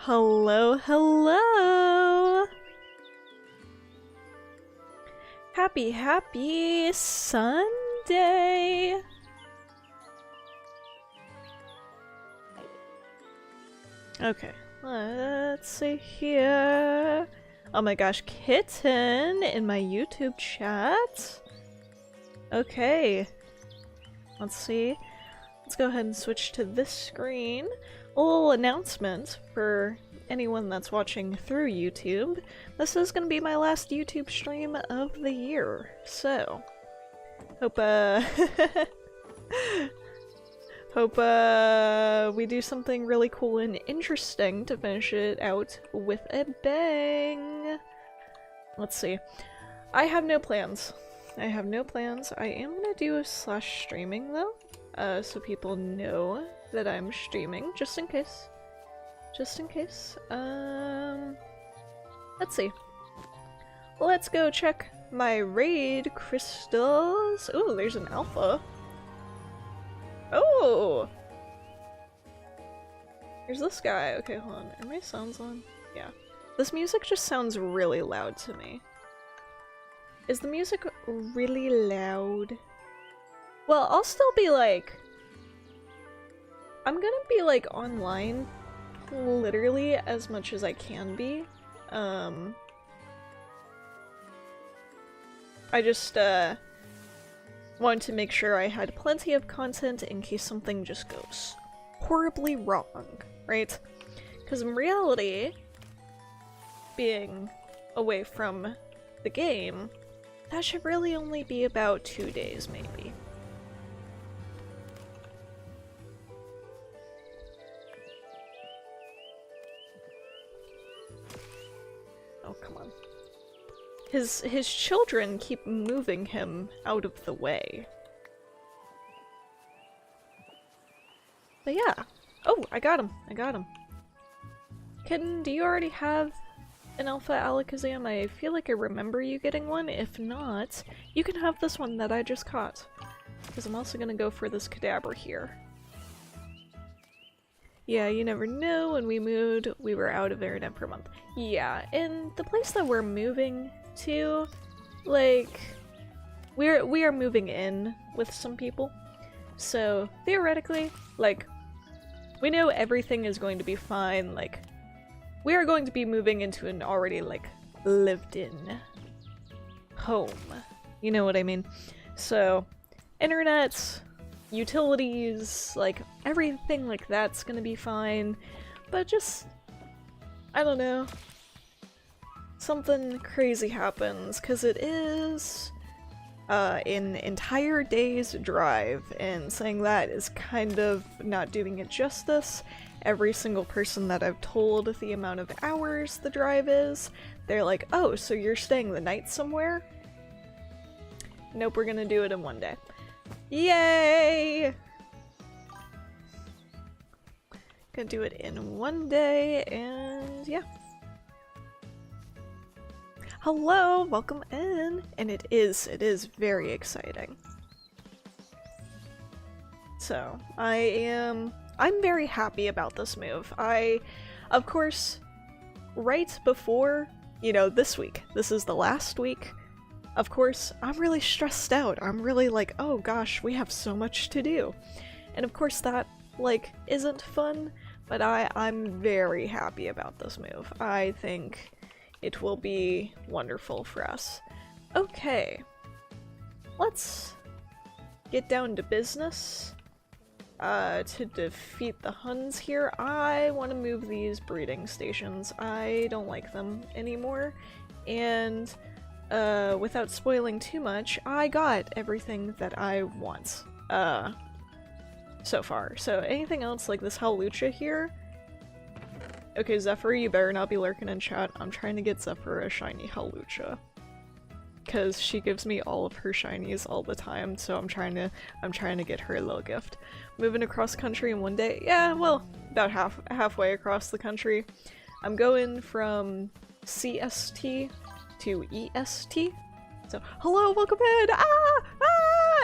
Hello, hello! Happy Sunday! Okay, let's see here. Oh my gosh, Kitten in my YouTube chat. Okay, let's see. Let's go ahead and switch to this screen. A little announcement for anyone that's watching through YouTube. This is gonna be my last YouTube stream of the year, so hope hope we do something really cool and interesting to finish it out with a bang. Let's see. I have no plans. I have no plans. I am gonna do a slash streaming though, so people know that I'm streaming, just in case. Just in case. Let's see. Let's go check my raid crystals. Ooh, there's an alpha. Oh! There's this guy. Okay, hold on. Are my sounds on? Yeah. This music just sounds really loud to me. Is the music really loud? Well, I'll still be like... I'm gonna be like online literally as much as I can be. I just wanted to make sure I had plenty of content in case something just goes horribly wrong, right? Because in reality, being away from the game, that should really only be about 2 days, maybe. Oh, come on. His children keep moving him out of the way. But yeah. Oh, I got him. I got him. Kitten, do you already have an Alpha Alakazam? I feel like I remember you getting one. If not, you can have this one that I just caught. Because I'm also gonna go for this Kadabra here. Yeah, you never know. When we moved, we were out of internet for a month. Yeah, and the place that we're moving to, like, we are moving in with some people. So, theoretically, like, we know everything is going to be fine, like, we are going to be moving into an already, like, lived-in home. You know what I mean? So, internet, utilities, like, everything like that's gonna be fine, but just, I don't know, something crazy happens, because it is an entire day's drive, and saying that is kind of not doing it justice. Every single person that I've told the amount of hours the drive is, they're like, oh, so you're staying the night somewhere? Nope, we're gonna do it in 1 day. Yay! Gonna do it in 1 day, and yeah. Hello, welcome in! And it is very exciting. So, I'm very happy about this move. Of course, right before, you know, this week, this is the last week, of course, I'm really stressed out. I'm really like, oh gosh, we have so much to do. And of course that, like, isn't fun, but I'm very happy about this move. I think it will be wonderful for us. Okay. Let's get down to business. To defeat the Huns here, I want to move these breeding stations. I don't like them anymore. And without spoiling too much, I got everything that I want, so far. So anything else, like this Hawlucha here? Okay, Zephyr, you better not be lurking in chat. I'm trying to get Zephyr a shiny Hawlucha. Because she gives me all of her shinies all the time, so I'm trying to get her a little gift. Moving across country in 1 day? Yeah, well, about halfway across the country. I'm going from CST to EST. So, hello, welcome in!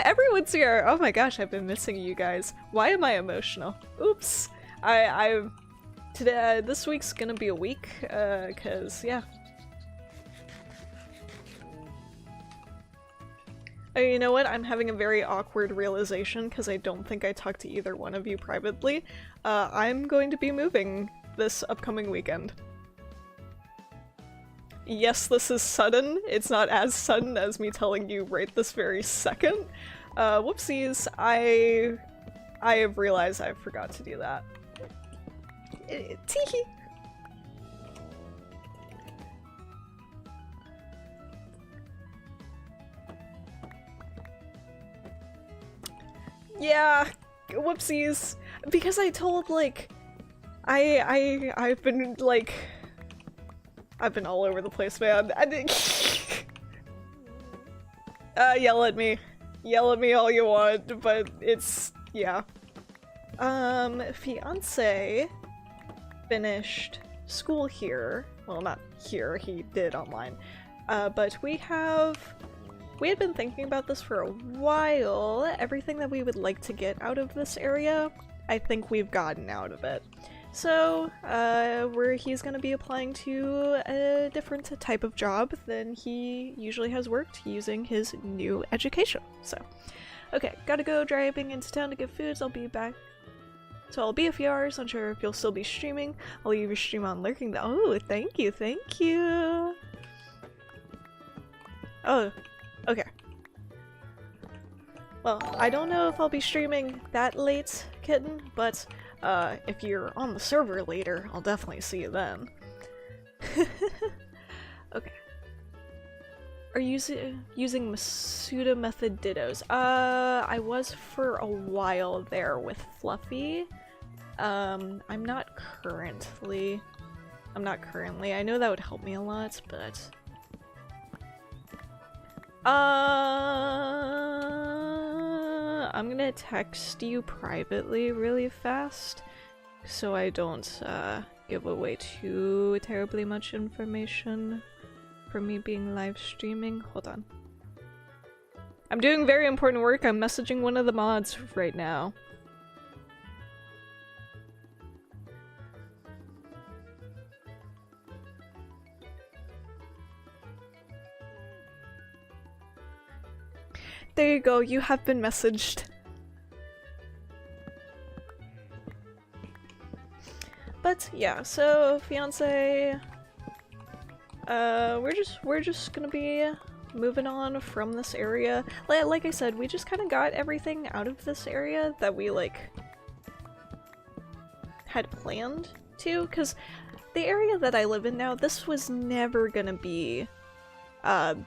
Everyone's here! Oh my gosh, I've been missing you guys. Why am I emotional? Oops. Today, this week's gonna be a week, cause, yeah. Oh, you know what? I'm having a very awkward realization because I don't think I talked to either one of you privately. I'm going to be moving this upcoming weekend. Yes, this is sudden. It's not as sudden as me telling you right this very second. Whoopsies. I have realized I forgot to do that. Teehee. Yeah, whoopsies. Because I told, like, I've been, like, I've been all over the place, man. I think yell at me. Yell at me all you want, but it's, yeah. Fiance finished school here. Well, not here, he did online. But we had been thinking about this for a while. Everything that we would like to get out of this area, I think we've gotten out of it. So, he's gonna be applying to a different type of job than he usually has worked using his new education. So, okay, gotta go driving into town to get food, so I'll be back. So I'll be a few hours, unsure if you'll still be streaming. I'll leave your stream on lurking. Oh, thank you, thank you! Oh, okay. Well, I don't know if I'll be streaming that late, kitten, but if you're on the server later, I'll definitely see you then. Okay. Are you using Masuda method dittos? I was for a while there with Fluffy. I'm not currently. I know that would help me a lot, but I'm gonna text you privately really fast so I don't give away too terribly much information for me being live streaming. Hold on. I'm doing very important work. I'm messaging one of the mods right now. There you go, you have been messaged. But yeah, so fiance, we're just gonna be moving on from this area. Like I said, we just kind of got everything out of this area that we like had planned to, because the area that I live in now, this was never gonna be the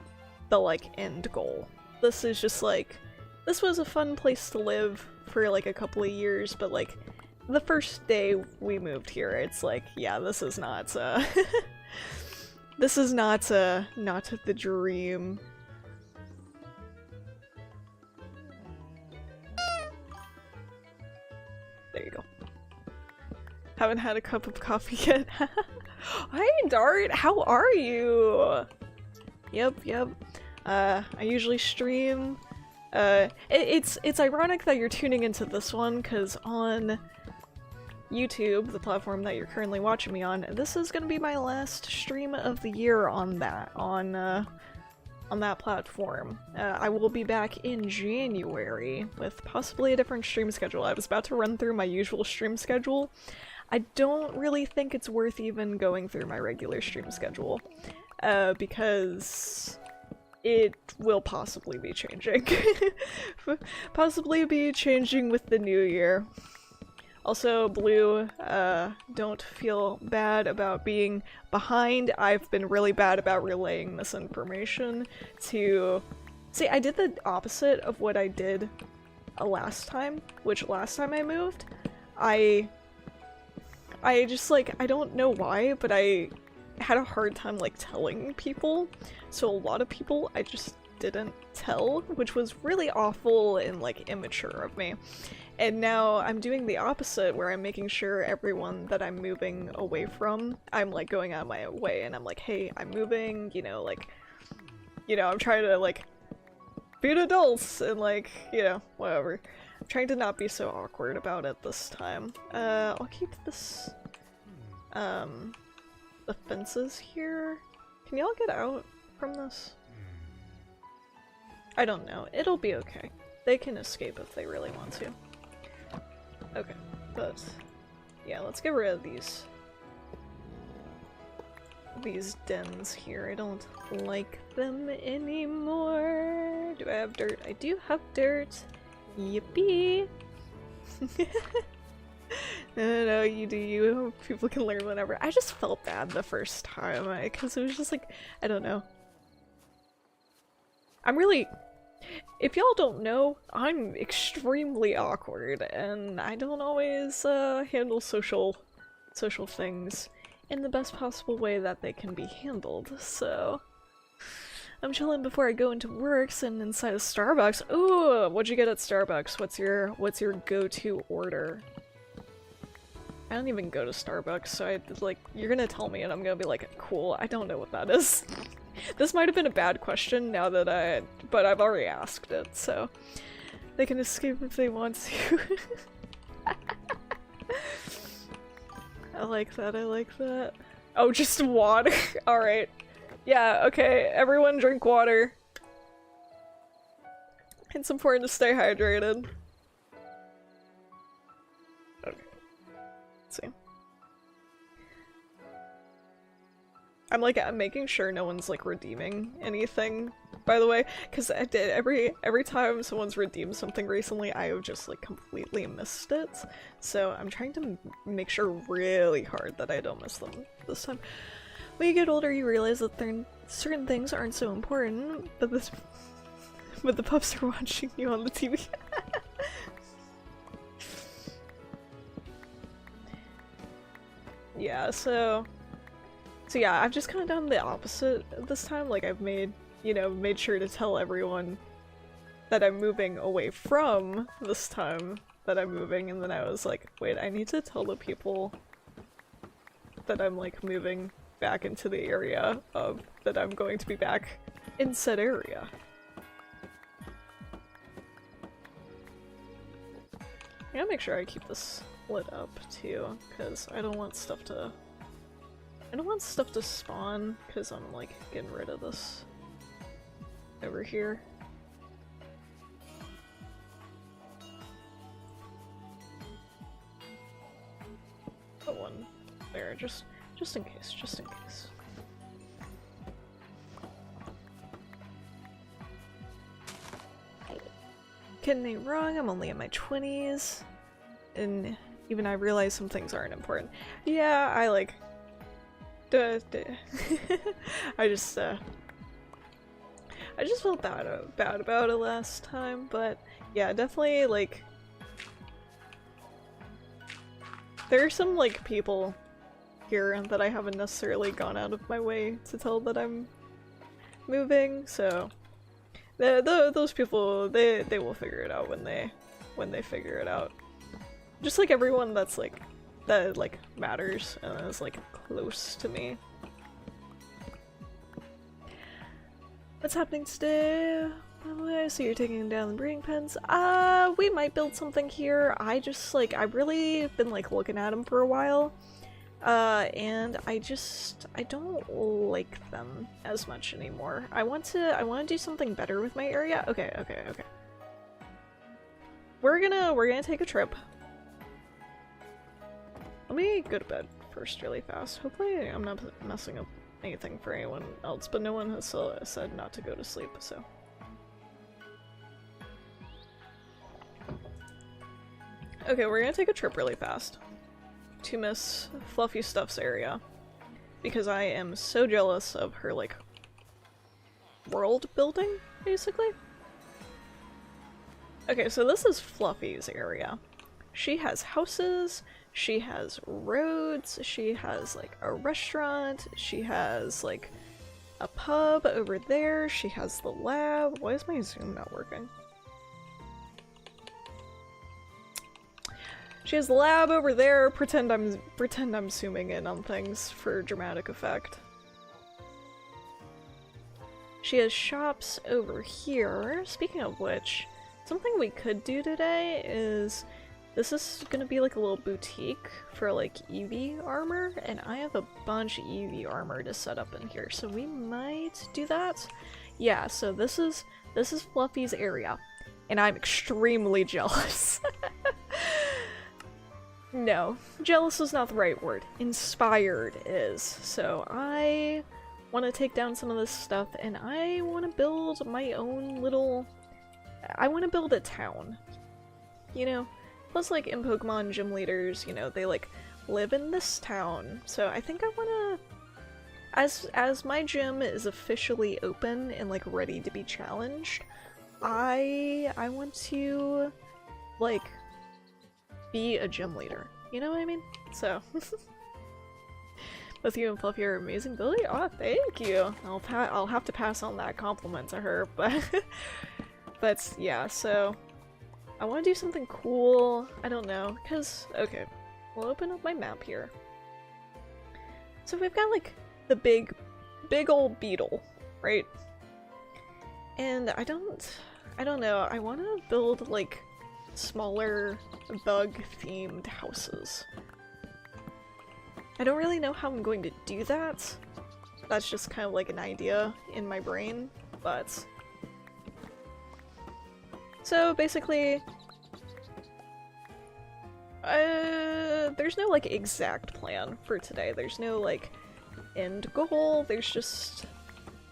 like end goal. This is just like, this was a fun place to live for like a couple of years, but like the first day we moved here, it's like, yeah, this is not this is not the dream. There you go. Haven't had a cup of coffee yet. Hi Dart, how are you? Yep. I usually stream. It's ironic that you're tuning into this one, because on YouTube, the platform that you're currently watching me on, this is gonna be my last stream of the year on that platform. I will be back in January with possibly a different stream schedule. I was about to run through my usual stream schedule. I don't really think it's worth even going through my regular stream schedule, because it will possibly be changing. Possibly be changing with the new year. Also, Blue, don't feel bad about being behind. I've been really bad about relaying this information to... See, I did the opposite of what I did last time, which last time I moved, I just, like, I don't know why, but I had a hard time, like, telling people. So a lot of people I just didn't tell, which was really awful and, like, immature of me. And now I'm doing the opposite, where I'm making sure everyone that I'm moving away from, I'm, like, going out of my way, and I'm like, hey, I'm moving, you know, like, you know, I'm trying to, like, be adults, and, like, you know, whatever. I'm trying to not be so awkward about it this time. I'll keep this the fences here. Can y'all get out from this? I don't know. It'll be okay. They can escape if they really want to. Okay, but yeah, let's get rid of these dens here. I don't like them anymore. Do I have dirt? I do have dirt. Yippee! No, you do you. People can learn whenever. I just felt bad the first time, because it was just like, I don't know. I'm really... If y'all don't know, I'm extremely awkward, and I don't always handle social things in the best possible way that they can be handled, so... I'm chilling before I go into work, sitting inside a Starbucks. Ooh, what'd you get at Starbucks? What's your go-to order? I don't even go to Starbucks, so I like, you're gonna tell me and I'm gonna be like, cool, I don't know what that is. This might have been a bad question now that but I've already asked it, so they can escape if they want to. I like that, I like that. Oh, just water. Alright. Yeah, okay, everyone drink water. It's important to stay hydrated. Okay. Let's see. I'm making sure no one's like redeeming anything, by the way, because I did every time someone's redeemed something recently, I have just like completely missed it. So I'm trying to make sure really hard that I don't miss them this time. When you get older, you realize that certain things aren't so important, but the pups are watching you on the TV. Yeah, so yeah, I've just kind of done the opposite this time. Like, I've made sure to tell everyone that I'm moving away from this time that I'm moving, and then I was like, wait, I need to tell the people that I'm like moving back into the area that I'm going to be back in said area. I gotta make sure I keep this lit up too, because I don't want stuff to spawn, because I'm like getting rid of this over here. Put one there, just in case, just in case. Getting me wrong, I'm only in my 20s, and even I realize some things aren't important. Yeah, I like... I just felt bad about it last time, but yeah, definitely, like... There are some, like, people here that I haven't necessarily gone out of my way to tell that I'm moving, so... those people, they will figure it out when they figure it out. Just like everyone that matters and is like close to me. What's happening today? By the way, so you're taking down the breeding pens? We might build something here. I've really been like looking at them for a while. And I don't like them as much anymore. I want to do something better with my area. Okay. We're gonna take a trip. Let me go to bed first really fast. Hopefully I'm not messing up anything for anyone else, but no one has said not to go to sleep, so. Okay, we're gonna take a trip really fast to Miss Fluffy Stuff's area, because I am so jealous of her, like, world building, basically. Okay, so this is Fluffy's area. She has houses, she has roads, she has, like, a restaurant, she has, like, a pub over there, she has the lab. Why is my Zoom not working? She has the lab over there. Pretend I'm zooming in on things for dramatic effect. She has shops over here. Speaking of which, something we could do today is This is gonna be like a little boutique for like Eevee armor, and I have a bunch of Eevee armor to set up in here, so we might do that. Yeah, so this is Fluffy's area, and I'm extremely jealous. No, jealous is not the right word. Inspired is. So I want to take down some of this stuff, and I want to build my own little... I want to build a town. You know? Plus, like, in Pokemon gym leaders, you know, they, like, live in this town. So I think I want to... As my gym is officially open and, like, ready to be challenged, I want to, like... be a gym leader. You know what I mean? So. Both you and Fluffy are amazing, Billy. Oh, thank you. I'll have to pass on that compliment to her, but yeah, so I want to do something cool. I don't know, because okay, we'll open up my map here. So we've got like the big old beetle, right? And I don't know. I want to build like smaller bug-themed houses. I don't really know how I'm going to do that. That's just kind of like an idea in my brain, but... So basically... there's no like exact plan for today. There's no like end goal. There's just...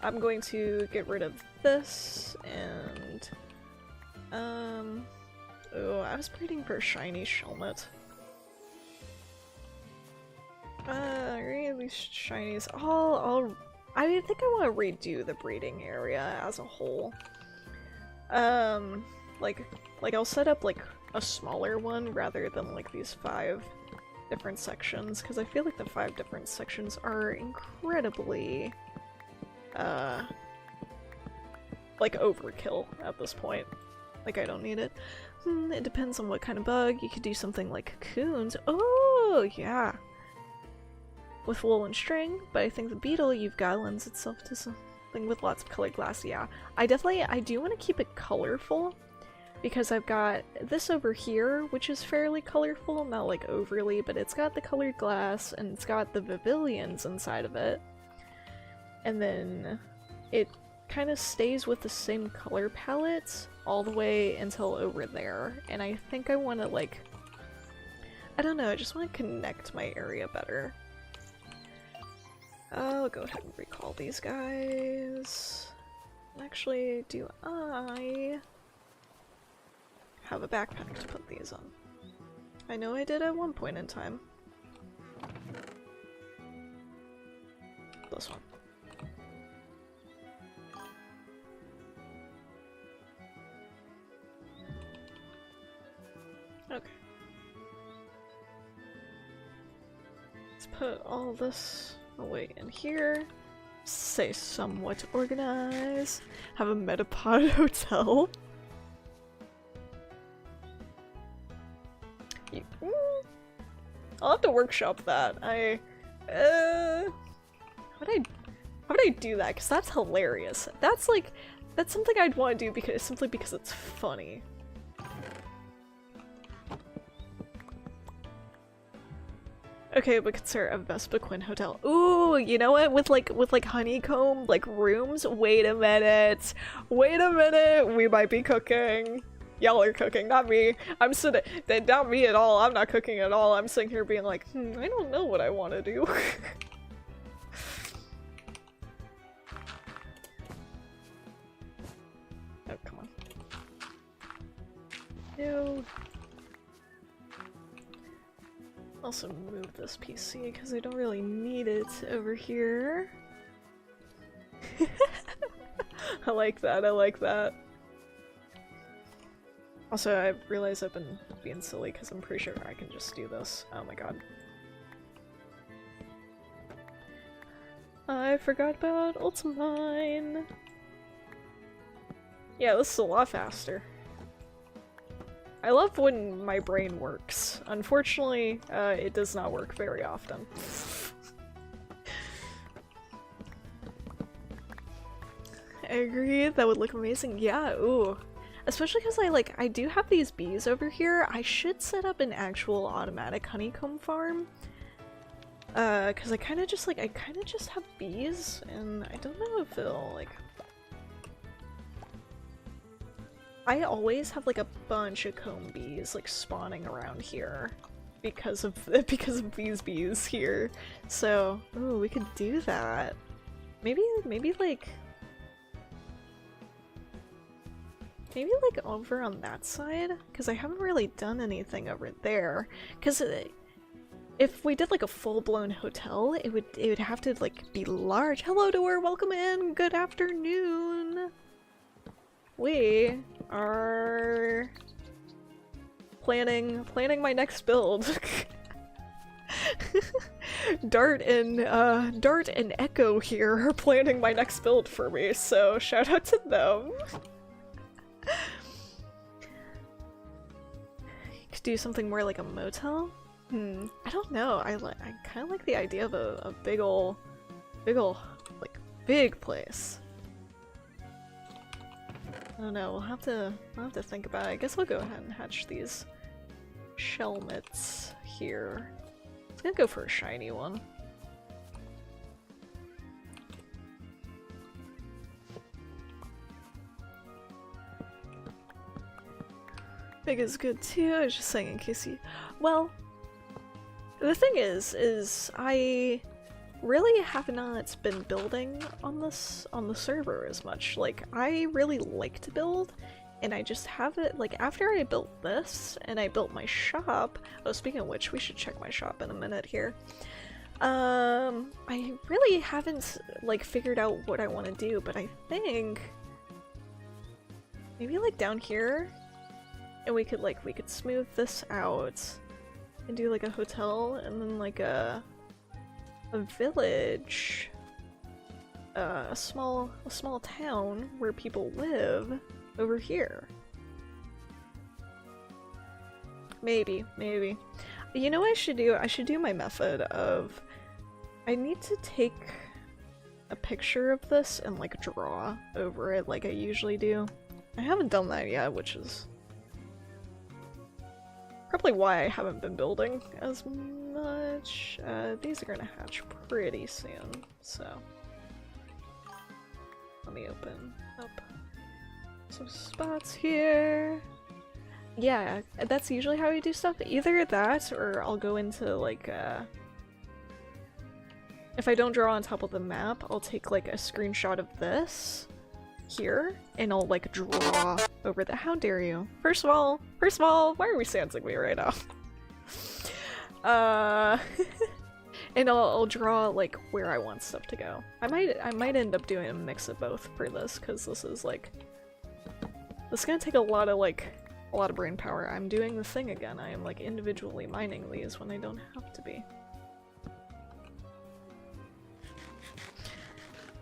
I'm going to get rid of this and... Oh, I was breeding for a shiny Shelmet. Read these shinies. I think I want to redo the breeding area as a whole. Like I'll set up like a smaller one rather than like these 5 different sections, because I feel like the 5 different sections are incredibly, like overkill at this point. Like, I don't need it. It depends on what kind of bug. You could do something like cocoons. Oh, yeah. With wool and string, but I think the beetle you've got lends itself to something with lots of colored glass. Yeah, I do want to keep it colorful, because I've got this over here, which is fairly colorful, not like overly, but it's got the colored glass, and it's got the pavilions inside of it. And then it kind of stays with the same color palette all the way until over there, and I think I want to like, I don't know, I just want to connect my area better. I'll go ahead and recall these guys. Actually, do I have a backpack to put these on? I know I did at one point in time. This one. Okay. Let's put all this away in here. Say somewhat organized. Have a Metapod hotel. I'll have to workshop that. How would I do that? Because that's hilarious. That's something I'd want to do simply because it's funny. Okay, but consider a Vespa Quinn hotel. Ooh, you know what? With like honeycomb like rooms. Wait a minute. Wait a minute. We might be cooking. Y'all are cooking, not me. I'm sitting. Not me at all. I'm not cooking at all. I'm sitting here being like, I don't know what I want to do. Oh, come on. No. Also move this PC because I don't really need it over here. I like that, I like that. Also, I realize I've been being silly because I'm pretty sure I can just do this. Oh my god. I forgot about Ultimine. Yeah, this is a lot faster. I love when my brain works. Unfortunately, it does not work very often. I agree, that would look amazing. Yeah, ooh. Especially because I do have these bees over here. I should set up an actual automatic honeycomb farm. Because I kind of just have bees, and I don't know if it'll, like... I always have, like, a bunch of comb bees, like, spawning around here. Because of these bees here. So, ooh, we could do that. Maybe like over on that side? Because I haven't really done anything over there. Because if we did like a full-blown hotel, it would have to like be large. Hello door, welcome in, good afternoon. We are planning my next build. Dart and Echo here are planning my next build for me, so shout out to them. Could do something more like a motel? I don't know. I kind of like the idea of a big ol' like big place. I don't know. We'll have to think about it. I guess I'll go ahead and hatch these shellmets here. I'm gonna go for a shiny one. Big is good too. I was just saying in case you. Well, the thing is I really have not been building on the server as much. Like, I really like to build, and I just have it, like, after I built this, and I built my shop— oh, speaking of which, we should check my shop in a minute here. I really haven't, like, figured out what I want to do, but I think maybe, like, down here, and we could smooth this out, and do, like, a hotel, and then, like, a village, a small town where people live over here. Maybe. You know what I should do? I should do my method of— I need to take a picture of this and like draw over it like I usually do. I haven't done that yet, which is probably why I haven't been building as much. These are gonna hatch pretty soon, so let me open up some spots here. Yeah, that's usually how I do stuff. Either that, or I'll go into like if I don't draw on top of the map, I'll take like a screenshot of this here, and I'll like draw over the— how dare you? First of all, why are we sansing me right now? And I'll draw like where I want stuff to go. I might end up doing a mix of both for this, because this is gonna take a lot of brain power. I'm doing the thing again. I am like individually mining these when I don't have to be.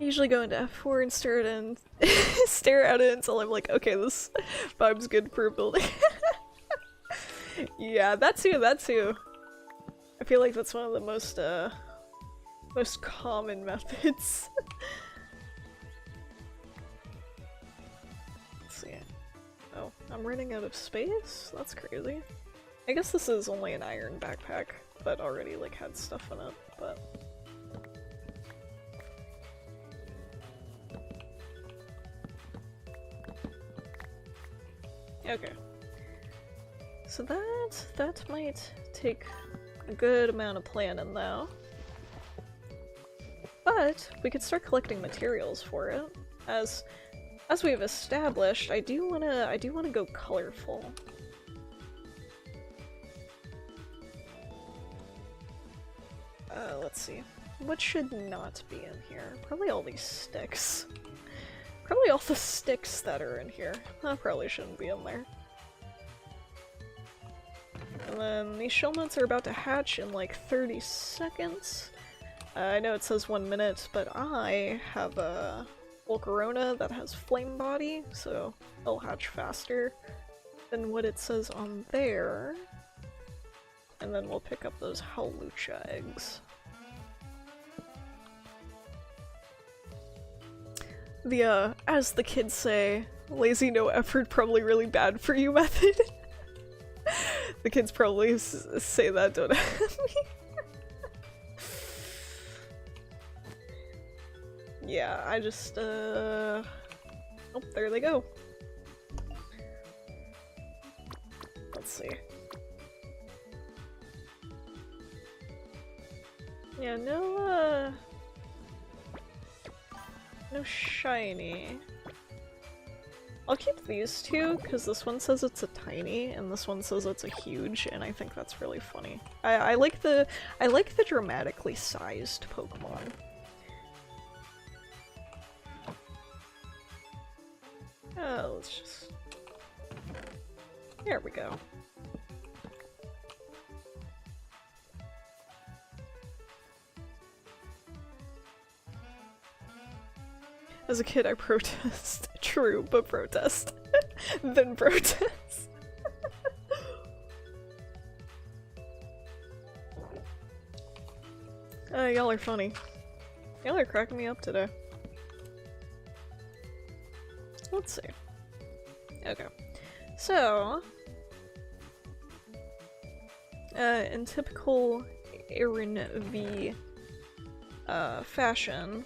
I usually go into F4 and stare at it until I'm like, okay, this vibe's good for building. Yeah, that too. I feel like that's one of the most common methods. Let's see. Oh, I'm running out of space? That's crazy. I guess this is only an iron backpack that already like had stuff in it, but okay. So that might take a good amount of planning though. But we could start collecting materials for it. As we've established, I do wanna go colorful. Let's see. What should not be in here? Probably all these sticks. Probably all the sticks that are in here. That probably shouldn't be in there. And then these shellnuts are about to hatch in like 30 seconds. I know it says 1 minute, but I have a Volcarona that has flame body, so it'll hatch faster than what it says on there. And then we'll pick up those Hawlucha eggs. As the kids say, lazy no effort, probably really bad for you method. The kids probably say that, don't me. Yeah, I just, oh, there they go. Let's see. Yeah, no shiny. I'll keep these two, because this one says it's a tiny, and this one says it's a huge, and I think that's really funny. I like the dramatically sized Pokemon. Let's just... There we go. As a kid, I protest. True, but protest. Then protest. Y'all are funny. Y'all are cracking me up today. Let's see. Okay. So... in typical Aaron V fashion,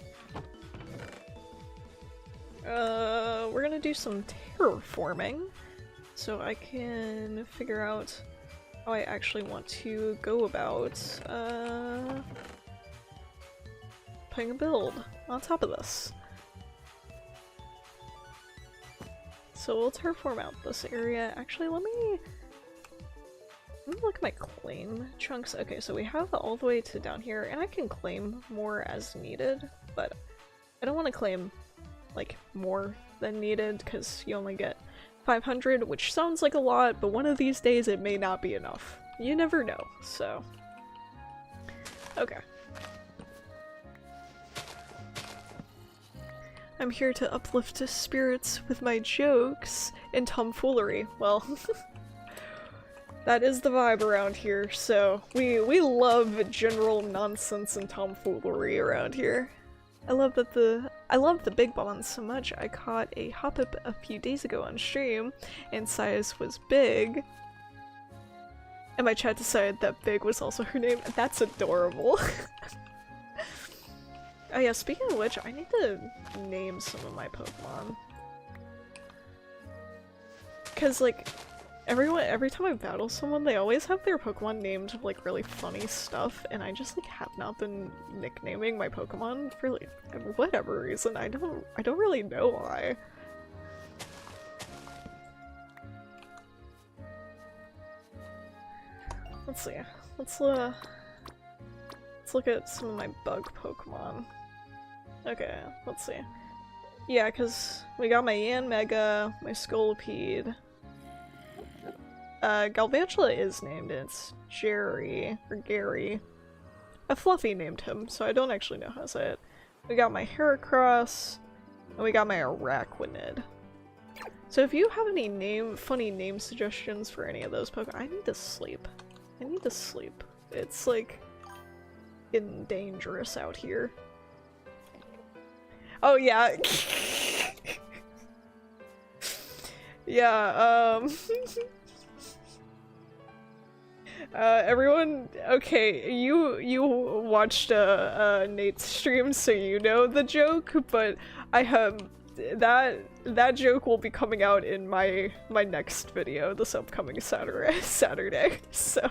we're gonna do some terraforming so I can figure out how I actually want to go about putting a build on top of this. So we'll terraform out this area. Actually, let me look at my claim chunks. Okay, so we have all the way to down here, and I can claim more as needed, but I don't want to claim like more than needed because you only get 500, which sounds like a lot, but one of these days it may not be enough. You never know, so. Okay. I'm here to uplift his spirits with my jokes and tomfoolery. Well, that is the vibe around here, so we love general nonsense and tomfoolery around here. I love the big bonds so much. I caught a hop-up a few days ago on stream, and Sias was big. And my chat decided that Big was also her name. That's adorable. Oh yeah, speaking of which, I need to name some of my Pokemon. Cause like, every time I battle someone, they always have their Pokemon named like really funny stuff, and I just like have not been nicknaming my Pokemon for like whatever reason. I don't really know why. Let's see. Let's look at some of my bug Pokemon. Okay, let's see. Yeah, cause we got my Yanmega, my Scolipede. Galvantula is named, and it's Jerry, or Gary. A Fluffy named him, so I don't actually know how to say it. We got my Heracross, and we got my Araquanid. So if you have any funny name suggestions for any of those Pokemon, I need to sleep. I need to sleep. It's like getting dangerous out here. Oh yeah. Yeah, everyone, okay, you watched Nate's stream, so you know the joke, but I have that joke will be coming out in my next video this upcoming Saturday, so.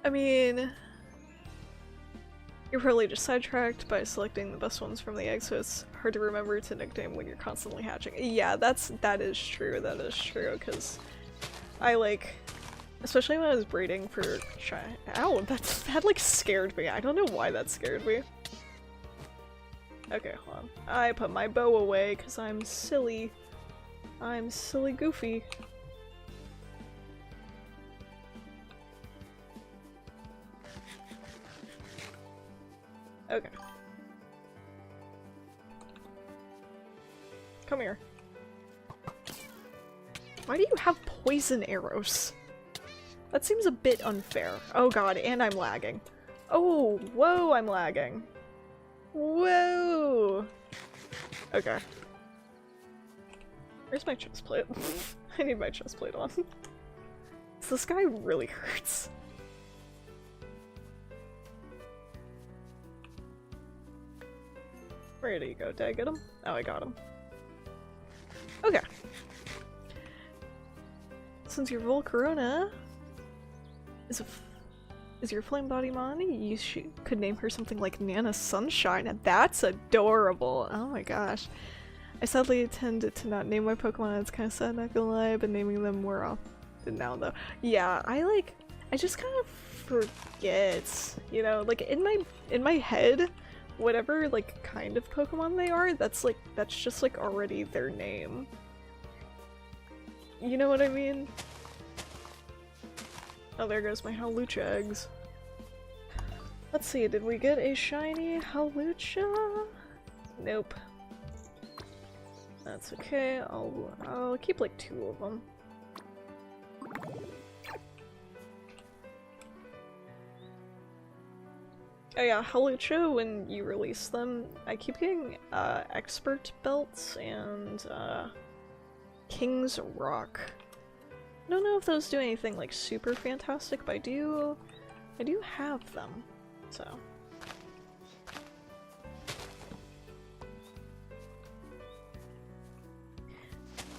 I mean, you're probably just sidetracked by selecting the best ones from the egg, so it's hard to remember to nickname when you're constantly hatching. Yeah, that is true, because I like, especially when I was breeding for ow, that like scared me. I don't know why that scared me. Okay, hold on. I put my bow away because I'm silly. I'm silly goofy. Okay. Come here. Why do you have poison arrows? That seems a bit unfair. Oh god, and I'm lagging. Oh, whoa, I'm lagging. Whoa! Okay. Where's my chest plate? I need my chest plate on. This guy really hurts. Where did he go? Did I get him? Oh, I got him. Okay. Since your Volcarona is your flame body mon, you could name her something like Nana Sunshine, and that's adorable! Oh my gosh. I sadly tend to not name my Pokemon, it's kind of sad, not gonna lie, but naming them more often now though. Yeah, I just kind of forget, you know, like in my head, whatever like kind of Pokemon they are, that's just like already their name. You know what I mean? Oh, there goes my Hawlucha eggs. Let's see, did we get a shiny Hawlucha? Nope. That's okay, I'll keep like 2 of them. Oh yeah, Hawlucha, when you release them, I keep getting expert belts and King's Rock. I don't know if those do anything like super fantastic, but I do have them, so.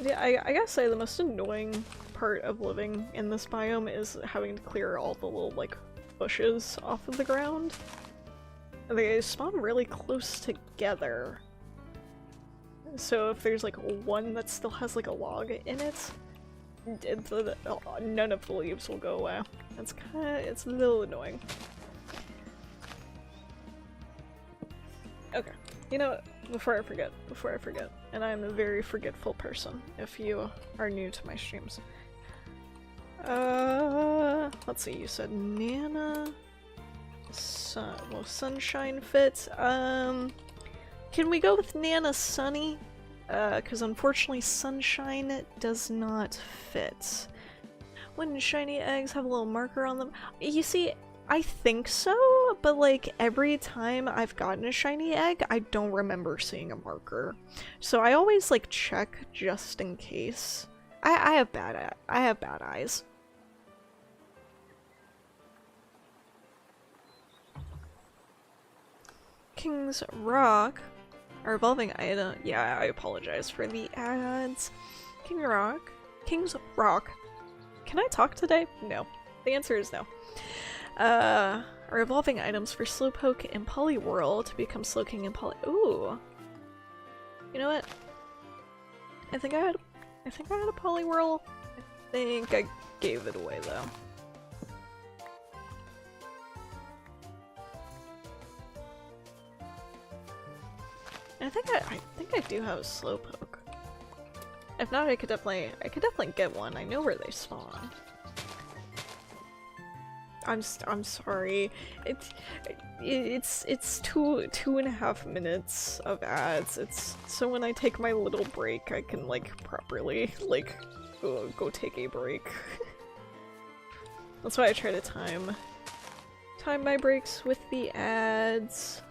Yeah, I gotta say the most annoying part of living in this biome is having to clear all the little like bushes off of the ground. They spawn really close together. So if there's like one that still has like a log in it, none of the leaves will go away. It's a little annoying. Okay, you know what? Before I forget, and I'm a very forgetful person if you are new to my streams. Let's see, you said Nana, well, Sunshine fits. Can we go with Nana Sunny? Because unfortunately Sunshine does not fit. When shiny eggs have a little marker on them, you see, I think so, but like every time I've gotten a shiny egg, I don't remember seeing a marker. So I always like check just in case. I have bad eyes. King's Rock. Our evolving item. Yeah, I apologize for the ads. King's Rock. Can I talk today? No. The answer is no. Are evolving items for Slowpoke and Poliwhirl to become Slowking and Poly. Ooh. You know what? I think I had a Poliwhirl. I think I gave it away though. I think I do have a Slowpoke. If not, I could definitely get one. I know where they spawn. I'm sorry. It's 2.5 minutes of ads. It's so when I take my little break, I can like properly like go take a break. That's why I try to time my breaks with the ads.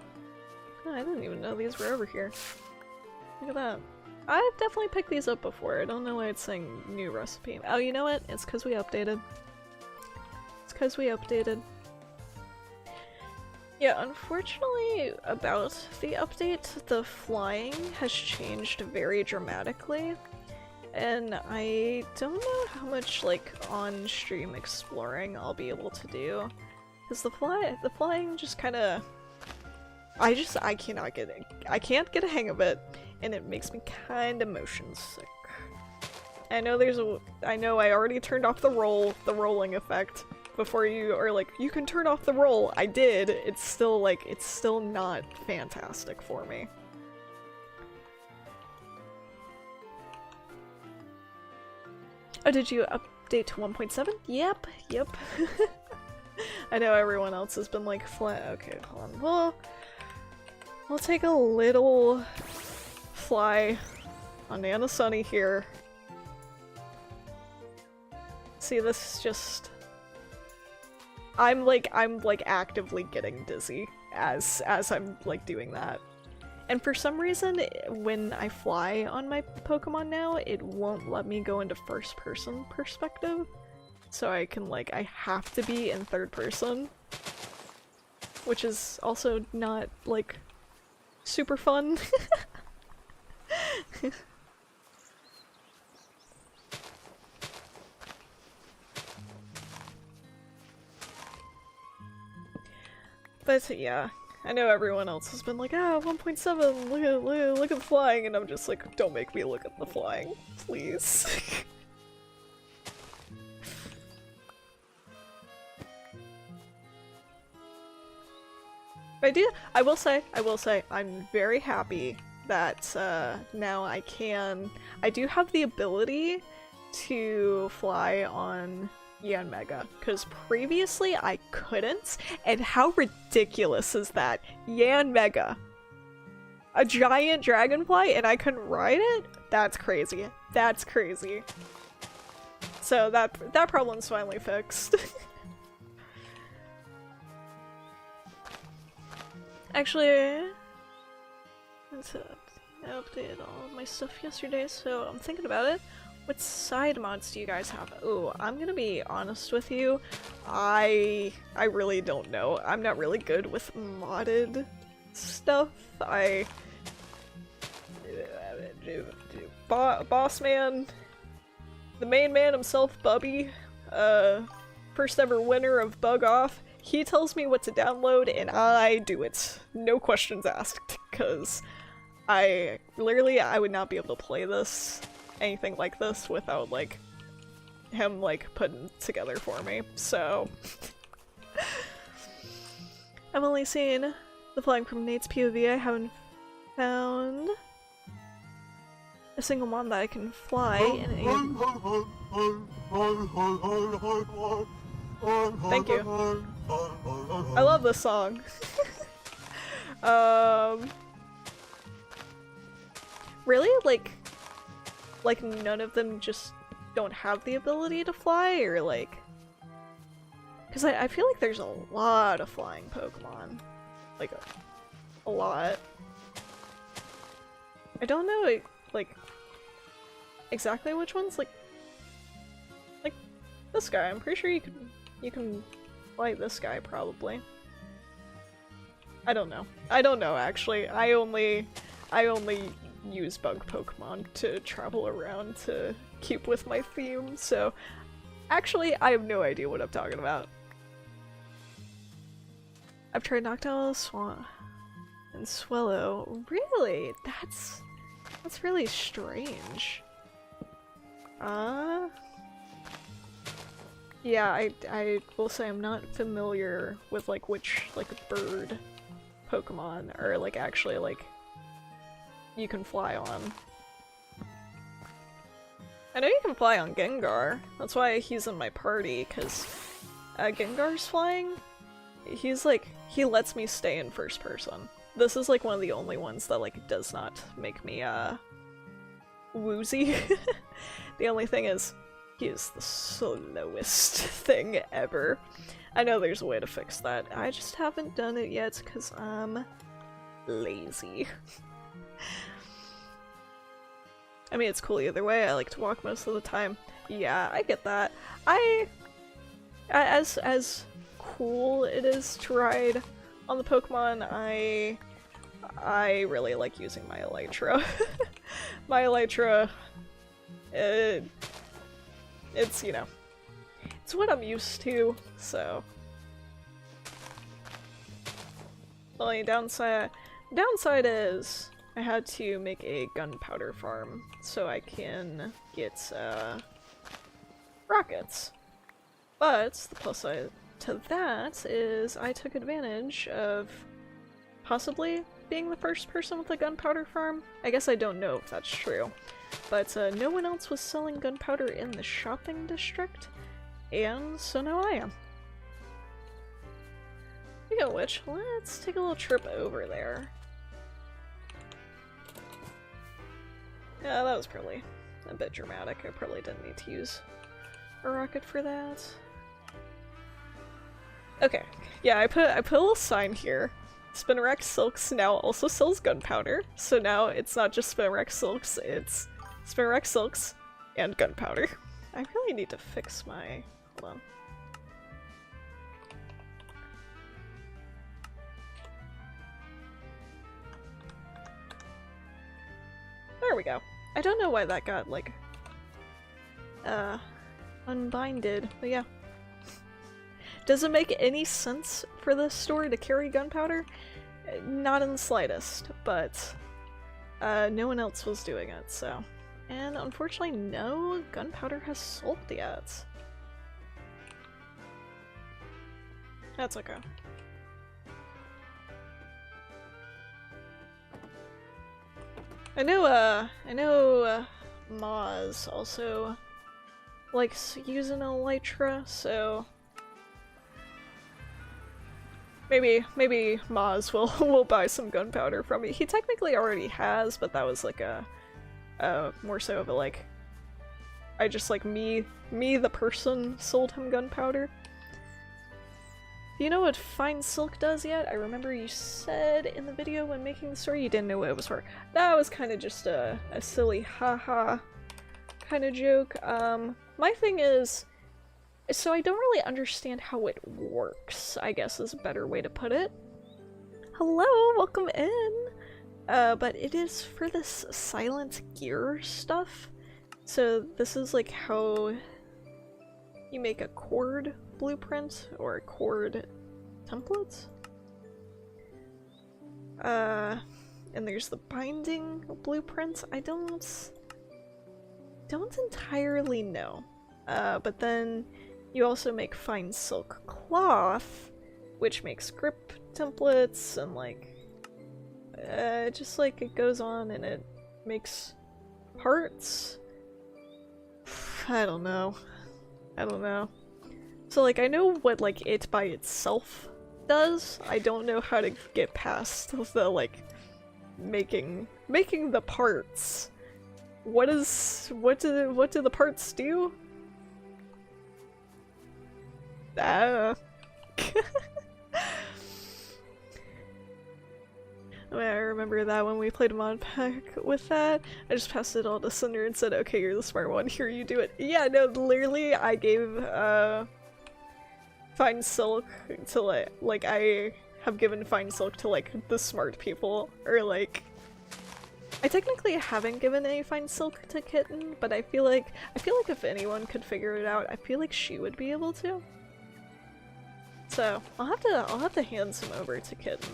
Oh, I didn't even know these were over here. Look at that. I've definitely picked these up before. I don't know why it's saying new recipe. Oh, you know what? It's because we updated. Yeah, unfortunately about the update, the flying has changed very dramatically, and I don't know how much like on-stream exploring I'll be able to do, because the flying just kind of, I can't get a hang of it, and it makes me kind of motion sick. I know I already turned off the rolling effect. Before you are like, you can turn off the roll. I did. It's still like, it's still not fantastic for me. Oh, did you update to 1.7? Yep. I know everyone else has been like flat. Okay, hold on. We'll take a little fly on Nana Sunny here. See, this is just I'm like actively getting dizzy as I'm like doing that. And for some reason, when I fly on my Pokemon now, it won't let me go into first person perspective. So I can like, I have to be in third person. Which is also not like super fun. But yeah, I know everyone else has been like, ah, 1.7, look at the flying, and I'm just like, don't make me look at the flying, please. I will say, I'm very happy that now I do have the ability to fly on Yanmega, because previously I couldn't, and how ridiculous is that? Yanmega. A giant dragonfly and I couldn't ride it? That's crazy. That's crazy. So that problem's finally fixed. Actually, let's update all of my stuff yesterday, so I'm thinking about it. What side mods do you guys have? Ooh, I'm gonna be honest with you. I really don't know. I'm not really good with modded stuff. Boss man, the main man himself, Bubby, first ever winner of Bug Off, he tells me what to download and I do it. No questions asked, because I would not be able to play anything like this without like him like putting together for me, so I've only seen the flying from Nate's POV. I haven't found a single mod that I can fly in Thank you. I love this song. Really? Like none of them just don't have the ability to fly, or like... Because I feel like there's a lot of flying Pokemon. Like, a lot. I don't know, like, exactly which ones, like this guy. I'm pretty sure you can fly this guy, probably. I don't know. I don't know, actually. I only use bug Pokemon to travel around to keep with my theme, so actually I have no idea what I'm talking about. I've tried Noctowl, Swan, and Swellow. Really? That's really strange. Yeah, I will say I'm not familiar with like which like bird Pokemon are like actually like you can fly on. I know you can fly on Gengar. That's why he's in my party, because Gengar's flying. He's like, he lets me stay in first person. This is like one of the only ones that like does not make me woozy. The only thing is, he is the slowest thing ever. I know there's a way to fix that. I just haven't done it yet because I'm lazy. I mean, it's cool either way. I like to walk most of the time. Yeah, I get that. As cool it is to ride on the Pokemon, I really like using my Elytra. My Elytra, it's, you know, it's what I'm used to, so. The only downside is I had to make a gunpowder farm so I can get rockets. But the plus side to that is I took advantage of possibly being the first person with a gunpowder farm. I guess I don't know if that's true. But no one else was selling gunpowder in the shopping district, and so now I am. Speaking of which, let's take a little trip over there. Yeah, that was probably a bit dramatic. I probably didn't need to use a rocket for that. Okay, yeah, I put a little sign here. Spinnerack Silks now also sells gunpowder, so now it's not just Spinnerack Silks, it's Spinnerack Silks and gunpowder. I really need to fix my... hold on. There we go. I don't know why that got, like, unbinded, but yeah. Does it make any sense for this store to carry gunpowder? Not in the slightest, but no one else was doing it, so. And unfortunately, no gunpowder has sold yet. That's okay. I know Maz also likes using elytra, so maybe Maz will buy some gunpowder from me. He technically already has, but that was like a more so of a like, I just like me the person sold him gunpowder. Do you know what fine silk does yet? I remember you said in the video when making the story you didn't know what it was for. That was kind of just a silly haha kind of joke. My thing is, so I don't really understand how it works, I guess is a better way to put it. Hello, welcome in! But it is for this silent gear stuff. So this is like how you make a cord blueprint or a cord template. And there's the binding blueprint. I don't entirely know. But then you also make fine silk cloth, which makes grip templates and like just like it goes on and it makes parts. I don't know. So like I know what like it by itself does. I don't know how to get past the like making the parts. What do the parts do? I remember that when we played a mod pack with that, I just passed it all to Cinder and said, okay, you're the smart one, here you do it. Yeah, no, literally, I gave, fine silk to, like, I have given fine silk to, like, the smart people, or, like, I technically haven't given any fine silk to Kitten, but I feel like if anyone could figure it out, I feel like she would be able to. So, I'll have to hand some over to Kitten.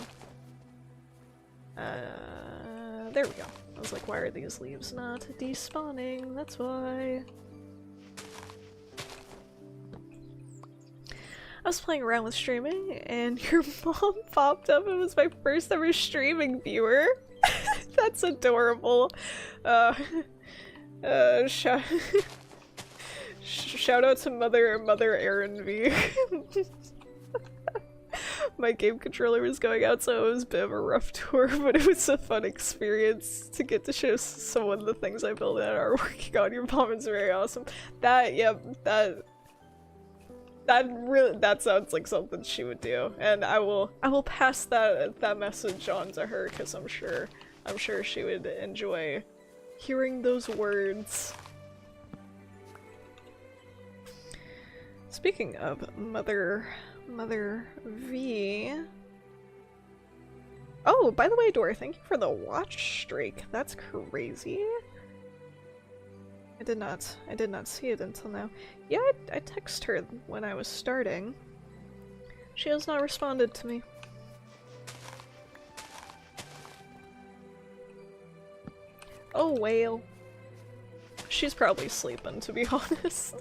There we go. I was like, why are these leaves not despawning? That's why. I was playing around with streaming and your mom popped up and was my first ever streaming viewer. That's adorable. Shout out to Mother Aaron V. My game controller was going out, so it was a bit of a rough tour, but it was a fun experience to get to show someone the things I built and are working on. Your mom is very awesome. That sounds like something she would do, and I will pass that message on to her because I'm sure she would enjoy hearing those words. Speaking of Mother V. Oh, by the way, Dora, thank you for the watch streak. That's crazy. I did not see it until now. Yeah, I texted her when I was starting. She has not responded to me. Oh, whale. She's probably sleeping, to be honest.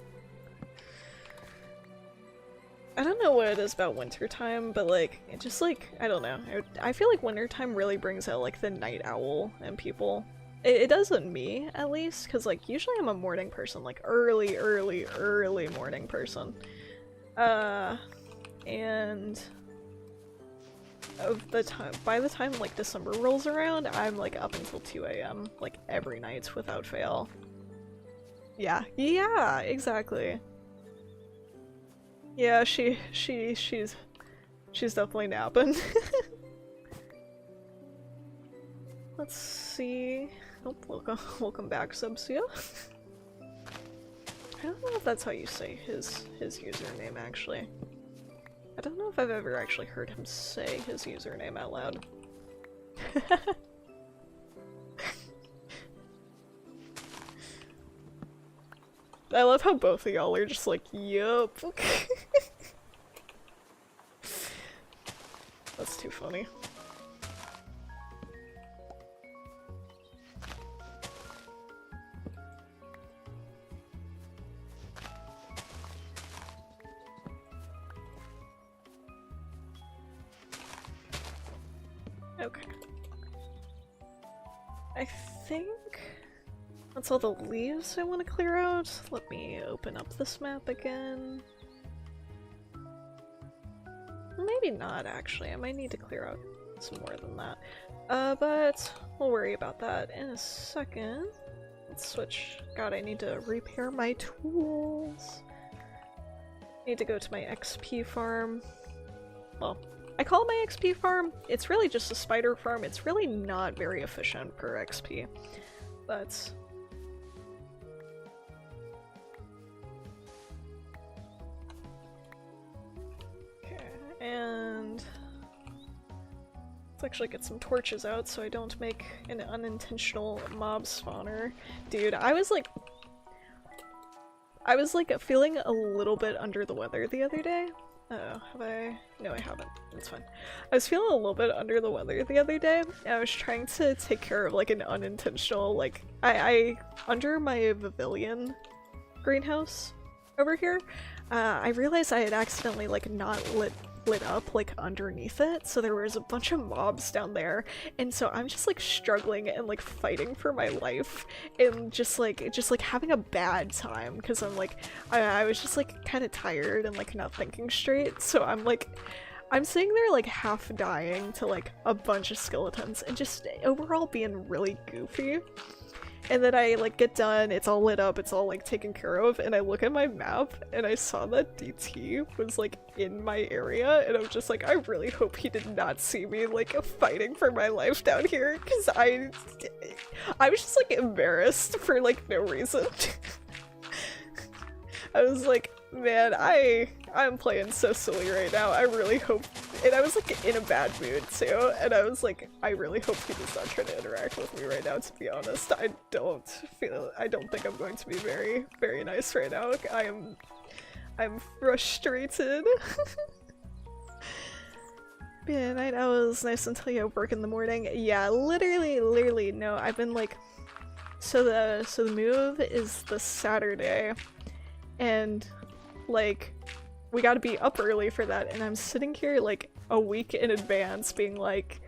I don't know what it is about wintertime, but like, it just like, I don't know. I feel like wintertime really brings out like the night owl in people. It does in me, at least, because like, usually I'm a morning person, like early morning person. And by the time like December rolls around, I'm like up until 2 AM, like every night without fail. Yeah, exactly. Yeah, she's She's definitely napping. Let's see. Oh, welcome back, Subsia. I don't know if that's how you say his username, actually. I don't know if I've ever actually heard him say his username out loud. I love how both of y'all are just like, yup. That's too funny. Okay. I think that's all the leaves I want to clear out. Let me open up this map again. Maybe not, actually. I might need to clear out some more than that. But we'll worry about that in a second. Let's switch. God, I need to repair my tools. Need to go to my XP farm. Well, I call it my XP farm. It's really just a spider farm. It's really not very efficient per XP. But okay, and let's actually get some torches out so I don't make an unintentional mob spawner. Dude, I was like feeling a little bit under the weather the other day. Have I? No, I haven't. It's fine. I was feeling a little bit under the weather the other day, and I was trying to take care of like an unintentional, like, I under my pavilion greenhouse over here, I realized I had accidentally like not lit up like underneath it, so there was a bunch of mobs down there, and so I'm just like struggling and like fighting for my life and just like having a bad time because I'm like I was just like kind of tired and like not thinking straight, so I'm sitting there like half dying to like a bunch of skeletons and just overall being really goofy. And then I like get done, it's all lit up, it's all like taken care of, and I look at my map and I saw that DT was like in my area, and I'm just like, I really hope he did not see me like fighting for my life down here, because I was just like embarrassed for like no reason. I was like, man, I'm playing so silly right now. I really hope, and I was like in a bad mood too, and I was like, I really hope he does not try to interact with me right now, to be honest. I don't think I'm going to be very, very nice right now. I'm frustrated. Man, I know it was nice until you have work in the morning. Yeah, literally, no, I've been like, so the move is the Saturday, and like, we gotta be up early for that, and I'm sitting here like a week in advance being like,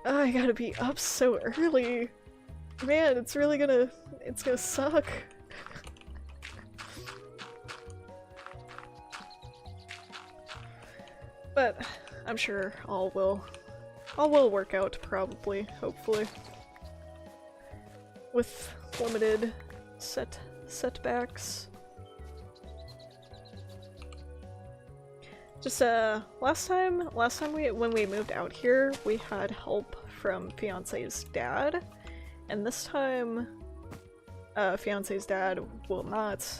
oh, I gotta be up so early. Man, it's gonna suck. But I'm sure all will work out, probably, hopefully. With limited setbacks. Just last time when we moved out here, we had help from Fiance's dad, and this time Fiance's dad will not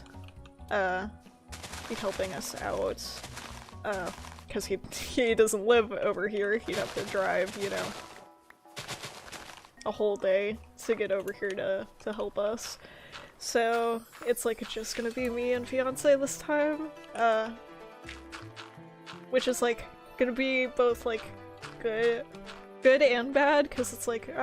be helping us out because he doesn't live over here. He'd have to drive, you know, a whole day to get over here to help us. So it's like just gonna be me and Fiance this time. Which is like gonna be both like good and bad, because it's like,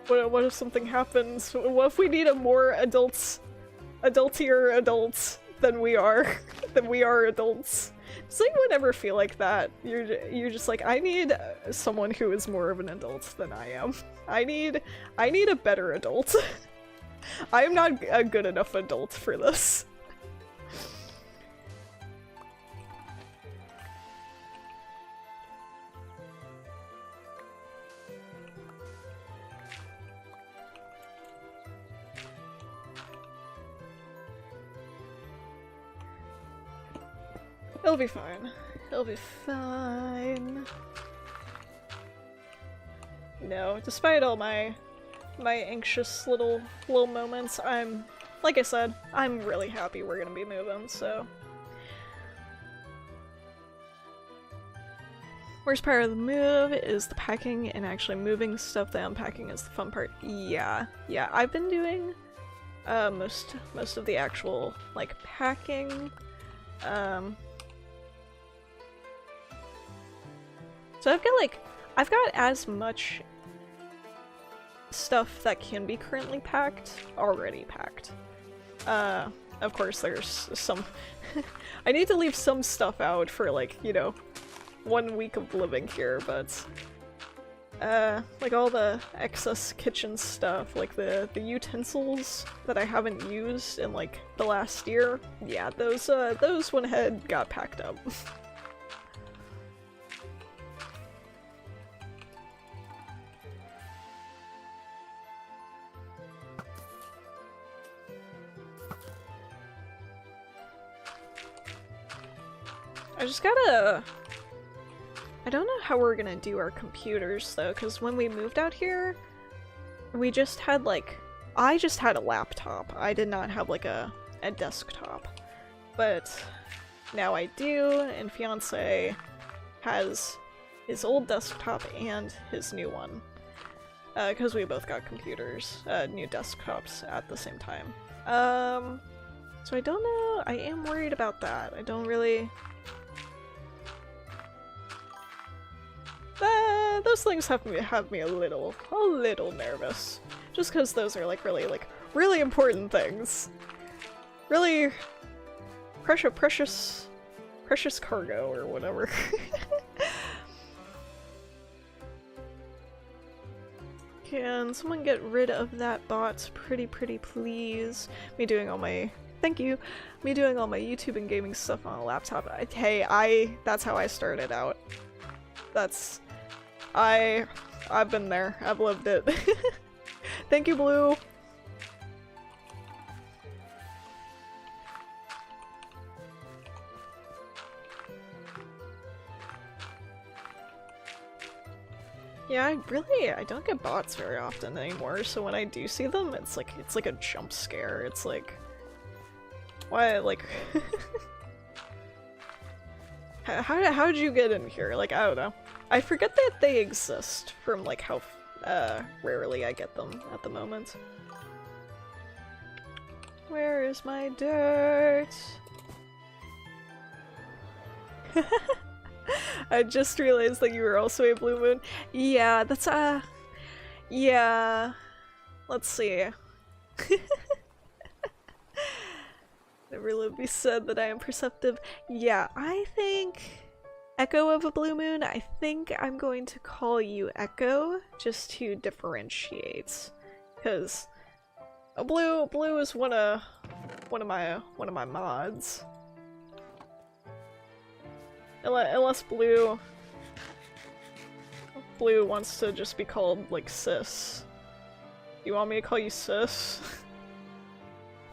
what if something happens? What if we need a more adultier adult than we are adults? Does anyone ever feel like that? You're just like, I need someone who is more of an adult than I am. I need a better adult. I am not a good enough adult for this. It'll be fine. It'll be fine. No, despite all my anxious little moments, like I said, I'm really happy we're gonna be moving, so. Worst part of the move is the packing and actually moving stuff. The unpacking is the fun part. Yeah, I've been doing most of the actual like packing. So I've got as much stuff that can be currently packed already packed. Of course there's some I need to leave some stuff out for like, you know, 1 week of living here, but like all the excess kitchen stuff, like the utensils that I haven't used in like the last year, yeah, those went ahead, got packed up. I don't know how we're gonna do our computers though, because when we moved out here, we just had like, I just had a laptop. I did not have like a desktop. But now I do, and fiance has his old desktop and his new one. Because we both got computers, new desktops at the same time. So I don't know, I am worried about that. I don't really... those things have me a little nervous. Just because those are like really important things. Really precious cargo or whatever. Can someone get rid of that bot pretty please? Me doing all my YouTube and gaming stuff on a laptop. That's how I started out. I've been there. I've lived it. Thank you, Blue! Yeah, I don't get bots very often anymore, so when I do see them, it's like a jump scare. It's like... Why, like... How did you get in here? Like, I don't know. I forget that they exist from like how rarely I get them at the moment. Where is my dirt? I just realized that you were also a blue moon. Yeah, that's yeah. Let's see. Never let me said that I am perceptive. Yeah, I think Echo of a blue moon. I think I'm going to call you Echo just to differentiate, because blue is one of my mods. Unless blue wants to just be called like sis. You want me to call you sis?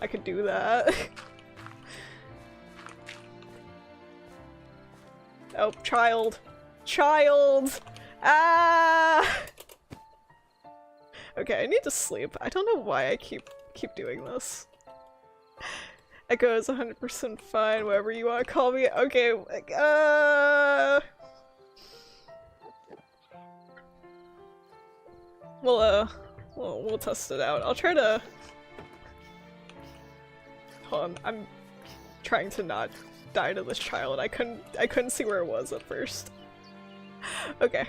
I could do that. Oh, child. Child! Ah! Okay, I need to sleep. I don't know why I keep doing this. Echo is 100% fine, whatever you want to call me. Okay, we'll test it out. I'll try to... Hold on, I'm trying to not die to this child. I couldn't see where it was at first. Okay.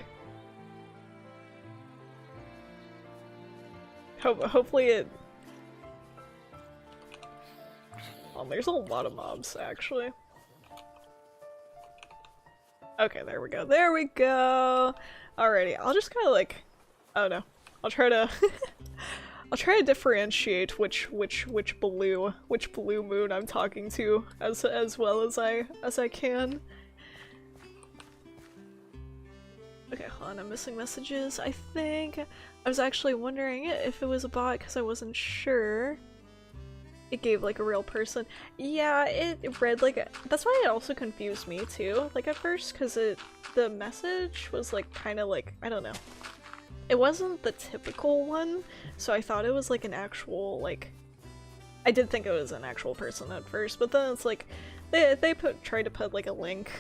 Hopefully it... there's a lot of mobs, actually. Okay, there we go. There we go! Alrighty, I'll just kind of like... Oh no. I'll try to... I'll try to differentiate which blue moon I'm talking to as well as I can. Okay, hold on, I'm missing messages. I think I was actually wondering if it was a bot because I wasn't sure. It gave like a real person. Yeah, it read like that's why it also confused me too, like at first, because the message was like kind of like, I don't know. It wasn't the typical one, so I thought it was like an actual, like, I did think it was an actual person at first, but then it's like they tried to put like a link.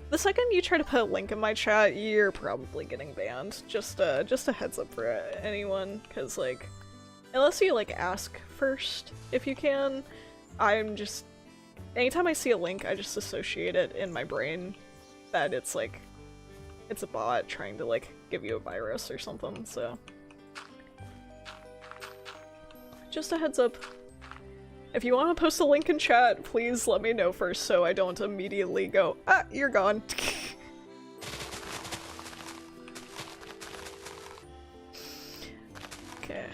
The second you try to put a link in my chat, you're probably getting banned. Just a heads up for anyone, because like, unless you like ask first if you can, I'm just, anytime I see a link, I just associate it in my brain that it's like, it's a bot trying to like give you a virus or something, so. Just a heads up. If you want to post a link in chat, please let me know first so I don't immediately go, ah, you're gone. Okay.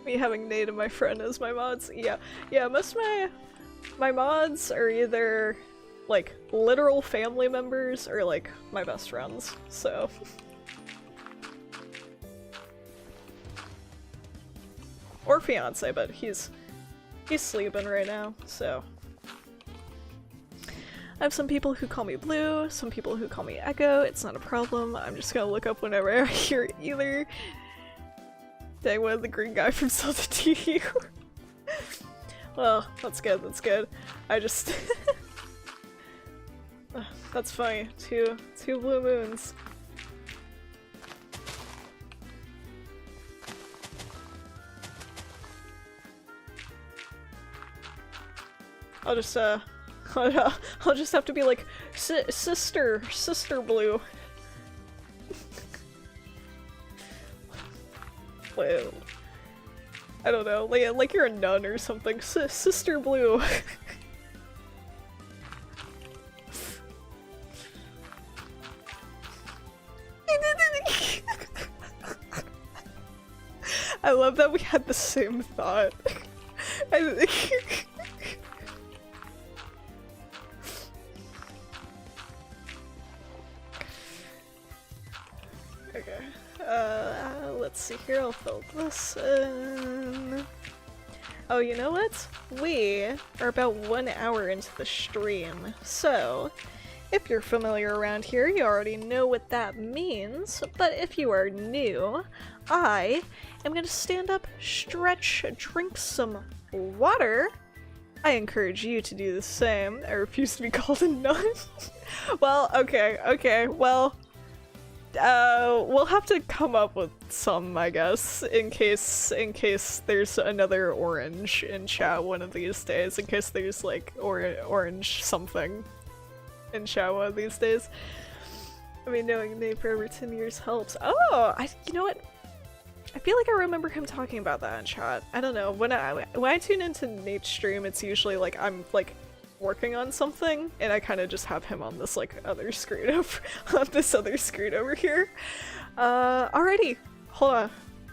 Me having Nate and my friend as my mods. Yeah, most of my mods are either like literal family members or like my best friends, so. Or fiance, but he's sleeping right now, so. I have some people who call me Blue, some people who call me Echo. It's not a problem. I'm just gonna look up whenever I hear either. Dang, one of the green guy from Zelda TU. Well, that's good, that's good. I just... That's funny. Two blue moons. I'll just I'll just have to be like, sister blue. Well, I don't know, like you're a nun or something. Sister blue. I love that we had the same thought. Okay. Let's see here, I'll fill this in. Oh, you know what? We are about 1 hour into the stream, so if you're familiar around here, you already know what that means, but if you are new, I am gonna stand up, stretch, drink some water. I encourage you to do the same. I refuse to be called a nun. Well, okay, well, we'll have to come up with some, I guess, in case there's another orange in chat one of these days, in case there's like orange something in chat one of these days. I mean, knowing Nate for over 10 years helps. Oh, you know what? I feel like I remember him talking about that in chat. I don't know, when I tune into Nate's stream, it's usually like I'm like working on something, and I kind of just have him on this like other screen over here. Alrighty, hold on.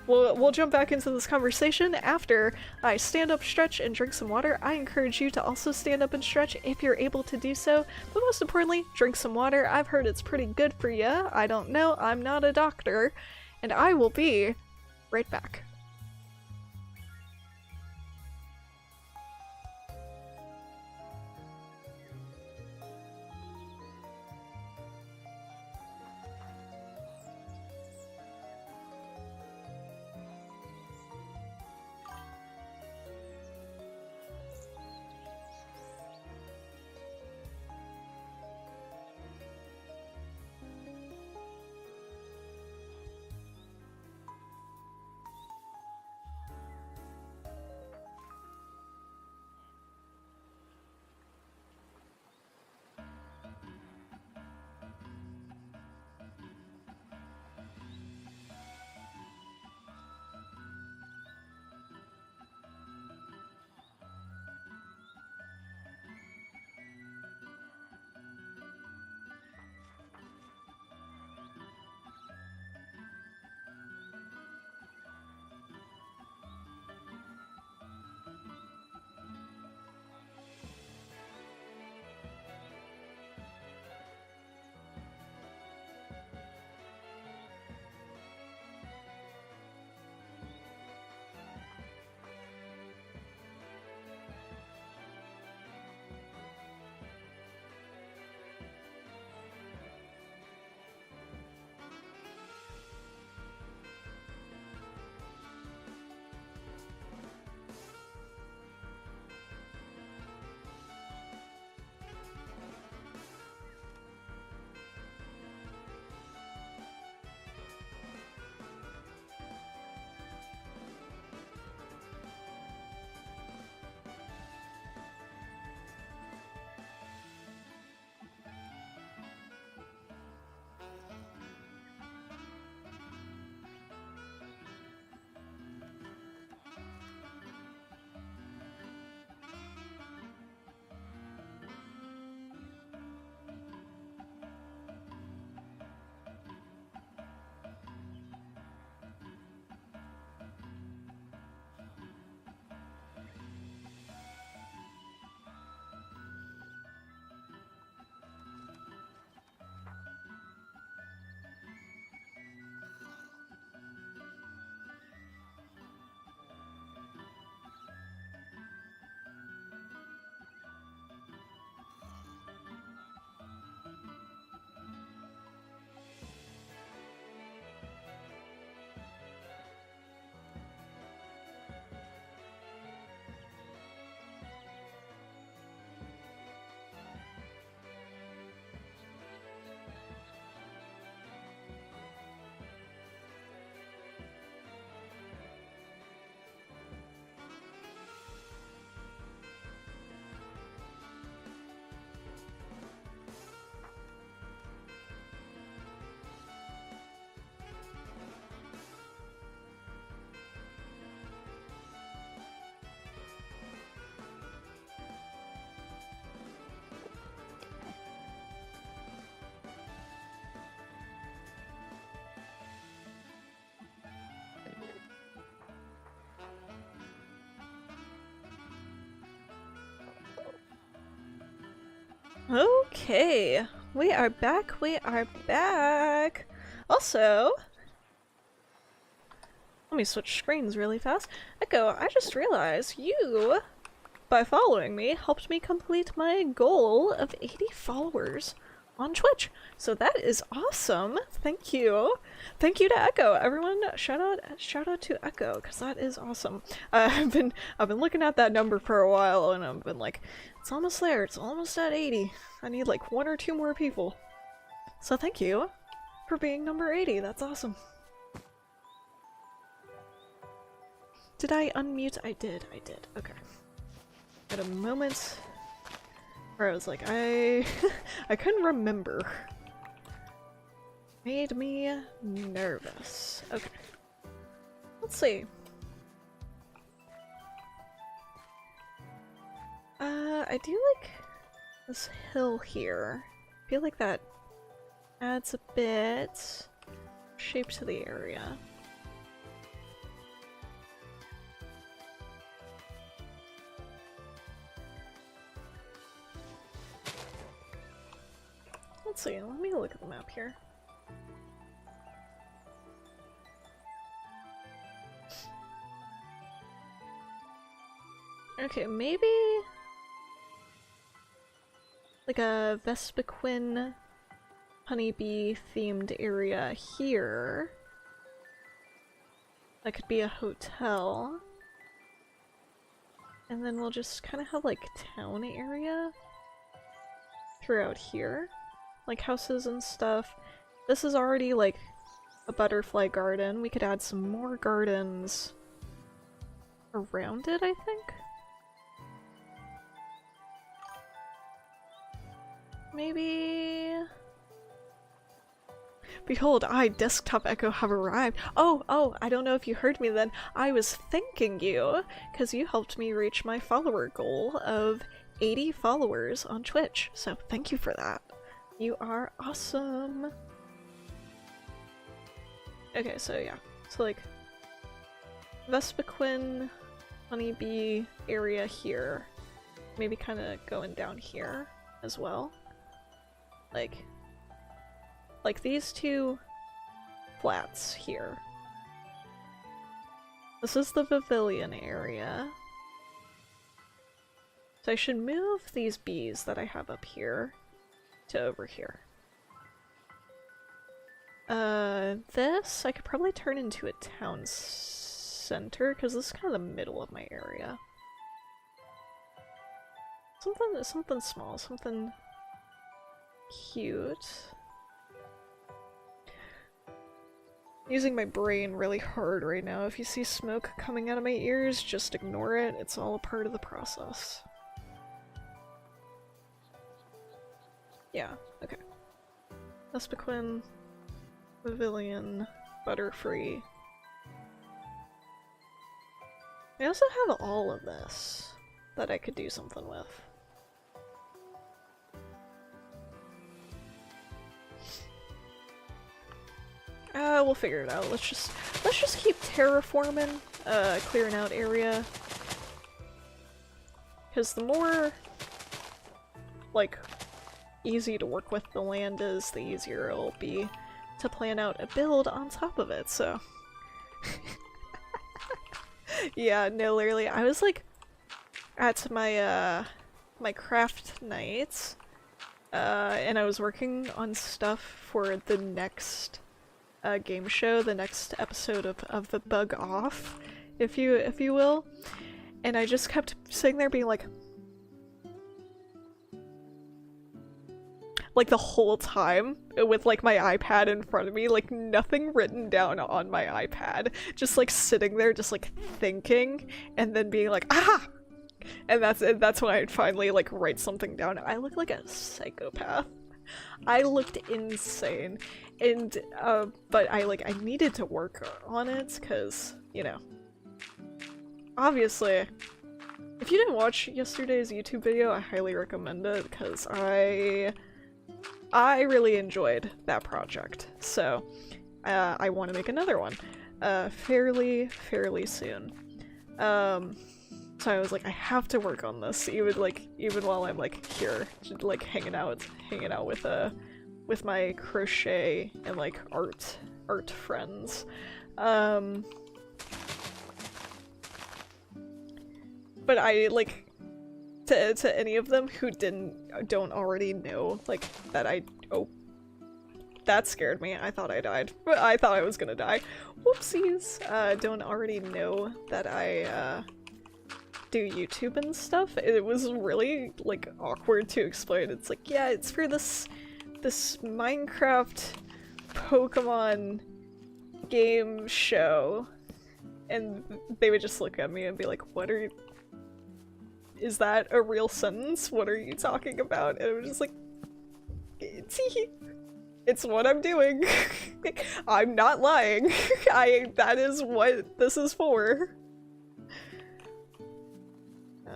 We'll jump back into this conversation after I stand up, stretch, and drink some water. I encourage you to also stand up and stretch if you're able to do so, but most importantly, drink some water. I've heard it's pretty good for you. I don't know, I'm not a doctor, and I will be right back. Okay, we are back, we are back! Also, let me switch screens really fast. Echo, I just realized you, by following me, helped me complete my goal of 80 followers on Twitch. So that is awesome. Thank you. Thank you to Echo. Everyone, shout out to Echo, because that is awesome. I've been looking at that number for a while, and I've been like, it's almost there. It's almost at 80. I need like 1 or 2 more people. So thank you for being number 80. That's awesome. Did I unmute? I did. Okay. At a moment where I was like, I couldn't remember. Made me nervous. Okay. Let's see. I do like this hill here. I feel like that adds a bit shape to the area. Let's see, let me look at the map here. Okay, maybe like a Vespiquen honeybee themed area here. That could be a hotel. And then we'll just kind of have like town area throughout here. Like houses and stuff. This is already like a butterfly garden. We could add some more gardens around it, I think. Maybe... Behold, I, Desktop Echo, have arrived. Oh, I don't know if you heard me then. I was thanking you, because you helped me reach my follower goal of 80 followers on Twitch. So thank you for that. You are awesome. Okay, so yeah. So like, Vespiquen honeybee area here. Maybe kind of going down here as well. Like these 2 flats here. This is the pavilion area. So I should move these bees that I have up here to over here. This I could probably turn into a town center, because this is kind of the middle of my area. Something small, something cute. Using my brain really hard right now. If you see smoke coming out of my ears, just ignore it. It's all a part of the process. Yeah, okay. Vespiquen, Pavilion, Butterfree. I also have all of this that I could do something with. We'll figure it out. Let's just keep terraforming, clearing out area. Because the more, like, easy to work with the land is, the easier it'll be to plan out a build on top of it, so. Yeah, no, literally, I was like, at my, my craft nights, and I was working on stuff for the next game show, the next episode of the Bug Off, if you will, and I just kept sitting there being like the whole time with like my iPad in front of me, like nothing written down on my iPad, just like sitting there just like thinking and then being like, ah! And that's when I'd finally like write something down. I look like a psychopath. I looked insane. And, but I needed to work on it, cause, you know. Obviously, if you didn't watch yesterday's YouTube video, I highly recommend it, cause I really enjoyed that project. So, I want to make another one, fairly soon. So I was like, I have to work on this, even while I'm like here, like hanging out with my crochet and like art friends. But I like to any of them who don't already know like that oh, that scared me. I thought I died. I thought I was gonna die. Whoopsies. Don't already know that I do YouTube and stuff. It was really like awkward to explain. It's like, yeah, it's for this Minecraft Pokemon game show, and they would just look at me and be like, what are you— is that a real sentence? What are you talking about? And it was just like, it's what I'm doing. I'm not lying. That is what this is for.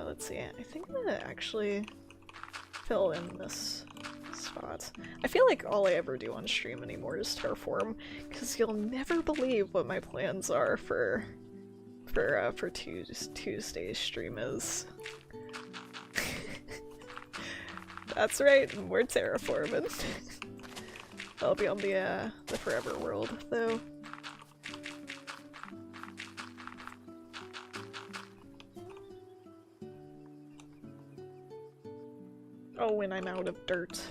Let's see, I think I'm gonna actually fill in this spot. I feel like all I ever do on stream anymore is terraform, because you'll never believe what my plans are for Tuesday's stream is. That's right, we're terraforming. I'll be on the forever world, though. Oh, when I'm out of dirt.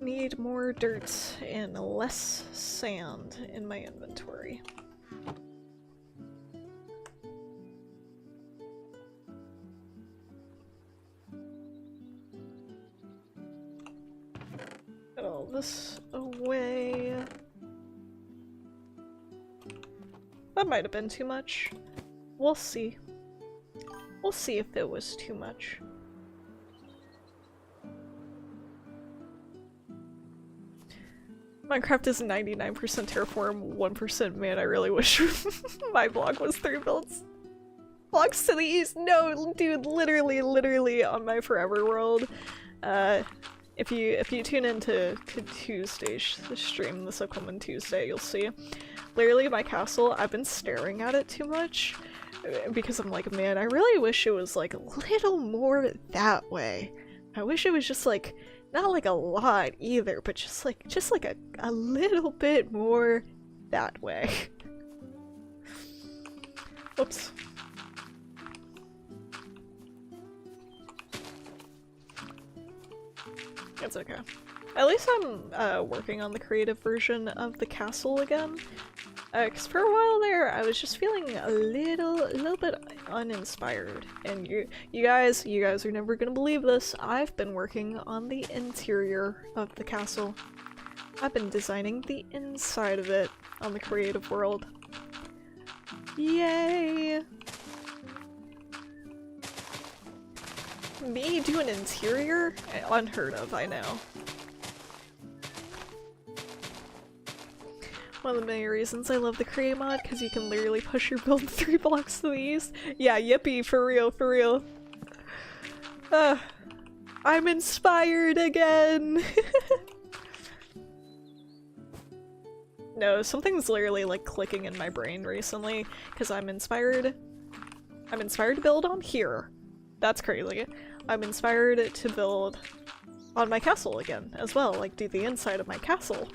Need more dirt and less sand in my inventory. Put all this away. That might have been too much. We'll see. We'll see if it was too much. Minecraft is 99% terraform, 1% man. I really wish my block was 3 builds. Blocks to the east? No, dude, literally on my forever world. If you tune into Tuesday's stream, this upcoming Tuesday, you'll see. Literally, my castle, I've been staring at it too much because I'm like, man, I really wish it was like a little more that way. I wish it was just like, not like a lot either, but just like a little bit more that way. Oops. It's okay. At least I'm working on the creative version of the castle again. Cause for a while there, I was just feeling a little bit uninspired. And you guys are never gonna believe this. I've been working on the interior of the castle. I've been designing the inside of it on the creative world. Yay! Me do an interior? Unheard of, I know. One of the many reasons I love the create mod, because you can literally push your build 3 blocks to the east. Yeah, yippee, for real, for real. I'm inspired again! No, something's literally like clicking in my brain recently, because I'm inspired to build on here. That's crazy. I'm inspired to build on my castle again, as well, like do the inside of my castle.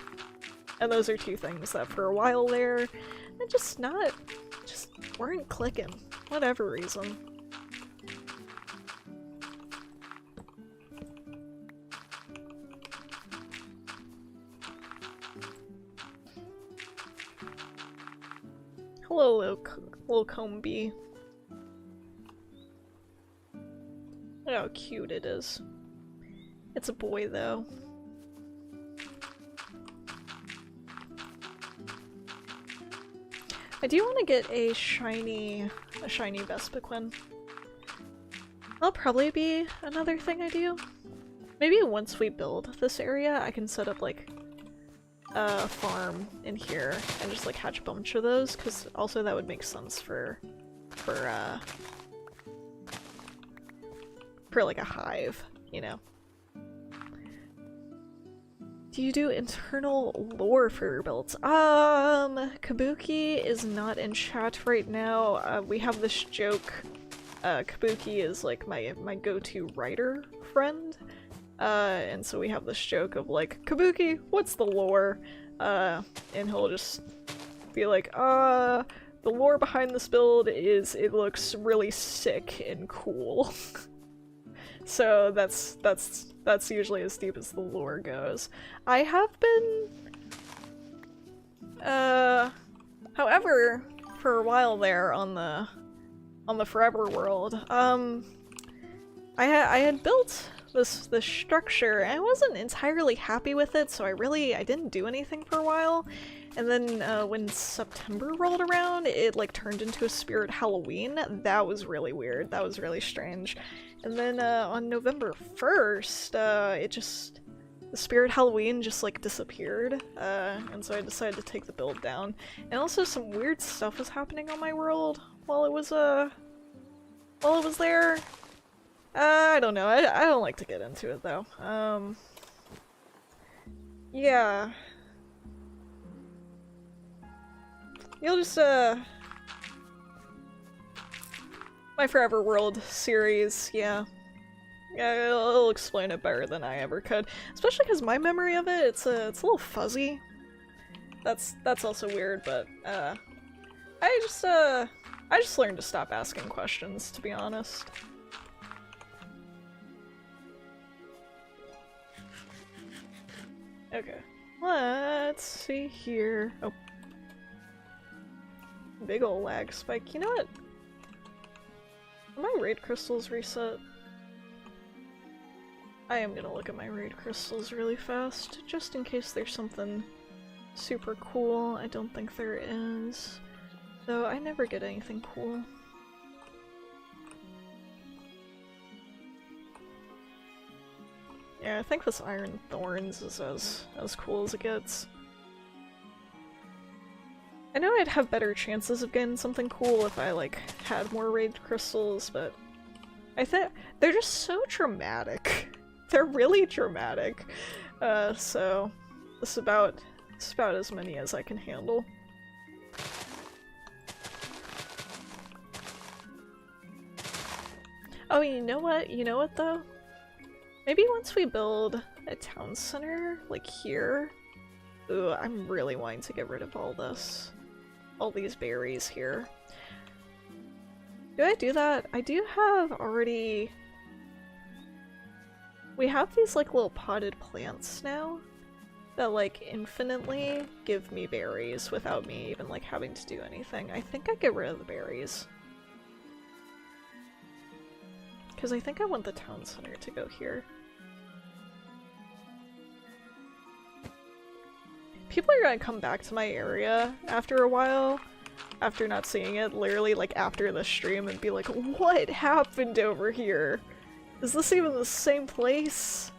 And those are two things that for a while there, and just weren't clicking. Whatever reason. Hello, little Combi. Look how cute it is. It's a boy, though. I do want to get a shiny Vespiquen. That'll probably be another thing I do. Maybe once we build this area, I can set up like a farm in here and just like hatch a bunch of those, because also that would make sense for like a hive, you know. Do you do internal lore for your builds? Kabuki is not in chat right now. We have this joke. Kabuki is like my go-to writer friend. And so we have this joke of like, Kabuki, what's the lore? And he'll just be like, the lore behind this build is it looks really sick and cool. So that's usually as deep as the lore goes. I have been, however, for a while there on the Forever world, I had built this structure and I wasn't entirely happy with it, so I didn't do anything for a while. And then when September rolled around, it like turned into a Spirit Halloween. That was really weird. That was really strange. And then on November 1st, the Spirit Halloween just like disappeared. And so I decided to take the build down. And also some weird stuff was happening on my world while it was there. I don't know. I don't like to get into it though. Yeah. You'll just, my Forever World series, yeah. Yeah, it'll explain it better than I ever could. Especially because my memory of it, it's a little fuzzy. That's also weird, but, I just learned to stop asking questions, to be honest. Okay. Let's see here. Oh. Big ol' lag spike. You know what? Are my raid crystals reset? I am gonna look at my raid crystals really fast, just in case there's something super cool. I don't think there is. Though I never get anything cool. Yeah, I think this Iron Thorns is as cool as it gets. I know I'd have better chances of getting something cool if I, like, had more raid crystals, but I think they're just so dramatic. They're really dramatic. So this is about as many as I can handle. Oh, you know what? You know what, though? Maybe once we build a town center, like here. Ooh, I'm really wanting to get rid of all this. All these berries here. Do I do that? I do have already... We have these like little potted plants now that like infinitely give me berries without me even like having to do anything. I think I get rid of the berries. Because I think I want the town center to go here. People are gonna come back to my area after a while, after not seeing it, literally like after the stream, and be like, what happened over here? Is this even the same place?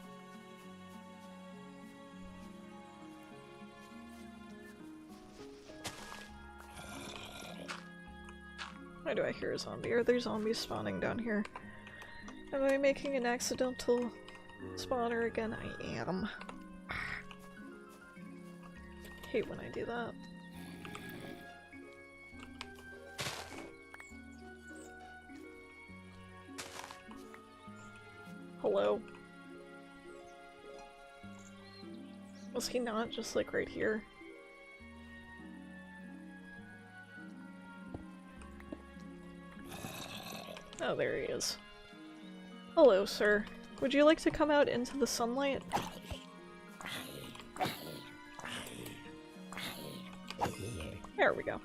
Why do I hear a zombie? Are there zombies spawning down here? Am I making an accidental spawner again? I am. Hate when I do that. Hello? Was he not just like right here? Oh, there he is. Hello, sir. Would you like to come out into the sunlight? There we go.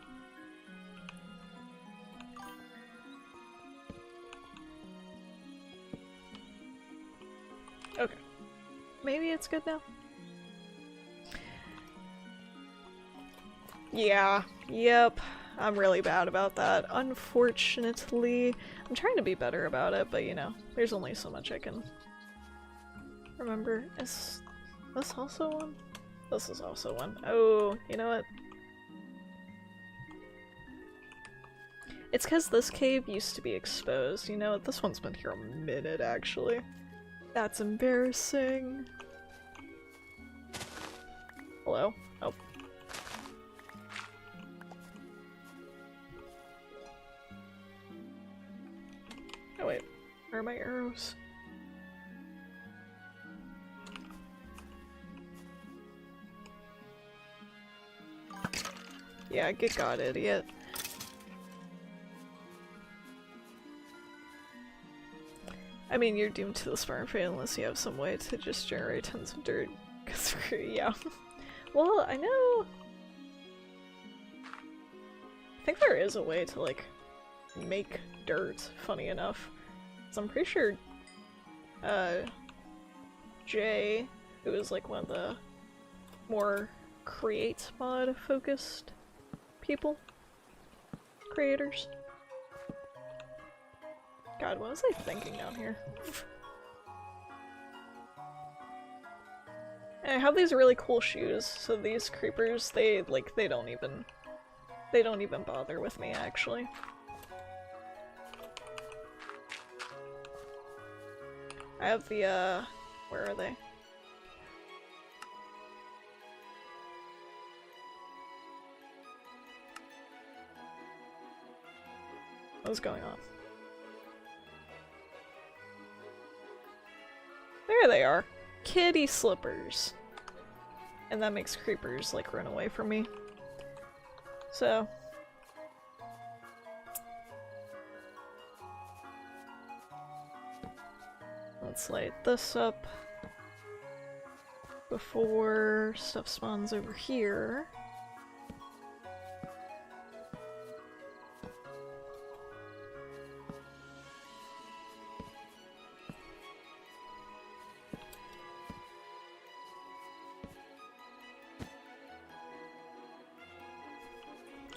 Okay. Maybe it's good now? Yeah. Yep. I'm really bad about that. Unfortunately. I'm trying to be better about it, but you know, there's only so much I can remember. Is this also one? This is also one. Oh, you know what? It's because this cave used to be exposed. You know what? This one's been here a minute, actually. That's embarrassing. Hello? Oh. Oh wait, where are my arrows? Yeah, get got, idiot. I mean, you're doomed to the farm fate unless you have some way to just generate tons of dirt. Cause yeah. Well, I know. I think there is a way to like make dirt, funny enough. So I'm pretty sure Jay, who is like one of the more create mod focused people, creators. God, what was I thinking down here? And I have these really cool shoes, so these creepers, they don't even bother with me, actually. I have the, where are they? What's going on? There they are. Kitty slippers. And that makes creepers, like, run away from me. So. Let's light this up before stuff spawns over here.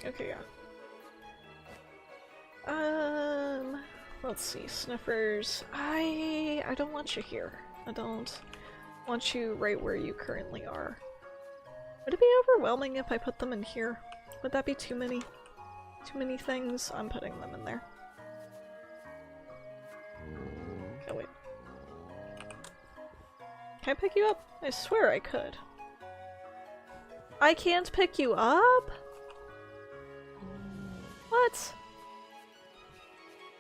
Okay, yeah. Let's see, sniffers. I don't want you here. I don't want you right where you currently are. Would it be overwhelming if I put them in here? Would that be too many things? I'm putting them in there. Oh wait. Can I pick you up? I swear I could. I can't pick you up? What?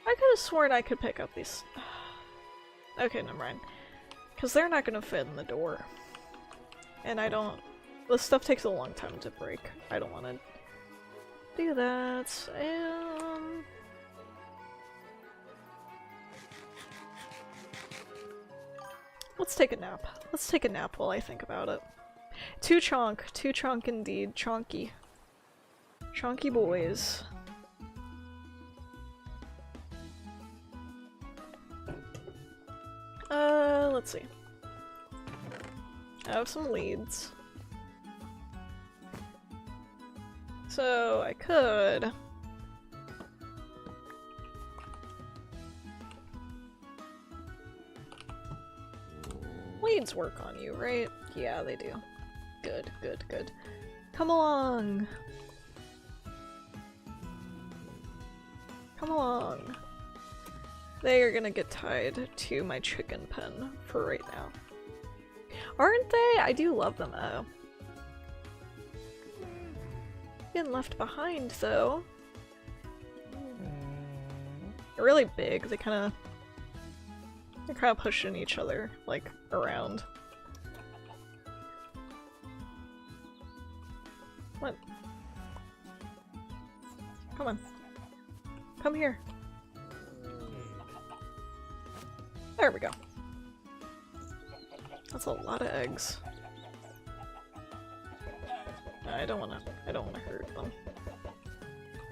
I could have sworn I could pick up these. Okay, never mind. Because they're not gonna fit in the door. And I don't. This stuff takes a long time to break. I don't want to do that. Let's take a nap. Let's take a nap while I think about it. Two chonk indeed. Chonky. Chonky boys. Let's see. I have some leads. So I could... Leads work on you, right? Yeah, they do. Good, good, good. Come along! Come along! They are gonna get tied to my chicken pen for right now. Aren't they? I do love them though. Getting left behind though. They're really big. They're kind of pushing each other like around. What? Come on. Come here. There we go. That's a lot of eggs. I don't wanna hurt them.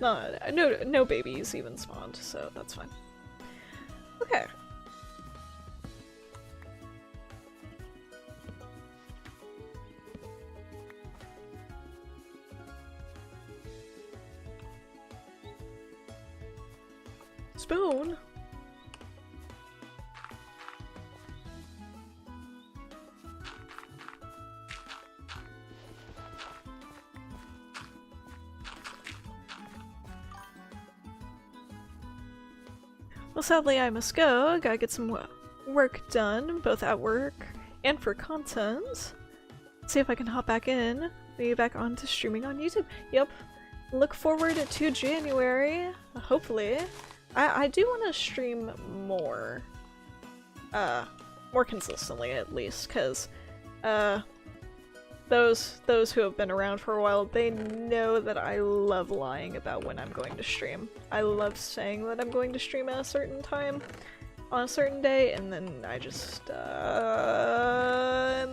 No babies even spawned, so that's fine. Okay. Spoon? Well, sadly I must go. Gotta get some work done, both at work and for content. see if I can hop back in. Be back on to streaming on YouTube. Yep. Look forward to January, hopefully. I do want to stream more. More consistently at least, because those who have been around for a while, they know that I love lying about when I'm going to stream. I love saying that I'm going to stream at a certain time on a certain day, and then I just and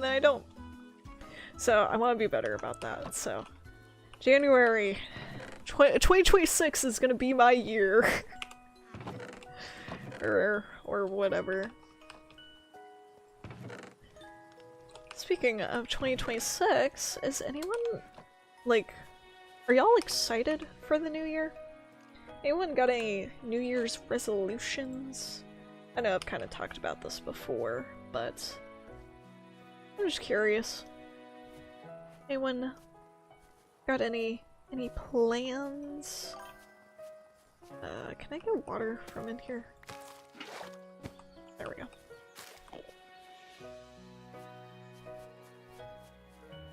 then I don't. So I want to be better about that. So January 2026 is gonna be my year. or whatever. Speaking of 2026, is anyone, like, are y'all excited for the new year? Anyone got any New Year's resolutions? I know I've kind of talked about this before, but I'm just curious. Anyone got any plans? Can I get water from in here? There we go.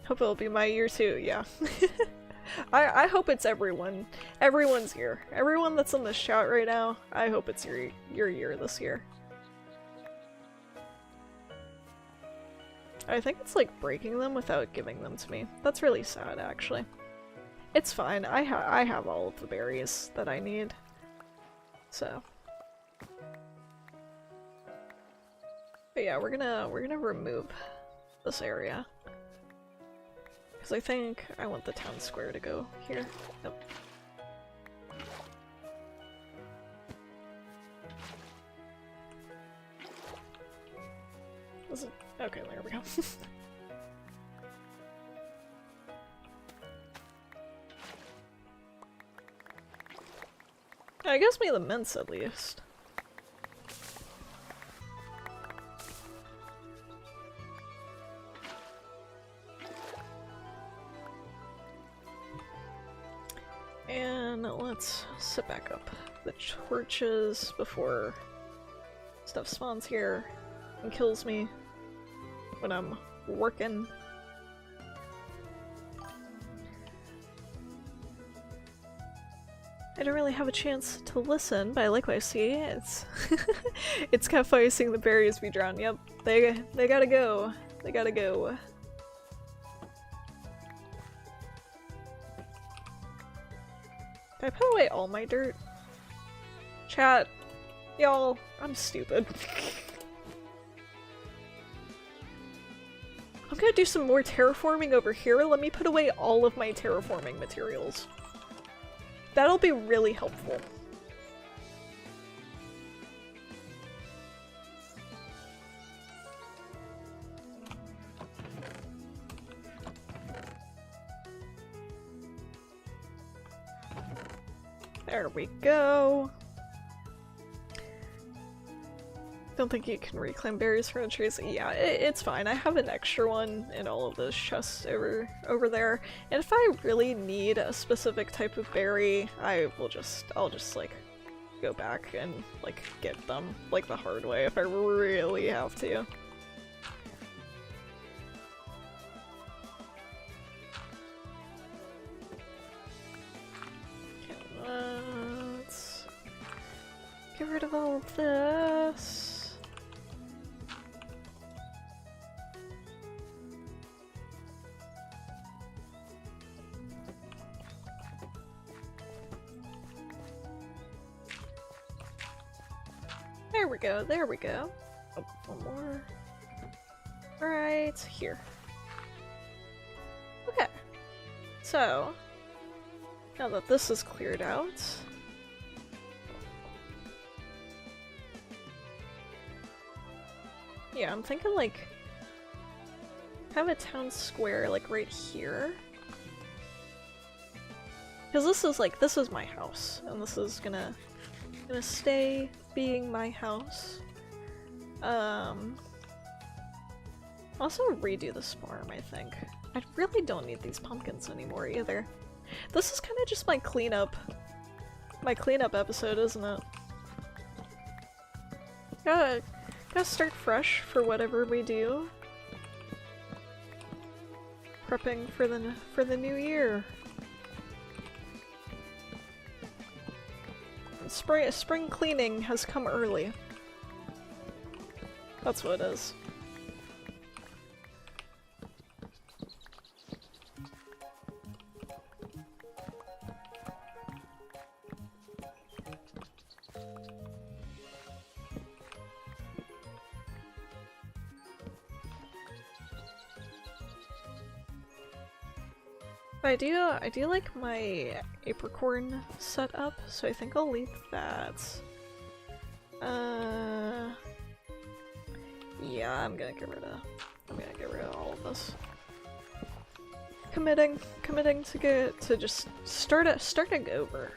Hope it'll be my year too, yeah. I hope it's everyone's year. Everyone that's in this chat right now, I hope it's your year this year. I think it's like breaking them without giving them to me. That's really sad, actually. It's fine. I have all of the berries that I need. So. But yeah, we're gonna remove this area. Because I think I want the town square to go here. Nope. Was it? Okay, there we go. It gives me the mints at least. And let's set back up the torches before stuff spawns here and kills me when I'm working. I don't really have a chance to listen, but I like what I see. It's it's kind of funny seeing the berries be drowned. Yep, they gotta go. They gotta go. Did I put away all my dirt? Chat, y'all, I'm stupid. I'm gonna do some more terraforming over here. Let me put away all of my terraforming materials. That'll be really helpful. There we go. Don't think you can reclaim berries from the trees. Yeah, it's fine. I have an extra one in all of those chests over there. And if I really need a specific type of berry, I'll just like go back and like get them like the hard way if I really have to. Okay, let's get rid of all of this. There we go, there we go. Oh, one more. Right here. Okay. So, now that this is cleared out, yeah, I'm thinking like have a town square like right here. Because this is my house, and this is gonna stay being my house. Also redo the farm, I think. I really don't need these pumpkins anymore either. This is kind of just my cleanup episode, isn't it? Gotta start fresh for whatever we do. Prepping for the new year. Spring cleaning has come early. That's what it is. I do like my apricorn setup, so I think I'll leave that. Yeah, I'm gonna get rid of all of this. Committing to just starting over.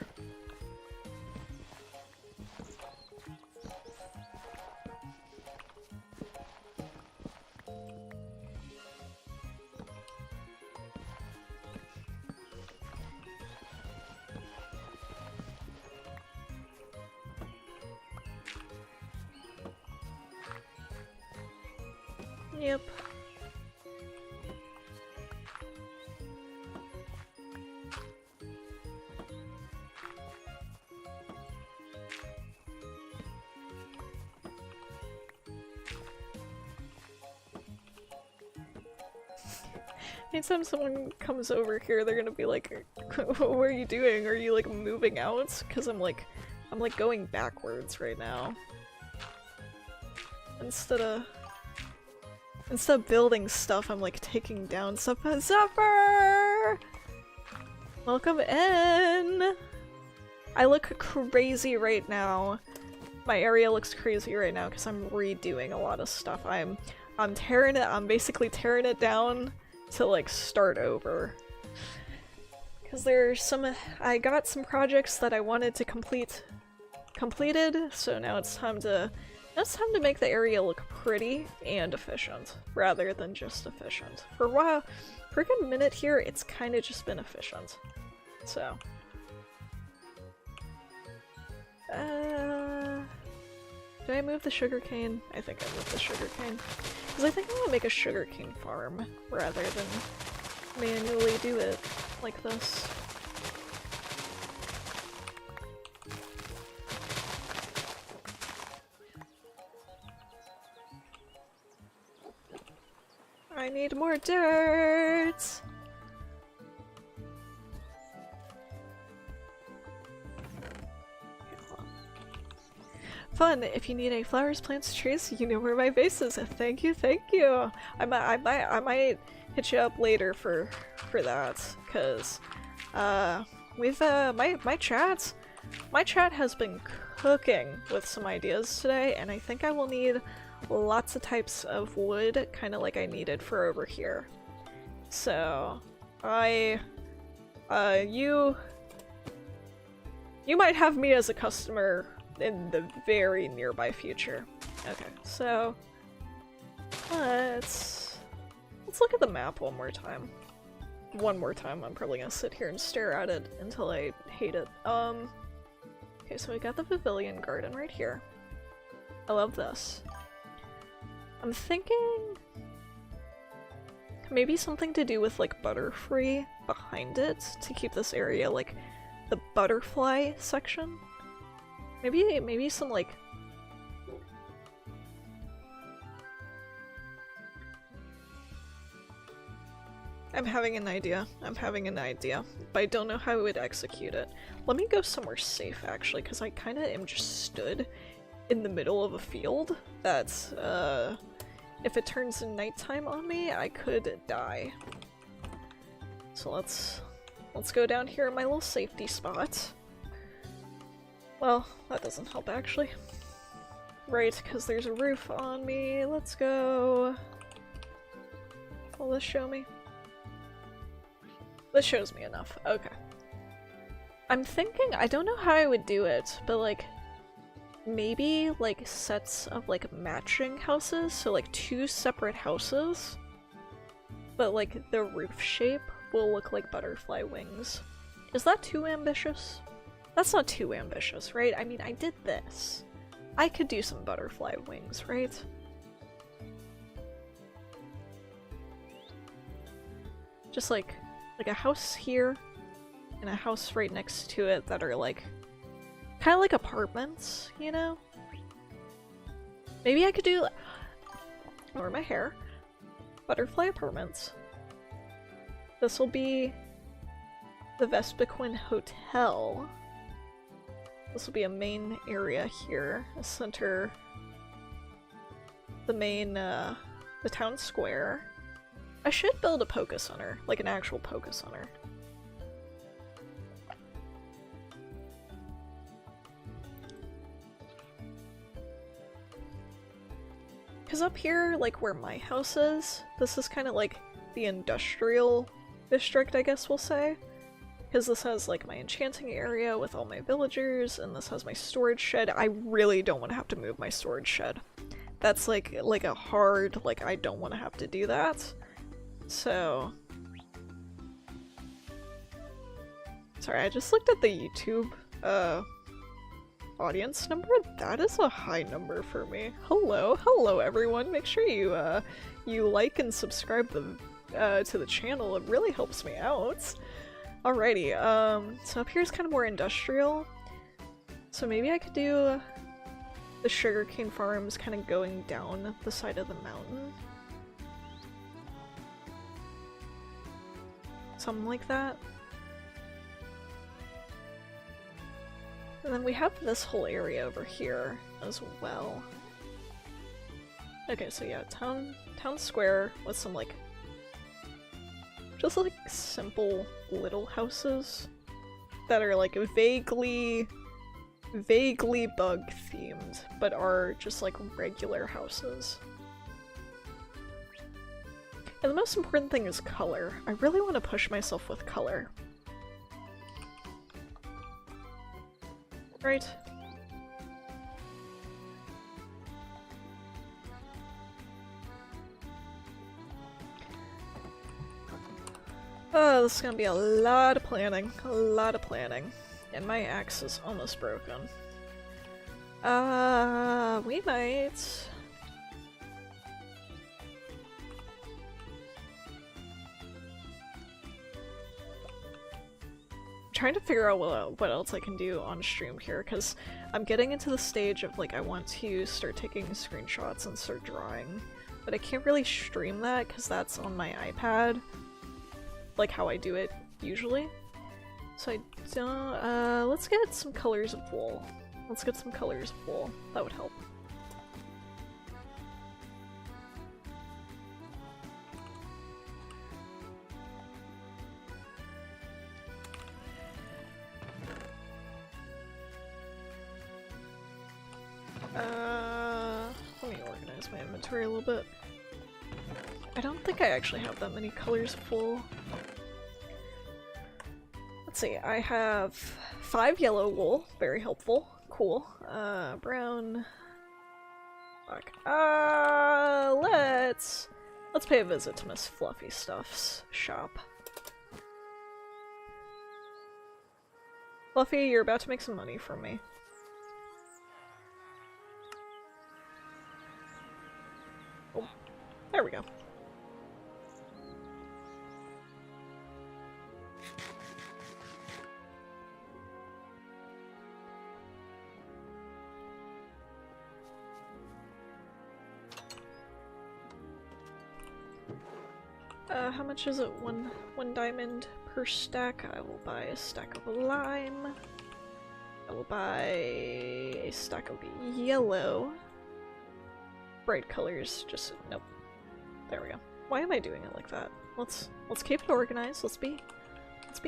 Yep. Anytime someone comes over here, they're gonna be like, what are you doing? Are you like moving out? Because I'm like going backwards right now. Instead of building stuff, I'm like taking down stuff. Zephyr! Welcome in! I look crazy right now. My area looks crazy right now because I'm redoing a lot of stuff. I'm basically tearing it down to like start over. Because I got some projects that I wanted to completed, so now it's time to make the area look pretty and efficient, rather than just efficient. For a while, for a good minute here, it's kind of just been efficient. So. Do I move the sugarcane? I think I moved the sugarcane. Because I think I'm gonna make a sugarcane farm, rather than manually do it like this. I need more dirt! Fun! If you need any flowers, plants, trees, you know where my base is. Thank you, thank you! I might hit you up later for that, cause my chat has been cooking with some ideas today, and I think I will need lots of types of wood, kind of like I needed for over here. So, you might have me as a customer in the very nearby future. Okay, so let's look at the map one more time. I'm probably gonna sit here and stare at it until I hate it. Okay, so we got the pavilion garden right here. I love this. I'm thinking maybe something to do with like Butterfree behind it to keep this area like the butterfly section. Maybe some like I'm having an idea, but I don't know how I would execute it. Let me go somewhere safe actually, because I kind of am just stood in the middle of a field that's if it turns nighttime on me, I could die. So let's go down here in my little safety spot. Well, that doesn't help actually. Right, because there's a roof on me. Let's go. Will this show me? This shows me enough. Okay. I'm thinking, I don't know how I would do it, but like maybe like sets of like matching houses, so like 2 separate houses, but like the roof shape will look like butterfly wings. Is that too ambitious? That's not too ambitious, right? I mean, I did this. I could do some butterfly wings, right? Just like a house here and a house right next to it that are like kind of like apartments, you know? Maybe I could do or my hair. Butterfly apartments. This will be the Vespiquin Hotel. This will be a main area here, a center, the main, the town square. I should build a Poké Center, like an actual Poké Center. Because up here, like where my house is, this is kind of like the industrial district, I guess we'll say. Because this has like my enchanting area with all my villagers, and this has my storage shed. I really don't want to have to move my storage shed. That's like a hard, like I don't want to have to do that. So... Sorry, I just looked at the YouTube audience number. That is a high number for me. Hello everyone. Make sure you like and subscribe to the channel. It really helps me out. Alrighty, so up here is kind of more industrial. So maybe I could do the sugarcane farms kind of going down the side of the mountain. Something like that. And then we have this whole area over here as well. Okay, so yeah, town square with some like just like simple little houses that are like vaguely bug themed, but are just like regular houses. And the most important thing is color. I really want to push myself with color. Right. Oh, this is gonna be a lot of planning. A lot of planning. And my axe is almost broken. We might... trying to figure out what else I can do on stream here, because I'm getting into the stage of like I want to start taking screenshots and start drawing, but I can't really stream that because that's on my iPad, like how I do it usually. So I don't, let's get some colors of wool. Let's get some colors of wool. That would help. Let me organize my inventory a little bit. I don't think I actually have that many colors full. Let's see, I have 5 yellow wool, very helpful. Cool. Brown. Black. Let's pay a visit to Miss Fluffy Stuff's shop. Fluffy, you're about to make some money from me. Oh, there we go. How much is it? One diamond per stack. I will buy a stack of lime. I will buy a stack of yellow. Bright colors, just nope. There we go. Why am I doing it like that? Let's keep it organized. Let's be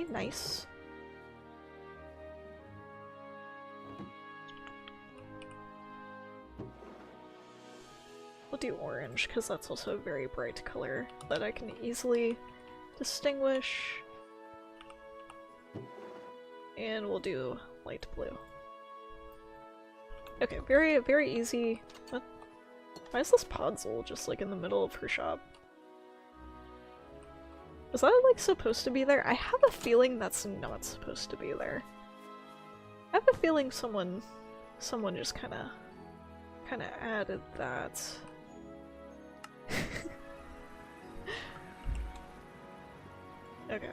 nice. We'll do orange, because that's also a very bright color that I can easily distinguish. And we'll do light blue. Okay, very, very easy. What? Why is this Podzol just like in the middle of her shop? Is that like supposed to be there? I have a feeling that's not supposed to be there. I have a feeling someone just kinda added that. Okay.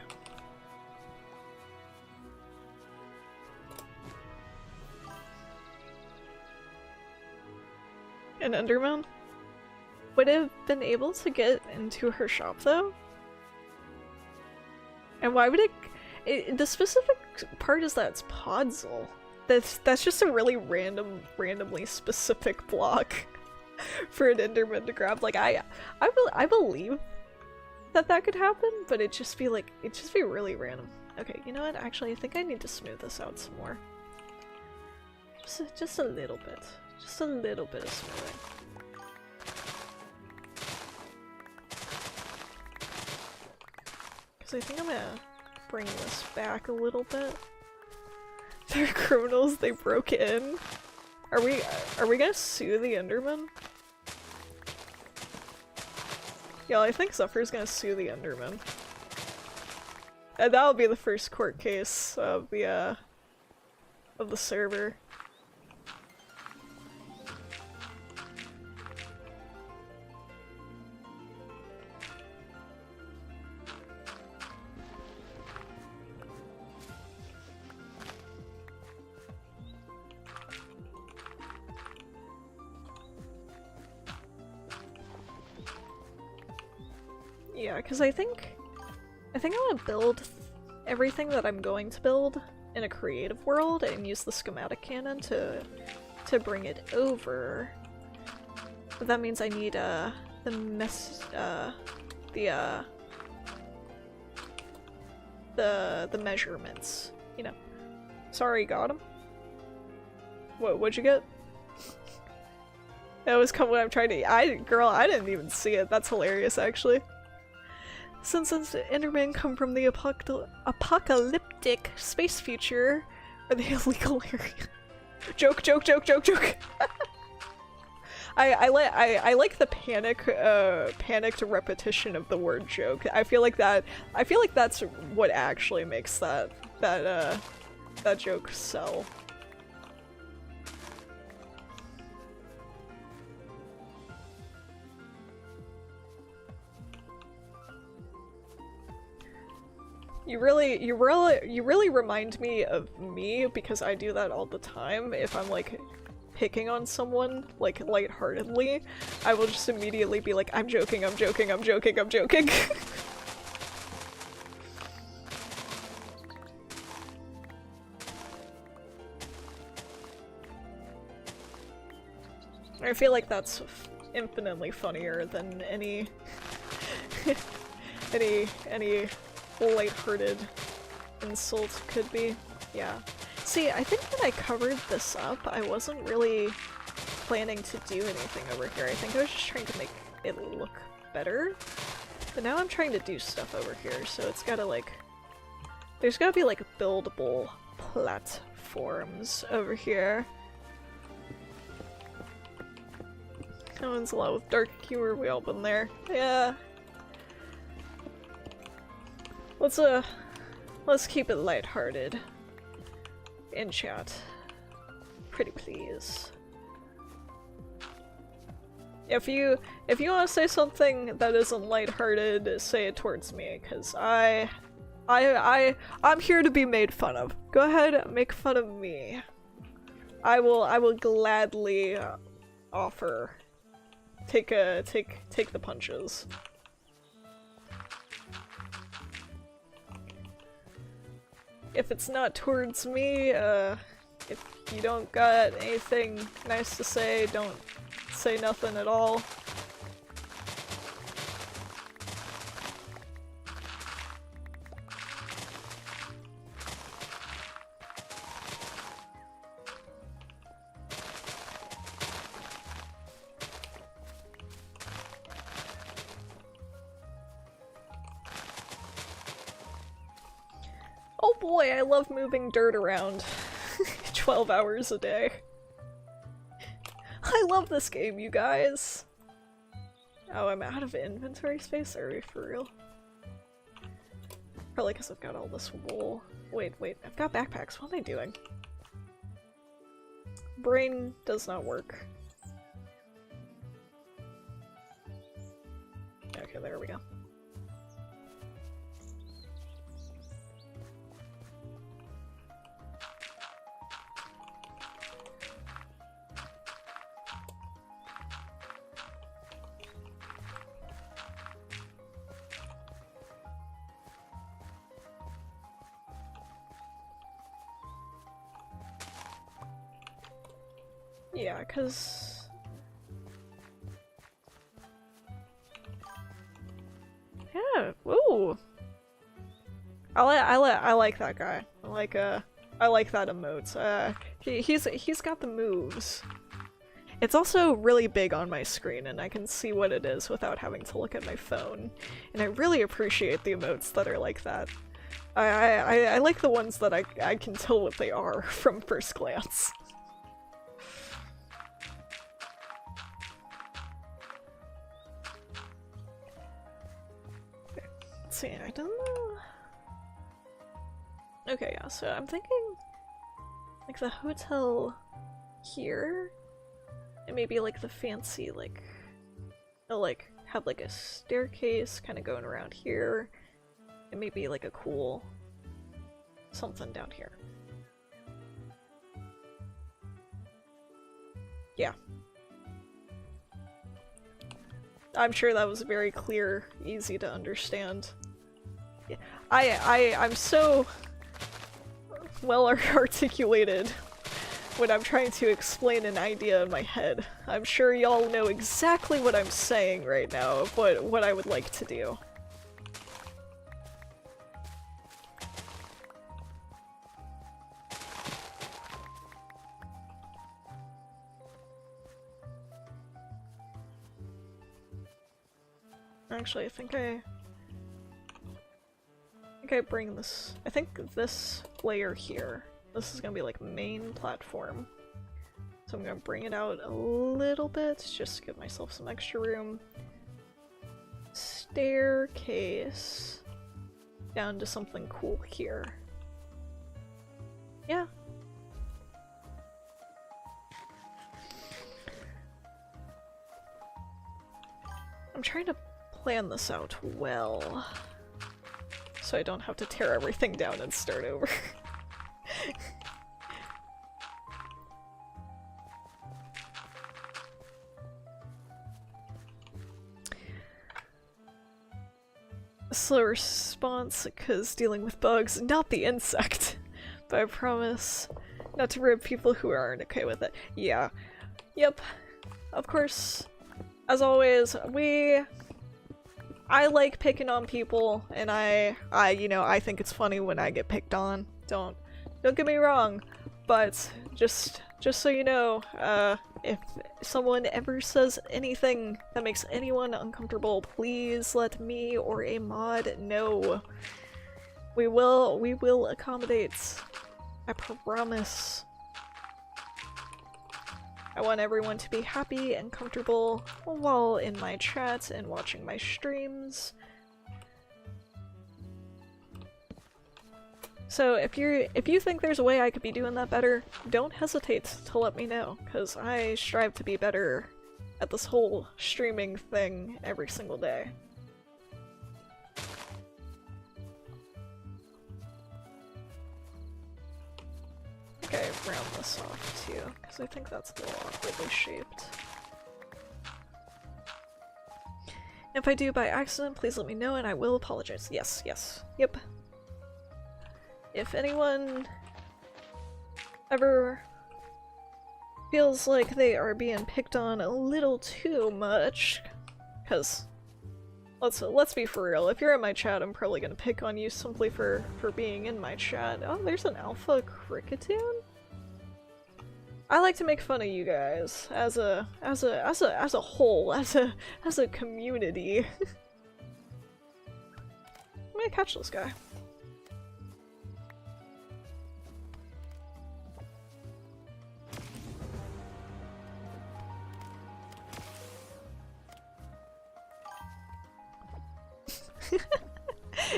An Enderman? Would have been able to get into her shop though? And why would the specific part is that it's Podzol. That's just a really randomly specific block for an Enderman to grab. Like I believe that could happen, but it'd just be really random. Okay, you know what? Actually, I think I need to smooth this out some more. Just a little bit. Just a little bit of smoothing. Because I think I'm gonna bring this back a little bit. They're criminals, they broke in. Are we gonna sue the Enderman? Yeah, I think Zephyr's gonna sue the Enderman. And that'll be the first court case of the server. Yeah, because I think I want to build everything that I'm going to build in a creative world and use the schematic cannon to bring it over. But that means I need the measurements, you know. Sorry, got him. What'd you get? That was what I'm trying to. Girl, I didn't even see it. That's hilarious, actually. Since Endermen come from the apocalyptic space future, or the illegal area. Joke. I like the panicked repetition of the word joke. I feel like that's what actually makes that joke sell. You really remind me of me, because I do that all the time. If I'm like picking on someone like lightheartedly, I will just immediately be like, I'm joking. I feel like that's infinitely funnier than any lighthearted insult could be. Yeah. See, I think when I covered this up, I wasn't really planning to do anything over here. I think I was just trying to make it look better. But now I'm trying to do stuff over here, so it's gotta like... There's gotta be like buildable platforms over here. That one's a lot with dark humor, we all been there. Yeah. Let's keep it lighthearted in chat. Pretty please. If you want to say something that isn't lighthearted, say it towards me, because I'm here to be made fun of. Go ahead, make fun of me. I will gladly offer. Take the punches. If it's not towards me, if you don't got anything nice to say, don't say nothing at all. Oh boy, I love moving dirt around 12 hours a day. I love this game, you guys! Oh, I'm out of inventory space? Are we for real? Probably because I've got all this wool. Wait, I've got backpacks. What am I doing? Brain does not work. Okay, there we go. Yeah, cause yeah, ooh. I like that guy. I like that emote. He's got the moves. It's also really big on my screen, and I can see what it is without having to look at my phone. And I really appreciate the emotes that are like that. I like the ones that I can tell what they are from first glance. Okay, let's see, I don't know. Okay, yeah, so I'm thinking like the hotel here, and maybe like the fancy, like, they'll like have like a staircase kind of going around here, and maybe like a cool something down here. Yeah. I'm sure that was very clear, easy to understand. Yeah. I'm so well articulated when I'm trying to explain an idea in my head. I'm sure y'all know exactly what I'm saying right now of what I would like to do. Actually, I think I bring this. I think this layer here. This is gonna be like main platform. So I'm gonna bring it out a little bit just to give myself some extra room. Staircase down to something cool here. Yeah. I'm trying to plan this out well, so I don't have to tear everything down and start over. Slow response, because dealing with bugs, not the insect. But I promise not to rib people who aren't okay with it. Yeah. Yep. Of course. As always, I like picking on people, and you know, I think it's funny when I get picked on. Don't get me wrong, but just so you know, if someone ever says anything that makes anyone uncomfortable, please let me or a mod know. We will accommodate. I promise. I want everyone to be happy and comfortable while in my chat and watching my streams. So if you think there's a way I could be doing that better, don't hesitate to let me know, because I strive to be better at this whole streaming thing every single day. Okay, round this off too, because I think that's a little awkwardly shaped. If I do by accident, please let me know and I will apologize. Yes, yes, yep. If anyone ever feels like they are being picked on a little too much, because let's be for real, if you're in my chat, I'm probably gonna pick on you simply for being in my chat. Oh, there's an alpha cricketoon? I like to make fun of you guys as a whole, as a community. I'm gonna catch this guy.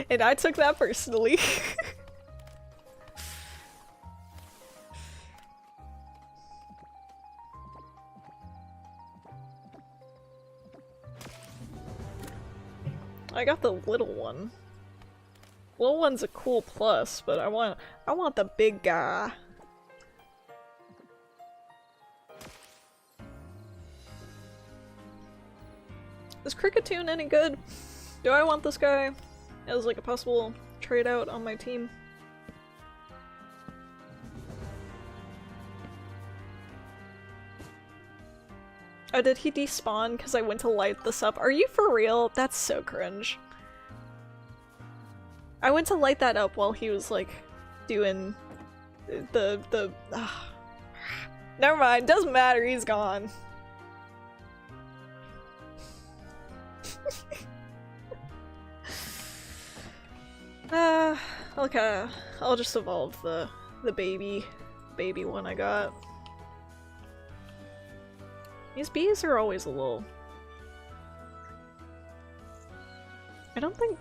And I took that personally. I got the little one. Little one's a cool plus, but I want the big guy. Is Cricketoon any good? Do I want this guy as like a possible trade out on my team? Oh, did he despawn because I went to light this up? Are you for real? That's so cringe. I went to light that up while he was, like, doing the Never mind, doesn't matter, he's gone. Okay, I'll just evolve the baby one I got. These bees are always a little... I don't think...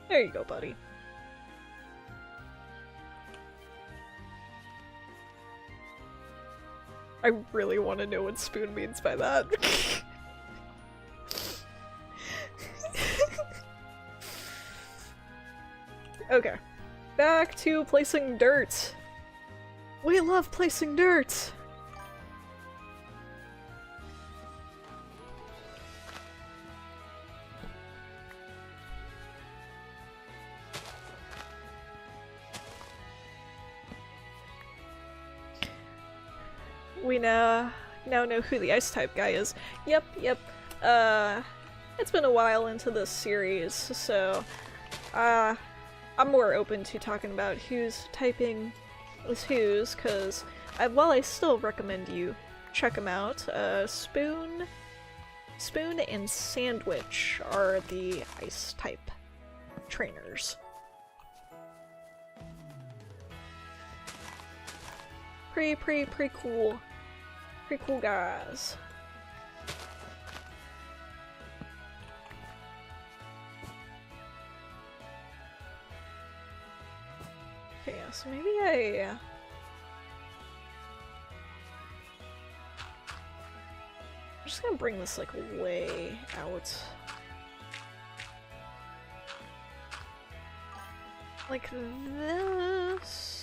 There you go, buddy. I really want to know what spoon means by that. Okay. Back to placing dirt. We love placing dirt! We now know who the ice type guy is. Yep. It's been a while into this series, so I'm more open to talking about who's typing is whose, because while I still recommend you check them out, Spoon and Sandwich are the ice type trainers. Pretty cool. Pretty cool guys. Okay, yeah, so maybe I'm just gonna bring this, like, way out. Like this.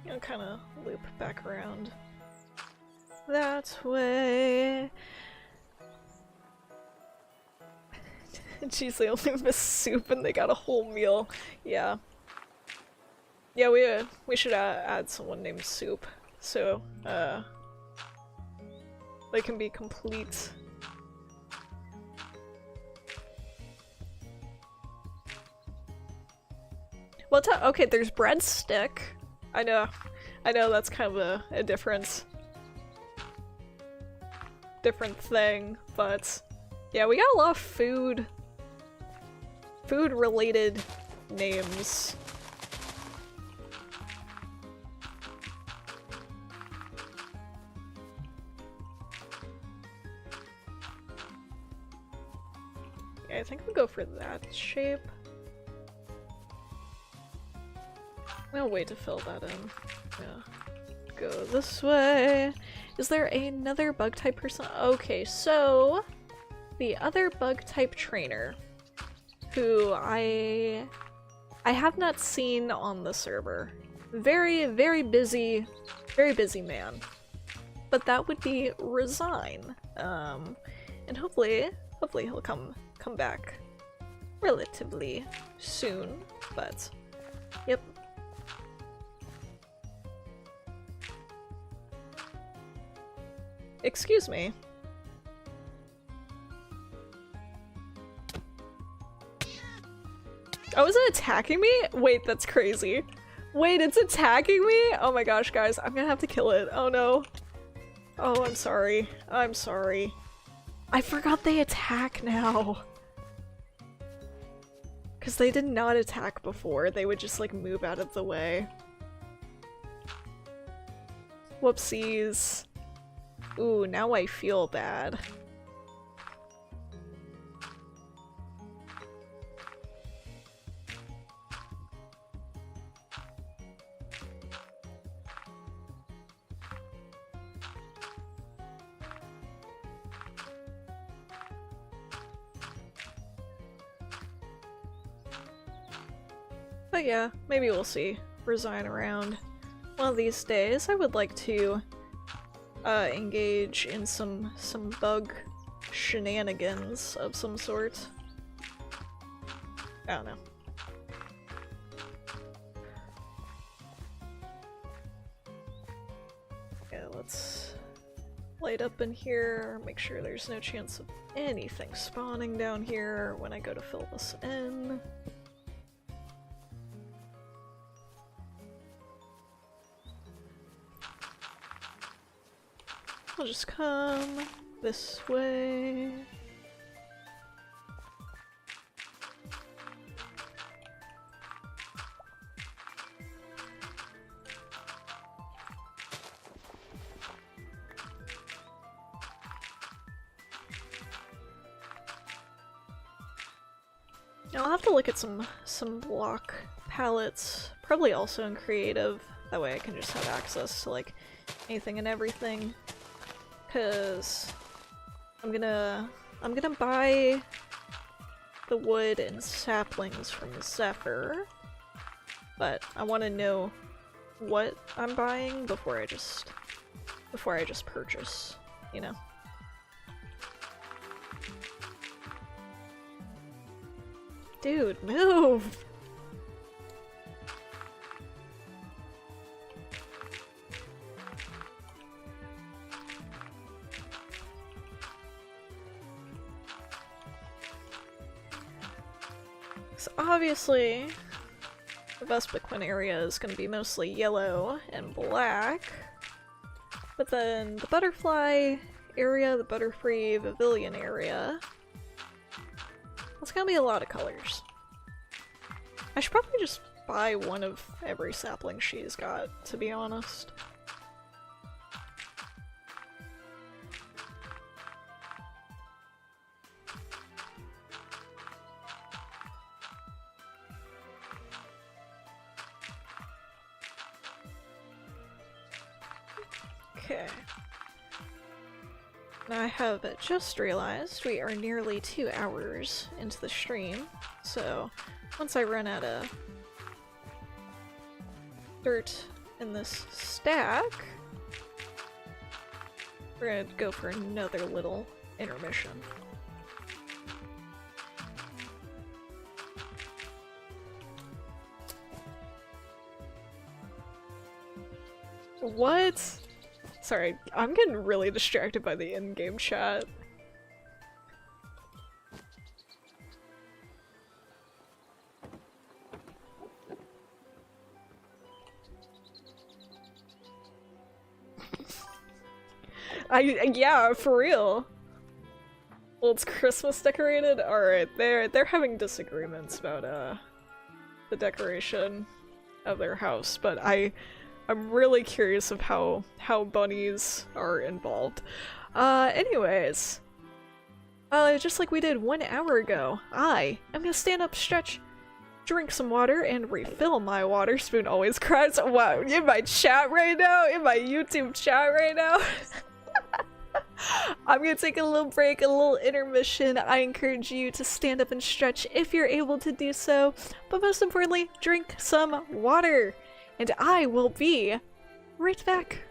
And kind of loop back around that way. Jeez, they only miss soup and they got a whole meal. Yeah. Yeah, we should add someone named Soup, so they can be complete. Well, okay, there's Breadstick. I know that's kind of a different thing, but yeah, we got a lot of food-related names. Yeah, I think we'll go for that shape. No way to fill that in. Yeah. Go this way. Is there another bug type person? Okay, so the other bug type trainer who I have not seen on the server. Very busy man. But that would be Resign. And hopefully he'll come back relatively soon, but yep. Excuse me. Oh, is it attacking me? Wait, that's crazy. Wait, it's attacking me? Oh my gosh, guys, I'm gonna have to kill it. Oh no. Oh, I'm sorry. I'm sorry. I forgot they attack now. Because they did not attack before. They would just, like, move out of the way. Whoopsies. Ooh, now I feel bad. But yeah, maybe we'll see Resign around one of these days. I would like to engage in some bug shenanigans of some sort. I don't know. Okay, let's light up in here, make sure there's no chance of anything spawning down here when I go to fill this in. I'll just come this way. I'll have to look at some block palettes, probably also in creative. That way I can just have access to like anything and everything. Cause I'm gonna buy the wood and saplings from Zephyr, but I want to know what I'm buying before I just purchase, you know. Dude, move! So obviously, the Vespiquen area is going to be mostly yellow and black, but then the butterfly area, the Butterfree Pavilion area, it's gonna be a lot of colors. I should probably just buy one of every sapling she's got, to be honest. Okay. Now I have just realized we are nearly 2 hours into the stream, so once I run out of dirt in this stack, we're gonna go for another little intermission. What? Sorry, I'm getting really distracted by the in-game chat. Yeah, for real. Well, it's Christmas decorated? Alright, they're having disagreements about, the decoration of their house, but I'm really curious of how bunnies are involved. Anyways. Just like we did 1 hour ago, I'm gonna stand up, stretch, drink some water, and refill my water spoon always cries. Wow, in my chat right now? In my YouTube chat right now? I'm gonna take a little break, a little intermission. I encourage you to stand up and stretch if you're able to do so, but most importantly, drink some water. And I will be right back.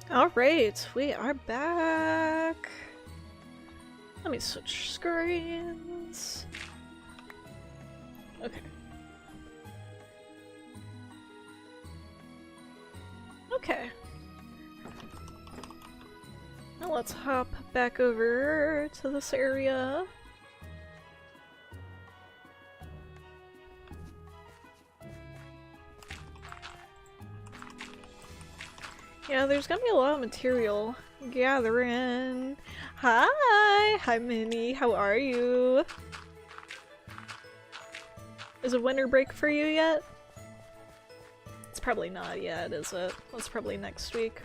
Alright, we are back. Let me switch screens. Okay. Okay. Now let's hop back over to this area. Yeah, there's gonna be a lot of material gathering. Hi! Hi, Minnie. How are you? Is it winter break for you yet? It's probably not yet, is it? That's probably next week.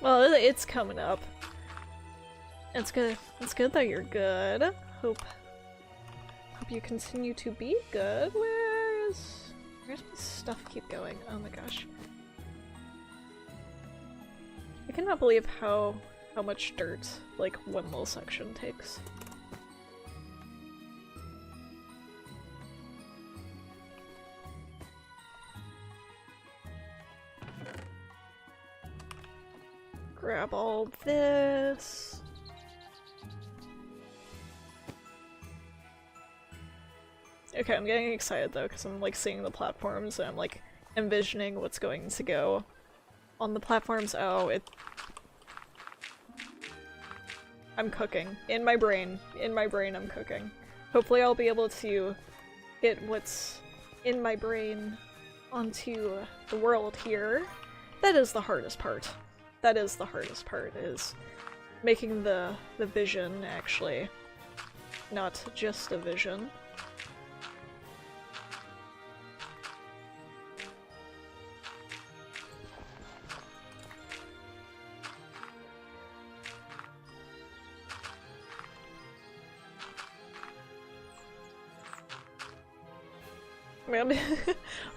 Well, it's coming up. It's good. It's good that you're good. Hope you continue to be good. Where's my stuff keep going? Oh my gosh. I cannot believe how much dirt like one little section takes. Grab all this. Okay, I'm getting excited though, because I'm like seeing the platforms and I'm like envisioning what's going to go on the platforms. Oh, I'm cooking. In my brain I'm cooking. Hopefully I'll be able to get what's in my brain onto the world here. That is the hardest part. That is the hardest part, is making the vision actually not just a vision.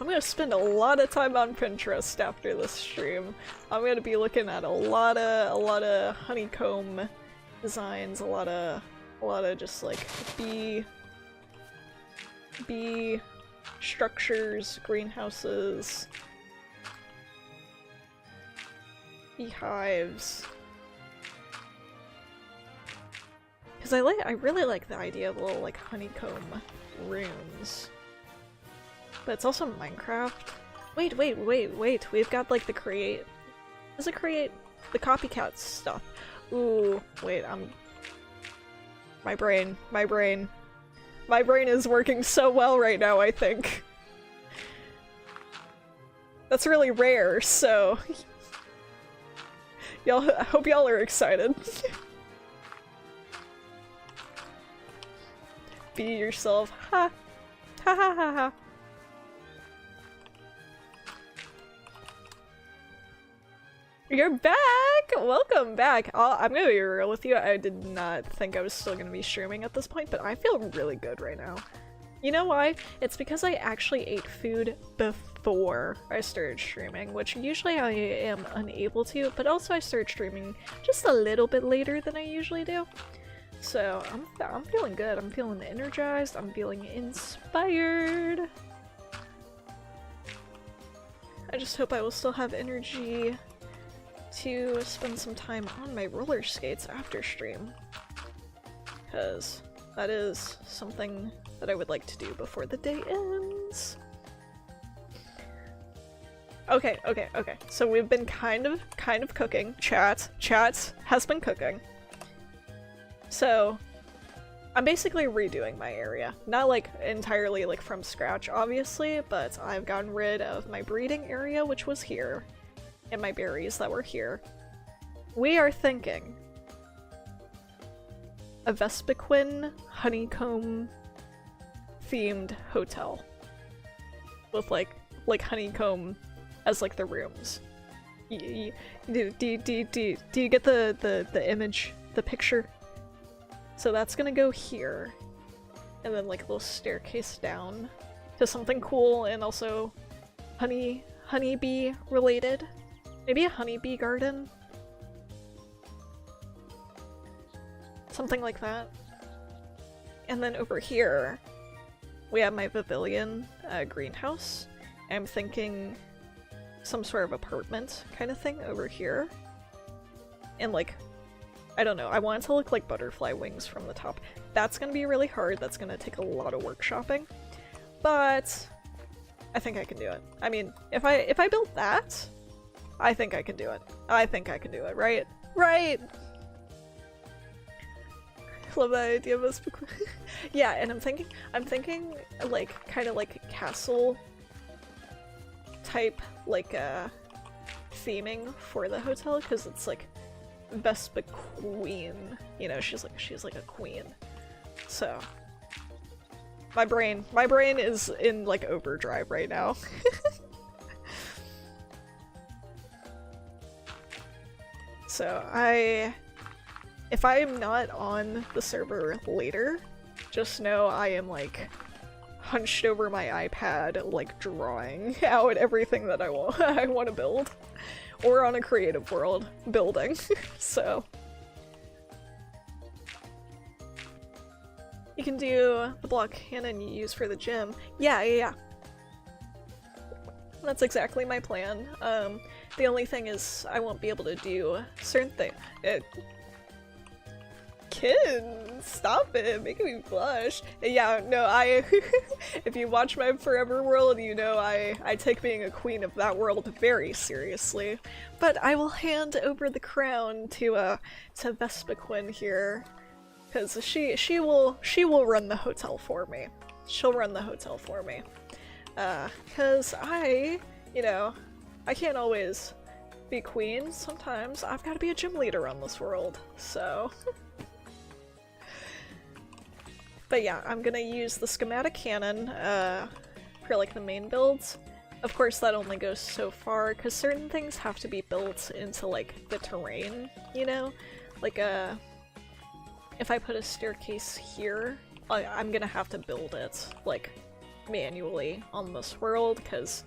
I'm gonna spend a lot of time on Pinterest after this stream. I'm gonna be looking at a lot of honeycomb designs, a lot of just like bee structures, greenhouses, beehives. Because I really like the idea of little like honeycomb rooms. But it's also Minecraft. Wait, we've got like the create. Does it create the copycat stuff? Ooh, wait, my brain is working so well right now, I think. That's really rare, so I hope y'all are excited. Be yourself. Ha! Ha ha ha ha. You're back! Welcome back! I'm gonna be real with you, I did not think I was still gonna be streaming at this point, but I feel really good right now. You know why? It's because I actually ate food before I started streaming, which usually I am unable to, but also I started streaming just a little bit later than I usually do. So I'm feeling good, I'm feeling energized, I'm feeling inspired. I just hope I will still have energy to spend some time on my roller skates after stream, because that is something that I would like to do before the day ends. Okay, so we've been kind of cooking. Chat has been cooking. So I'm basically redoing my area. Not like entirely like from scratch, obviously, but I've gotten rid of my breeding area, which was here, and my berries that were here. We are thinking a Vespiquen honeycomb themed hotel with like honeycomb as like the rooms. Do you get the image, the picture? So that's gonna go here, and then like a little staircase down to something cool and also honeybee related. Maybe a honeybee garden? Something like that. And then over here, we have my pavilion greenhouse. I'm thinking some sort of apartment kind of thing over here. And like, I don't know, I want it to look like butterfly wings from the top. That's gonna be really hard, that's gonna take a lot of workshopping. But I think I can do it. I mean, if I build that, I think I can do it. I think I can do it, right? Right! Love that idea of us. Yeah, and I'm thinking like kind of like castle type like theming for the hotel, because it's like Vespa Queen, you know, she's like a queen. So my brain is in like overdrive right now. So if I am not on the server later, just know I am like hunched over my iPad, like drawing out everything that I want to build, or on a creative world building. So you can do the block cannon you use for the gym. Yeah. That's exactly my plan. The only thing is I won't be able to do certain things. Kid, stop it, making me blush. Yeah, no, if you watch my Forever World, you know I take being a queen of that world very seriously. But I will hand over the crown to Vespa Quinn here, because she will run the hotel for me. She'll run the hotel for me. Because you know, I can't always be queen. Sometimes I've got to be a gym leader on this world, so... But yeah, I'm gonna use the schematic cannon for like the main builds. Of course that only goes so far, because certain things have to be built into like the terrain, you know? Like if I put a staircase here, I'm gonna have to build it like manually on this world, because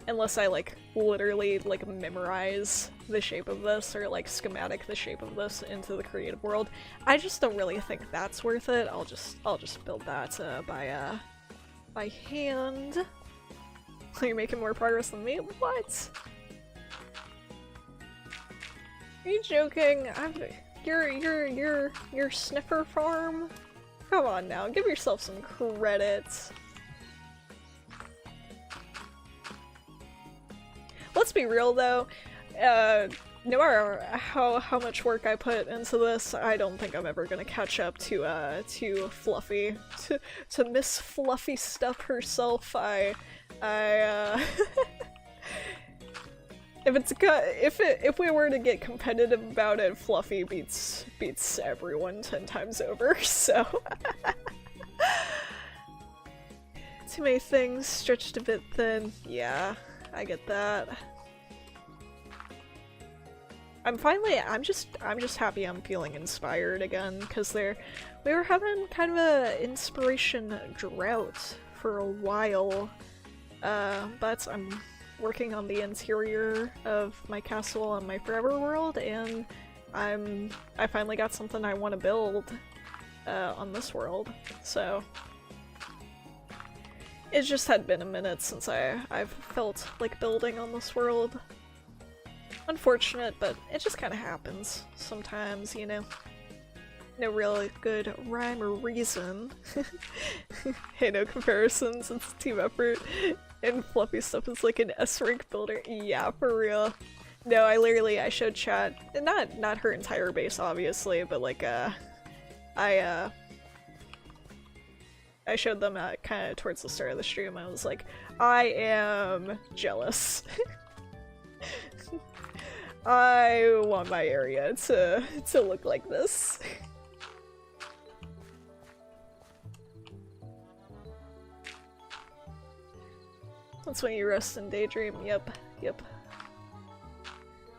unless I like literally like memorize the shape of this or like schematic the shape of this into the creative world, I just don't really think that's worth it. I'll just build that by hand. You're making more progress than me? What? Are you joking? Your sniffer farm? Come on now, give yourself some credit. Let's be real though, no matter how much work I put into this, I don't think I'm ever gonna catch up to Fluffy, to Miss Fluffy Stuff herself. If we were to get competitive about it, Fluffy beats everyone 10 times over. So too many things stretched a bit thin. Yeah. I get that. I'm just happy I'm feeling inspired again, because we were having kind of a inspiration drought for a while, but I'm working on the interior of my castle on my Forever World, and I finally got something I want to build on this world, so it just had been a minute since I've felt like building on this world. Unfortunate, but it just kind of happens sometimes, you know? No really good rhyme or reason. Hey, no comparisons, it's a team effort. And Fluffy Stuff is like an S-rank builder. Yeah, for real. No, I showed chat, and not her entire base obviously, but like I showed them kind of towards the start of the stream. I was like, I am jealous. I want my area to look like this. That's when you rest and daydream. Yep.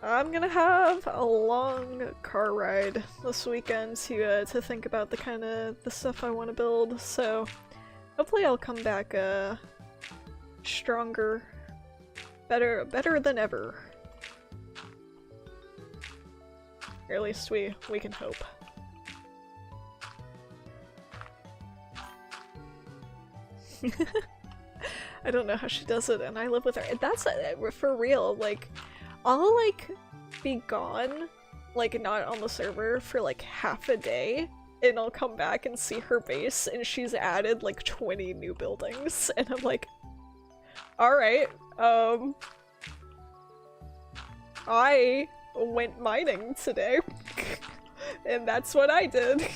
I'm gonna have a long car ride this weekend to think about the stuff I want to build, so hopefully I'll come back stronger, better than ever. Or at least we can hope. I don't know how she does it, and I live with her. That's for real. Like, I'll like be gone, like not on the server for like half a day, and I'll come back and see her base, and she's added like 20 new buildings, and I'm like, all right, I went mining today, and that's what I did.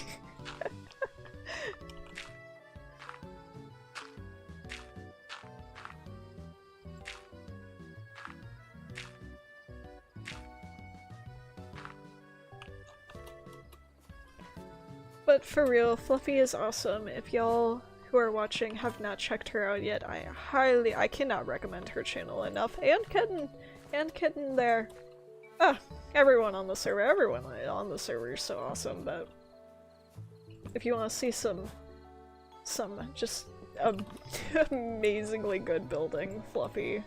But for real, Fluffy is awesome. If y'all who are watching have not checked her out yet, I cannot recommend her channel enough. And Kitten there. Ah, everyone on the server is so awesome, but if you want to see some just amazingly good building, Fluffy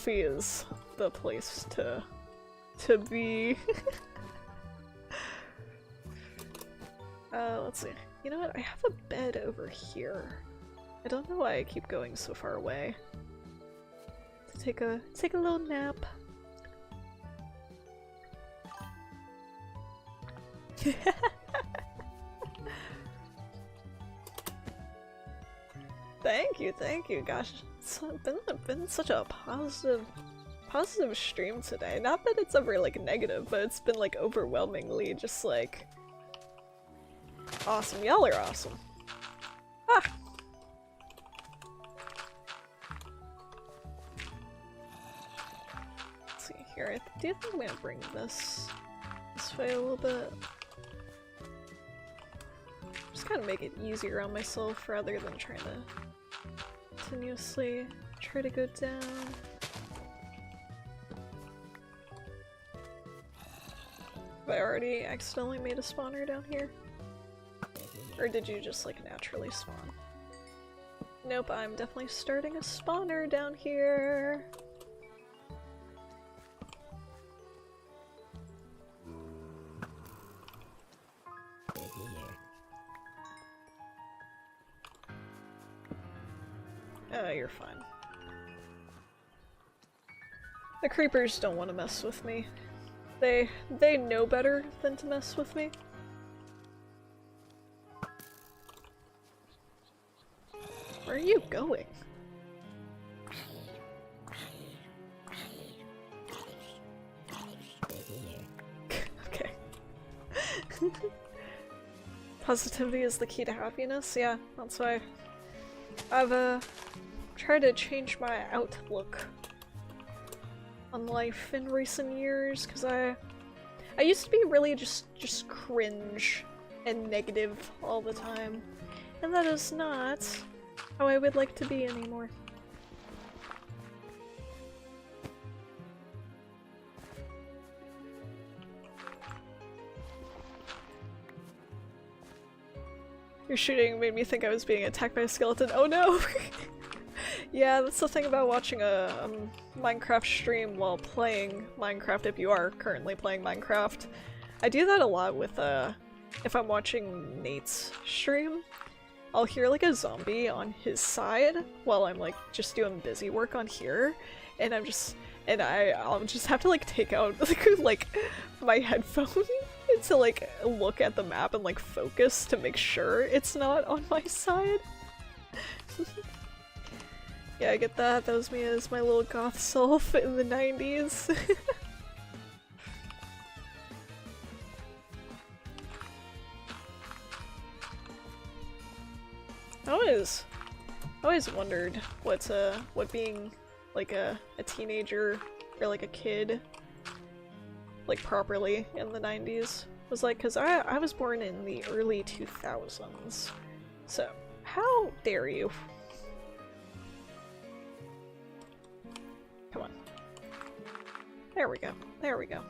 is the place to be. Let's see. You know what? I have a bed over here. I don't know why I keep going so far away. To take a little nap. Thank you. Gosh, it's been such a positive stream today. Not that it's ever like negative, but it's been like overwhelmingly just like awesome. Y'all are awesome. Ah. Let's see here. I do think I'm gonna bring this way a little bit. Just kind of make it easier on myself rather than trying to continuously try to go down. Have I already accidentally made a spawner down here? Or did you just like naturally spawn? Nope, I'm definitely starting a spawner down here. Oh, you're fine. The creepers don't want to mess with me. They know better than to mess with me. Where are you going? Okay. Positivity is the key to happiness? Yeah, that's why I've tried to change my outlook on life in recent years, because I used to be really just cringe and negative all the time, and that is not how I would like to be anymore. Your shooting made me think I was being attacked by a skeleton. Oh no! Yeah, that's the thing about watching a Minecraft stream while playing Minecraft, if you are currently playing Minecraft. I do that a lot with, if I'm watching Nate's stream. I'll hear like a zombie on his side while I'm like just doing busy work on here, and I'll just have to like take out like my headphone to like look at the map and like focus to make sure it's not on my side. Yeah, I get that. That was me as my little goth self in the 90s. I always wondered what being like a teenager or like a kid like properly in the 90s was like, because I was born in the early 2000s. So how dare you? Come on. There we go. There we go.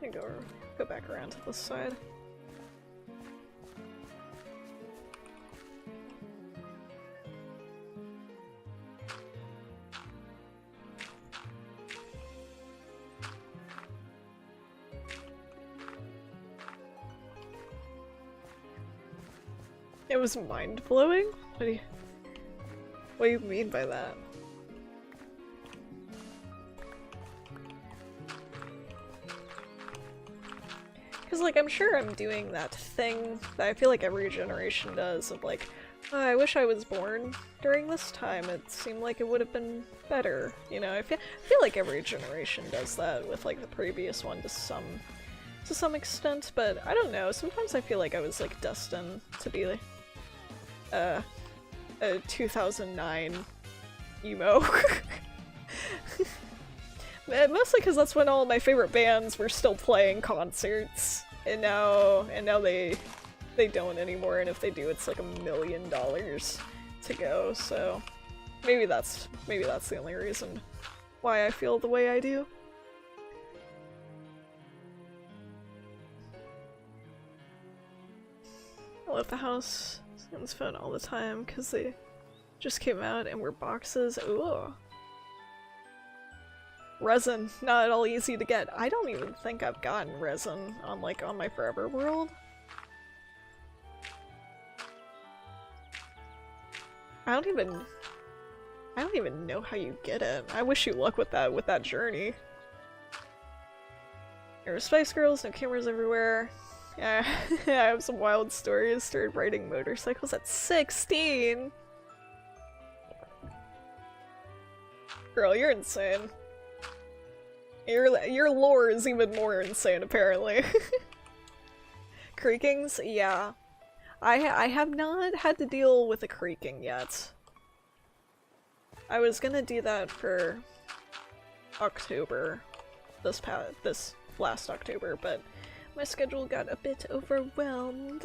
And go back around to this side. It was mind-blowing? What do you mean by that? Because, like, I'm sure I'm doing that thing that I feel like every generation does of, like, oh, I wish I was born during this time. It seemed like it would have been better. You know, I feel like every generation does that with, like, the previous one to some extent, but I don't know. Sometimes I feel like I was, like, destined to be, like, a 2009 emo. Mostly because that's when all my favorite bands were still playing concerts, and now they don't anymore, and if they do, it's like $1 million to go. So maybe that's the only reason why I feel the way I do. I left the house on this phone all the time because they just came out and were boxes. Ooh. Resin, not at all easy to get. I don't even think I've gotten resin on my Forever World. I don't even know how you get it. I wish you luck with that journey. There were Spice Girls, no cameras everywhere. Yeah, I have some wild stories. Started riding motorcycles at 16. Girl, you're insane. Your lore is even more insane, apparently. Creakings? Yeah. I have not had to deal with a creaking yet. I was gonna do that for October, this last October, but my schedule got a bit overwhelmed.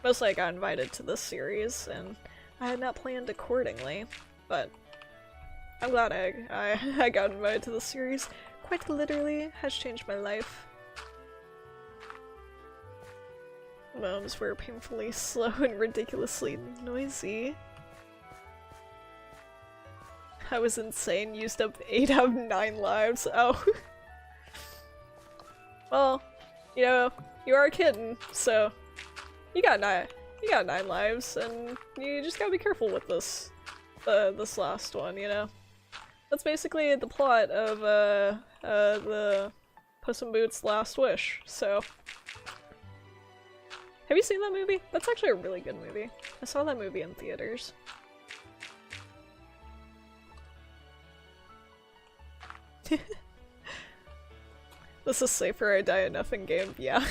Mostly I got invited to this series, and I had not planned accordingly, but I'm glad I got invited to this series. Quite literally has changed my life. Moans were painfully slow and ridiculously noisy. I was insane, used up 8 out of 9 lives. Oh. Well, you know, you are a kitten, so you got 9 lives, and you just gotta be careful with this last one, you know? That's basically the plot of the Puss in Boots' Last Wish, so. Have you seen that movie? That's actually a really good movie. I saw that movie in theaters. This is safer, I die enough in game, yeah.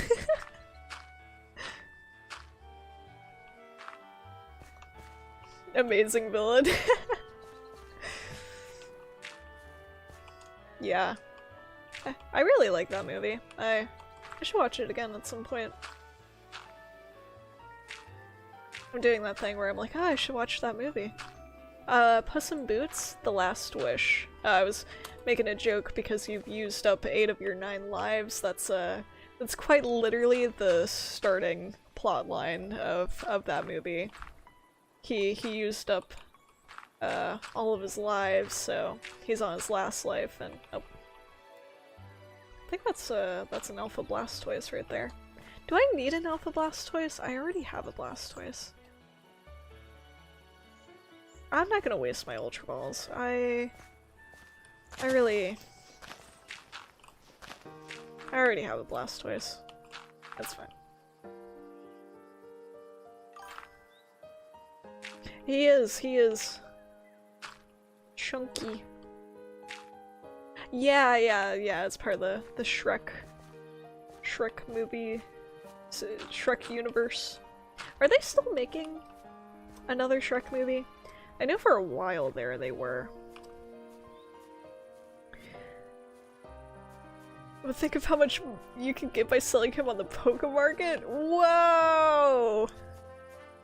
Amazing villain. Yeah. I really like that movie. I should watch it again at some point. I'm doing that thing where I'm like, oh, I should watch that movie. Puss in Boots, The Last Wish. I was making a joke because you've used up 8 of your 9 lives. That's quite literally the starting plot line of that movie. He used up all of his lives, so he's on his last life, and oh. I think that's an Alpha Blastoise right there. Do I need an Alpha Blastoise? I already have a Blastoise. I'm not gonna waste my Ultra Balls. I already have a Blastoise. That's fine. He is chunky. Yeah, it's part of the Shrek movie, Shrek universe. Are they still making another Shrek movie? I know for a while there they were. But think of how much you can get by selling him on the Pokemarket? Whoa!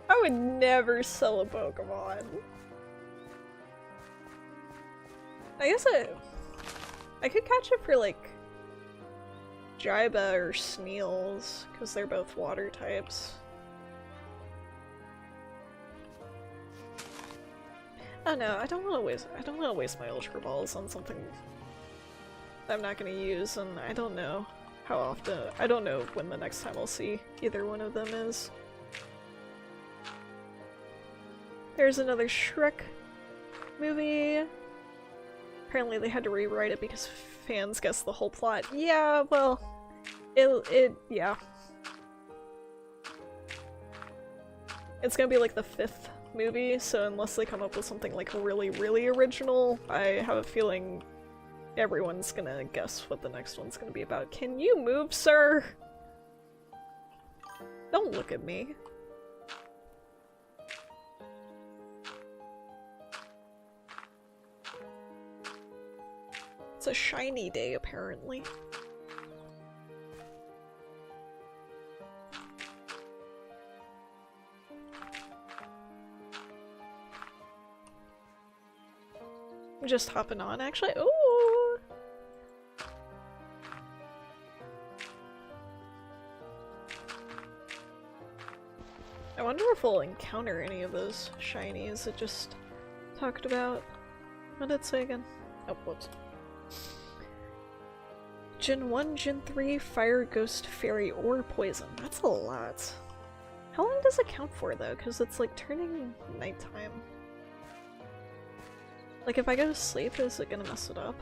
I would never sell a Pokemon. I guess I could catch it for like Jaiba or Sneals, because they're both water types. Oh no, I don't want to waste my Ultra Balls on something that I'm not going to use, and I don't know how often. I don't know when the next time I'll see either one of them is. There's another Shrek movie. Apparently they had to rewrite it because fans guessed the whole plot. Yeah, well, yeah. It's gonna be like the 5th movie, so unless they come up with something like really, really original, I have a feeling everyone's gonna guess what the next one's gonna be about. Can you move, sir? Don't look at me. It's a shiny day, apparently. I'm just hopping on, actually. Ooh! I wonder if we'll encounter any of those shinies it just talked about. What did it say again? Oh, whoops. Gen 1, Gen 3, Fire, Ghost, Fairy, or Poison. That's a lot. How long does it count for, though? Because it's like turning nighttime. Like, if I go to sleep, is it gonna mess it up?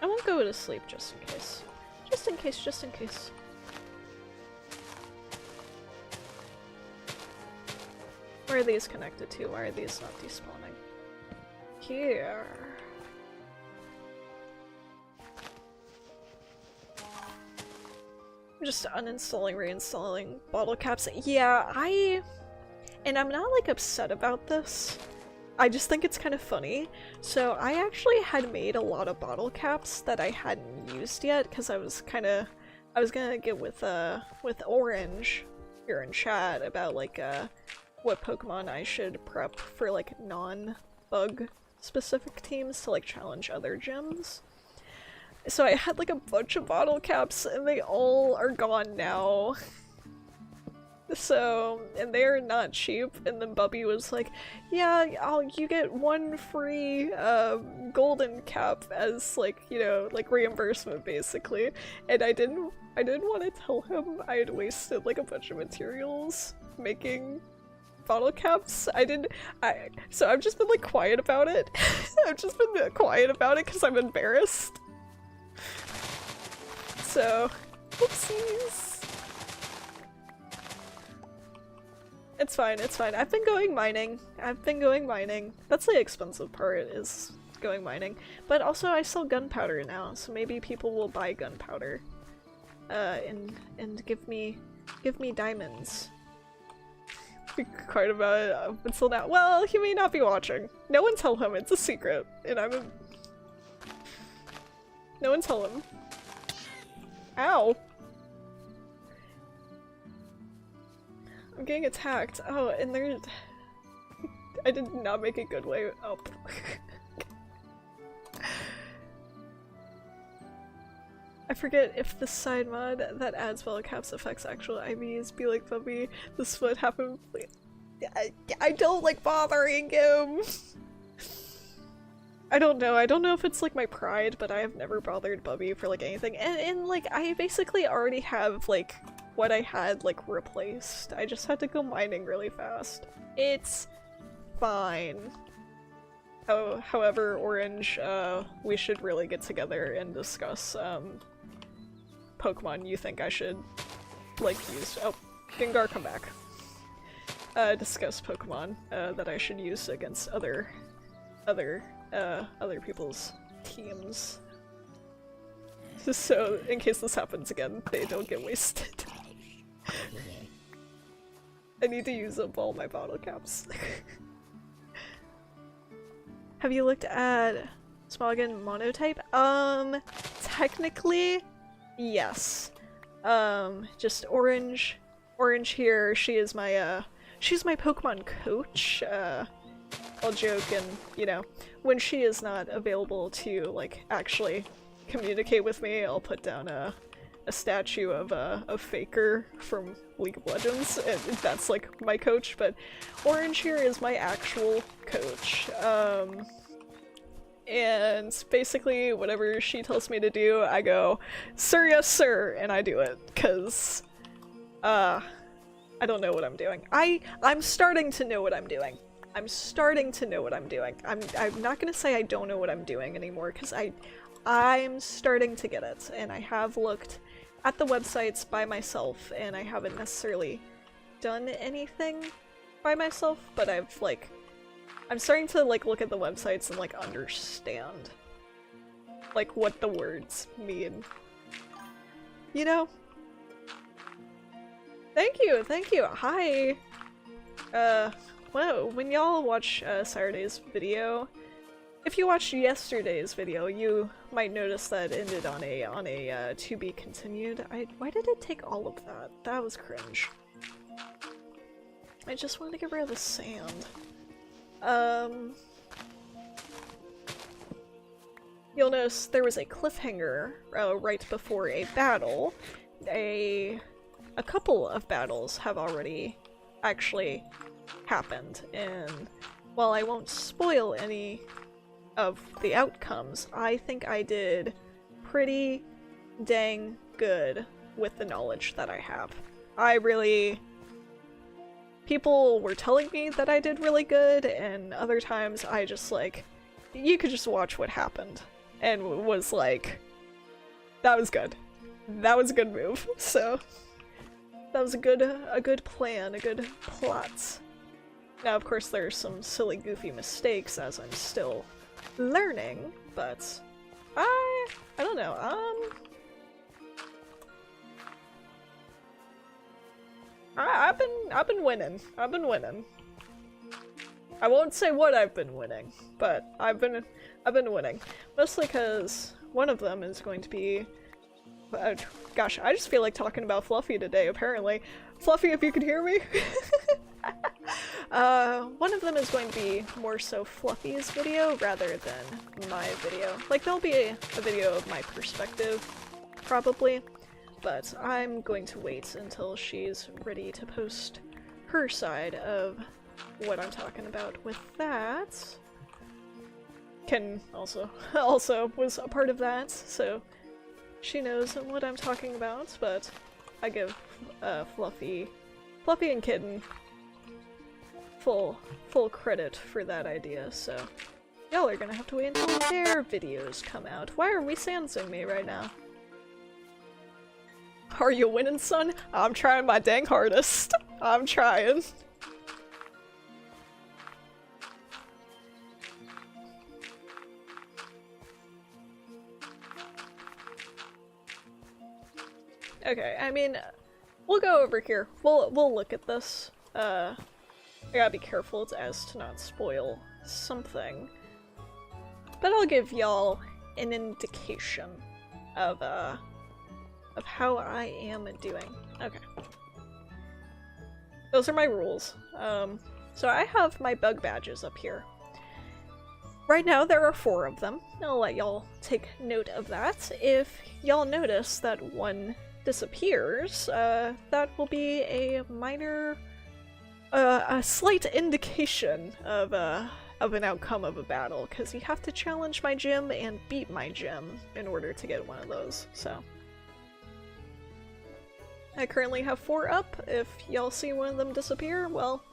I won't go to sleep just in case. Just in case, just in case. Where are these connected to? Why are these not despawning? Here. I'm just uninstalling, reinstalling bottle caps. Yeah, and I'm not like upset about this. I just think it's kind of funny. So I actually had made a lot of bottle caps that I hadn't used yet because I was gonna get with Orange here in chat about like what Pokemon I should prep for like non-bug specific teams to like challenge other gyms. So I had like a bunch of bottle caps and they all are gone now. So, and they're not cheap, and then Bubby was like, yeah, you get one free golden cap as like, you know, like reimbursement basically. And I didn't want to tell him I had wasted like a bunch of materials making bottle caps. So I've just been like quiet about it. I've just been quiet about it because I'm embarrassed. So, oopsies. It's fine, it's fine. I've been going mining. That's the expensive part, is going mining. But also I sell gunpowder now, so maybe people will buy gunpowder. And give me diamonds. Quite about it up until now. Well, he may not be watching. No one tell him, it's a secret. And no one tell him. Ow! I'm getting attacked. Oh, and there's... I did not make a good way up. I forget if the side mod that adds bottle caps affects actual IVs. Be like Bubby, this would happen. I don't like bothering him. I don't know if it's like my pride, but I have never bothered Bubby for like anything. And like I basically already have like what I had like replaced. I just had to go mining really fast. It's fine. Oh, however, Orange, we should really get together and discuss Pokemon you think I should like use. Oh, Gengar, come back. Discuss Pokemon that I should use against other people's teams. So, in case this happens again, they don't get wasted. I need to use up all my bottle caps. Have you looked at Smogon Monotype? Technically, yes. Just Orange here, she's my Pokemon coach. I'll joke and, you know, when she is not available to, like, actually communicate with me, I'll put down a statue of a Faker from League of Legends, and that's like my coach, but Orange here is my actual coach. And basically whatever she tells me to do, I go, "Sir, yes sir," and I do it, cause I don't know what I'm doing. I'm starting to know what I'm doing. I'm starting to know what I'm doing. I'm not gonna say I don't know what I'm doing anymore, because I'm starting to get it, and I have looked at the websites by myself, and I haven't necessarily done anything by myself, but I'm starting to like look at the websites and like understand like what the words mean. You know? Thank you, thank you. Hi. Well, when y'all watch Saturday's video, if you watched yesterday's video, you might notice that it ended on a to be continued. Why did it take all of that? That was cringe. I just wanted to get rid of the sand. You'll notice there was a cliffhanger right before a battle. A couple of battles have already actually happened, and while I won't spoil any of the outcomes, I think I did pretty dang good with the knowledge that I have. People were telling me that I did really good, and other times I just like, you could just watch what happened, and was like, that was good. That was a good move, so that was a good plan, a good plot. Now, of course, there's some silly, goofy mistakes as I'm still learning, but I don't know, I've been winning. I've been winning. I won't say what I've been winning, but I've been winning. Mostly because one of them is going to be gosh, I just feel like talking about Fluffy today, apparently. Fluffy, if you could hear me! One of them is going to be more so Fluffy's video rather than my video. Like, there'll be a video of my perspective, probably, but I'm going to wait until she's ready to post her side of what I'm talking about with that. Ken also was a part of that, so she knows what I'm talking about, but I give Fluffy and Kitten full credit for that idea, so y'all are gonna have to wait until their videos come out. Why are we sansing me right now? Are you winning, son? I'm trying my dang hardest. I'm trying. Okay, I mean, we'll go over here. We'll look at this. I gotta be careful as to not spoil something. But I'll give y'all an indication of how I am doing. Okay. Those are my rules. So I have my bug badges up here. Right now there are 4 of them. I'll let y'all take note of that. If y'all notice that one disappears, that will be a minor, a slight indication of an outcome of a battle, because you have to challenge my gym and beat my gym in order to get one of those, so. I currently have 4 up. If y'all see one of them disappear, well,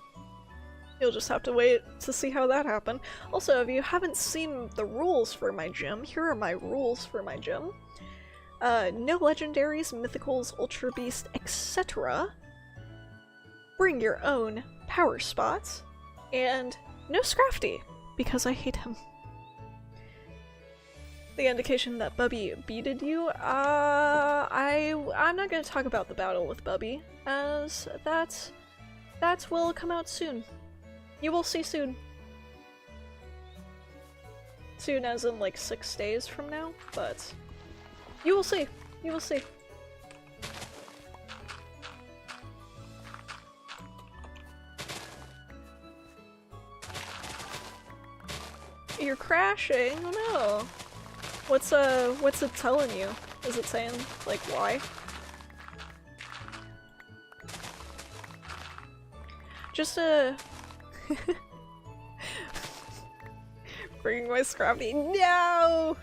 you'll just have to wait to see how that happened. Also, if you haven't seen the rules for my gym, here are my rules for my gym. No legendaries, mythicals, ultra beast, etc. Bring your own power spots, and no Scrafty, because I hate him. The indication that Bubby beated you, I'm not gonna talk about the battle with Bubby, as that will come out soon. You will see soon. Soon as in like 6 days from now, but you will see. You will see. You're crashing? Oh no. What's it telling you? Is it saying, like, why? Just bringing my Scrafty. No!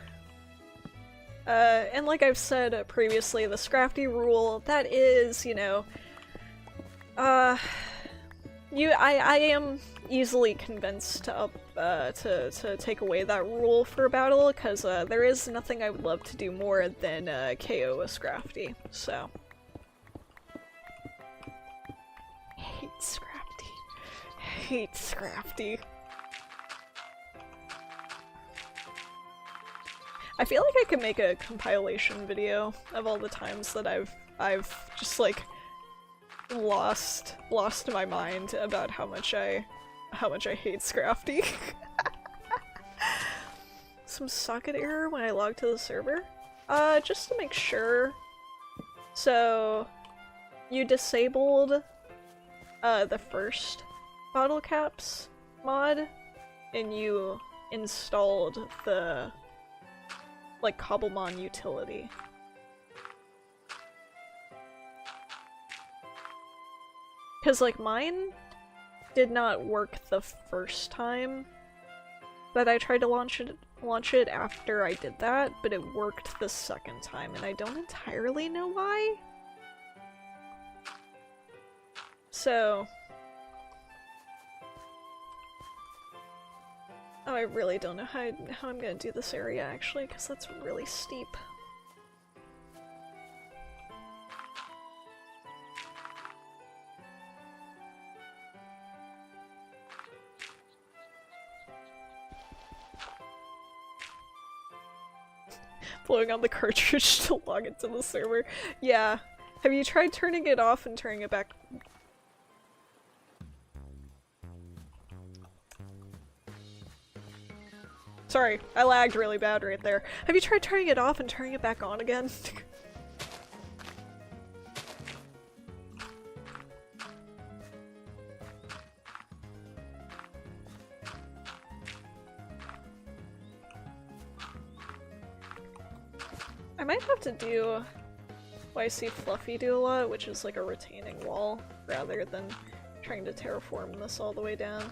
And like I've said previously, the Scrafty rule, that is, you know, I am easily convinced to take away that rule for a battle, because there is nothing I would love to do more than KO a Scrafty, so. Hate Scrafty. Hate Scrafty. I feel like I could make a compilation video of all the times that I've just like lost my mind about how much I hate Scrafty. Some socket error when I logged to the server? Just to make sure. So you disabled the first bottle caps mod and you installed the like Cobblemon utility. Cause like mine did not work the first time that I tried to launch it after I did that, but it worked the second time, and I don't entirely know why. So oh, I really don't know how I'm gonna do this area, actually, because that's really steep. Blowing on the cartridge to log into the server. Yeah. Have you tried turning it off and turning it back? Sorry, I lagged really bad right there. Have you tried turning it off and turning it back on again? I might have to do what I see Fluffy do a lot, which is like a retaining wall, rather than trying to terraform this all the way down.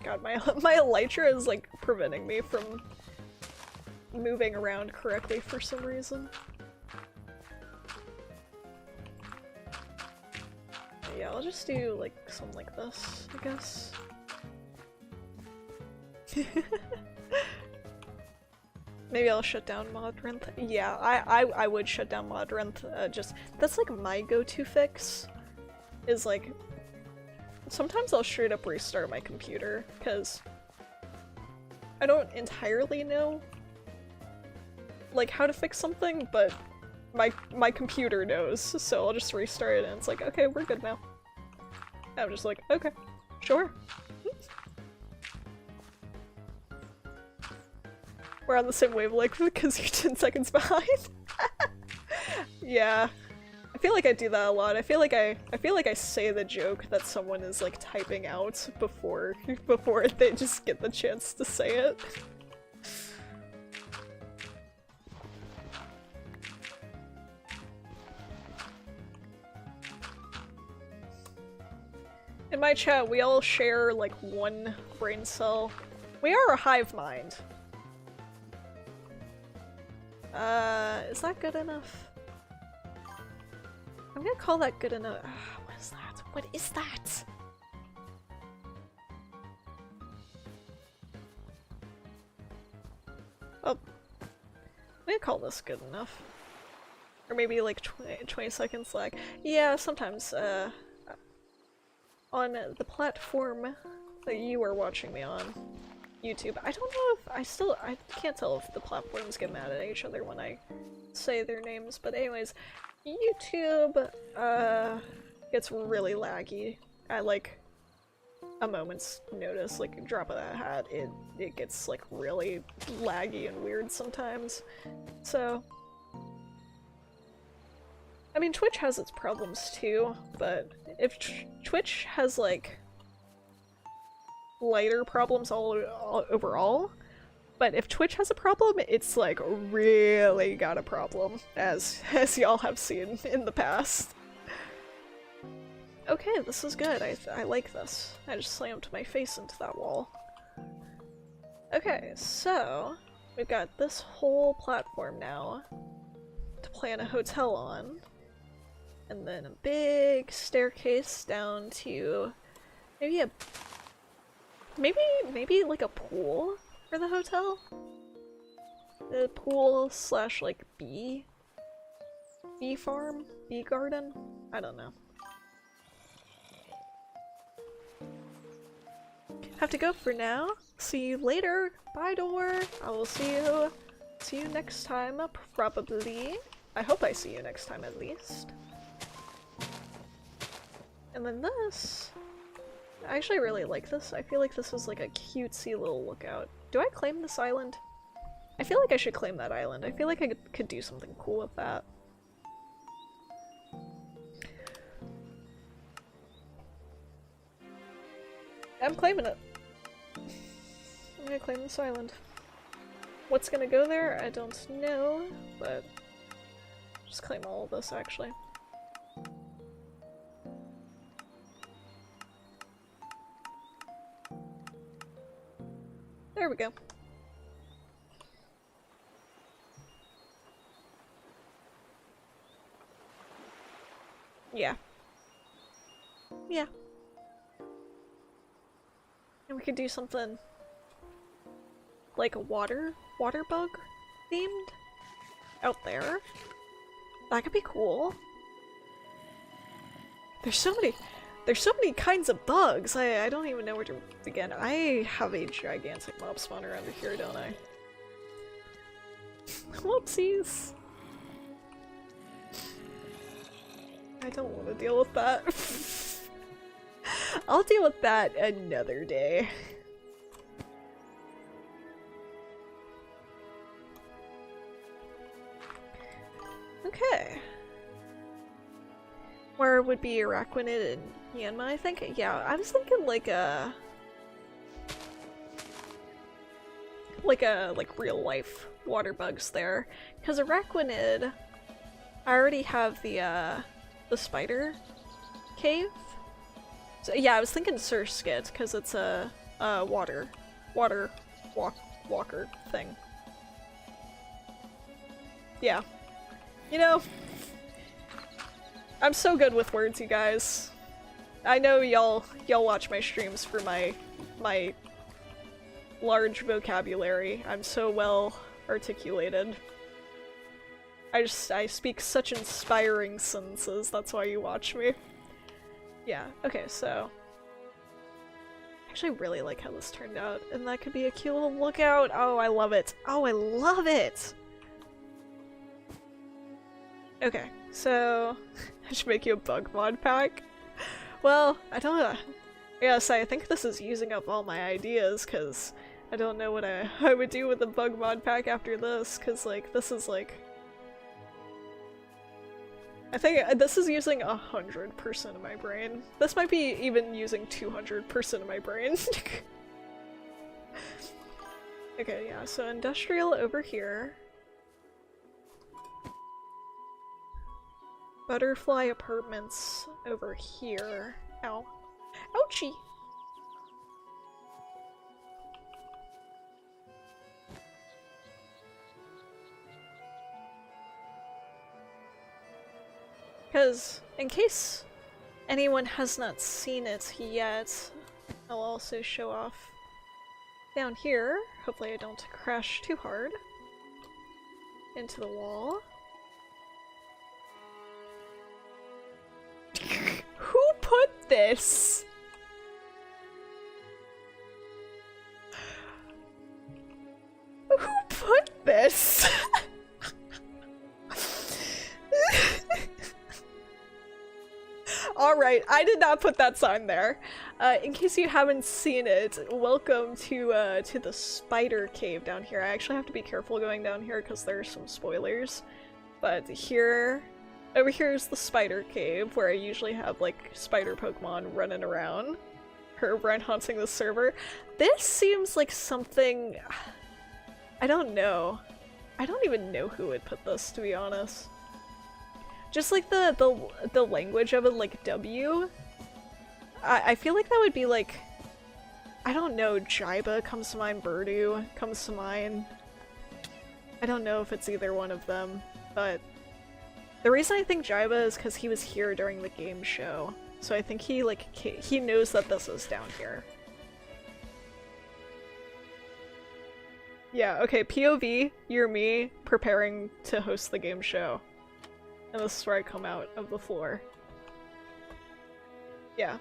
God, my elytra is like preventing me from moving around correctly for some reason. Yeah, I'll just do like something like this, I guess. Maybe I'll shut down Modrinth. Yeah, I would shut down Modrinth. Just that's like my go-to fix. Is like sometimes I'll straight up restart my computer because I don't entirely know like how to fix something, but my computer knows, so I'll just restart it and it's like, okay, we're good now. And I'm just like, okay, sure. We're on the same wavelength because you're 10 seconds behind. Yeah. I feel like I do that a lot. I feel like I say the joke that someone is like typing out before they just get the chance to say it. In my chat, we all share like one brain cell. We are a hive mind. Is that good enough? I'm gonna call that good enough. What is that? What is that? Oh. I'm gonna call this good enough. Or maybe like 20 seconds lag. Yeah, sometimes, on the platform that you are watching me on, YouTube. I don't know if I can't tell if the platforms get mad at each other when I say their names, but anyways, YouTube gets really laggy at like a moment's notice, like a drop of that hat. It gets like really laggy and weird sometimes. So I mean, Twitch has its problems too, but if Twitch has like lighter problems all overall, but if Twitch has a problem, it's like really got a problem, as y'all have seen in the past. Okay, this is good. I like this. I just slammed my face into that wall. Okay, so we've got this whole platform now to plan a hotel on. And then a big staircase down to maybe a maybe like a pool for the hotel? The pool slash like bee farm? Bee garden? I don't know. Have to go for now. See you later. Bye, door. I will see you next time, probably. I hope I see you next time at least. And then this. I actually really like this. I feel like this is like a cutesy little lookout. Do I claim this island? I feel like I should claim that island. I feel like I could do something cool with that. I'm claiming it. I'm gonna claim this island. What's gonna go there? I don't know, but just claim all of this actually. There we go. Yeah. Yeah. And we could do something like a water bug themed out there. That could be cool. There's so many kinds of bugs. I don't even know where to begin. I have a gigantic mob spawner under here, don't I? Whoopsies. I don't want to deal with that. I'll deal with that another day. Okay. Where would be Araquanid and Yanma, I think? Yeah, I was thinking like real life water bugs there. Because Araquanid, I already have the spider cave. So yeah, I was thinking Surskit because it's a water walker thing. Yeah. You know, I'm so good with words, you guys. I know y'all watch my streams for my large vocabulary. I'm so well articulated. I speak such inspiring sentences, that's why you watch me. Yeah, okay, so I actually really like how this turned out, and that could be a cute little lookout. Oh, I love it. Oh, I love it! Okay, so I should make you a bug mod pack. Well, I don't know. Yes, I think this is using up all my ideas, because I don't know what I would do with a bug mod pack after this, because, like, this is, like... I think this is using 100% of my brain. This might be even using 200% of my brain. Okay, yeah, so industrial over here. Butterfly apartments over here. Ow. Ouchie! Because, in case anyone has not seen it yet, I'll also show off down here. Hopefully I don't crash too hard into the wall. Who put this? Who put this? Alright, I did not put that sign there. In case you haven't seen it, welcome to the spider cave down here. I actually have to be careful going down here because there are some spoilers. But here, over here is the spider cave where I usually have like spider Pokemon running around. Or run haunting the server. This seems like something... I don't know. I don't even know who would put this, to be honest. Just like the language of it, like W. I feel like that would be like, I don't know, Jaiba comes to mind, Birdu comes to mind. I don't know if it's either one of them, but The reason I think Jaiba is because he was here during the game show. So I think he, like, he knows that this is down here. Yeah, okay, POV, you're me preparing to host the game show. And this is where I come out of the floor. Yeah.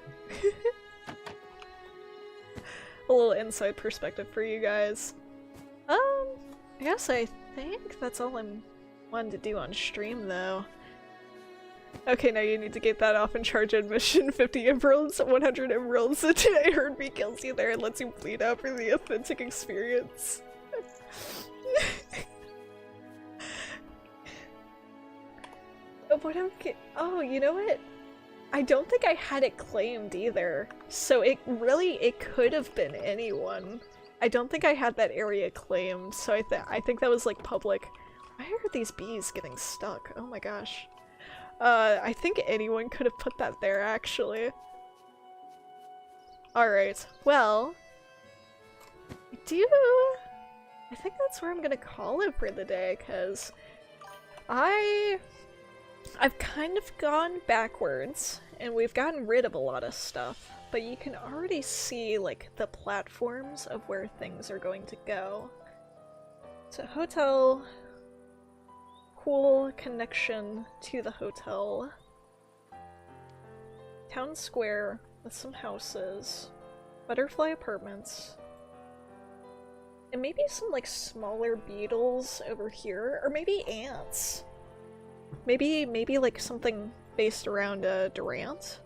A little inside perspective for you guys. I guess I think that's all I'm wanting to do on stream, though. Okay, now you need to get that off and charge admission 50 emeralds, 100 emeralds. I heard me kills you there and lets you bleed out for the authentic experience. Oh, you know what? I don't think I had it claimed either. So it could have been anyone. I don't think I had that area claimed, so I think that was like public. Why are these bees getting stuck? Oh my gosh. I think anyone could have put that there, actually. Alright, well, I think that's where I'm gonna call it for the day, because I've kind of gone backwards, and we've gotten rid of a lot of stuff, but you can already see, like, the platforms of where things are going to go. So, hotel, cool connection to the hotel, town square with some houses, butterfly apartments, and maybe some, like, smaller beetles over here, or maybe ants. Maybe like something based around Durant.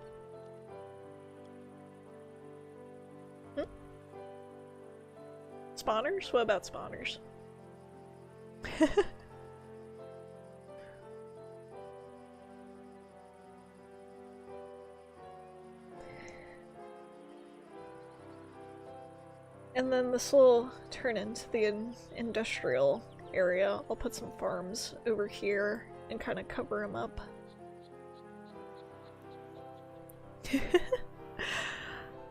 Spawners? What about spawners? And then this will turn into the industrial area. I'll put some farms over here and kind of cover them up.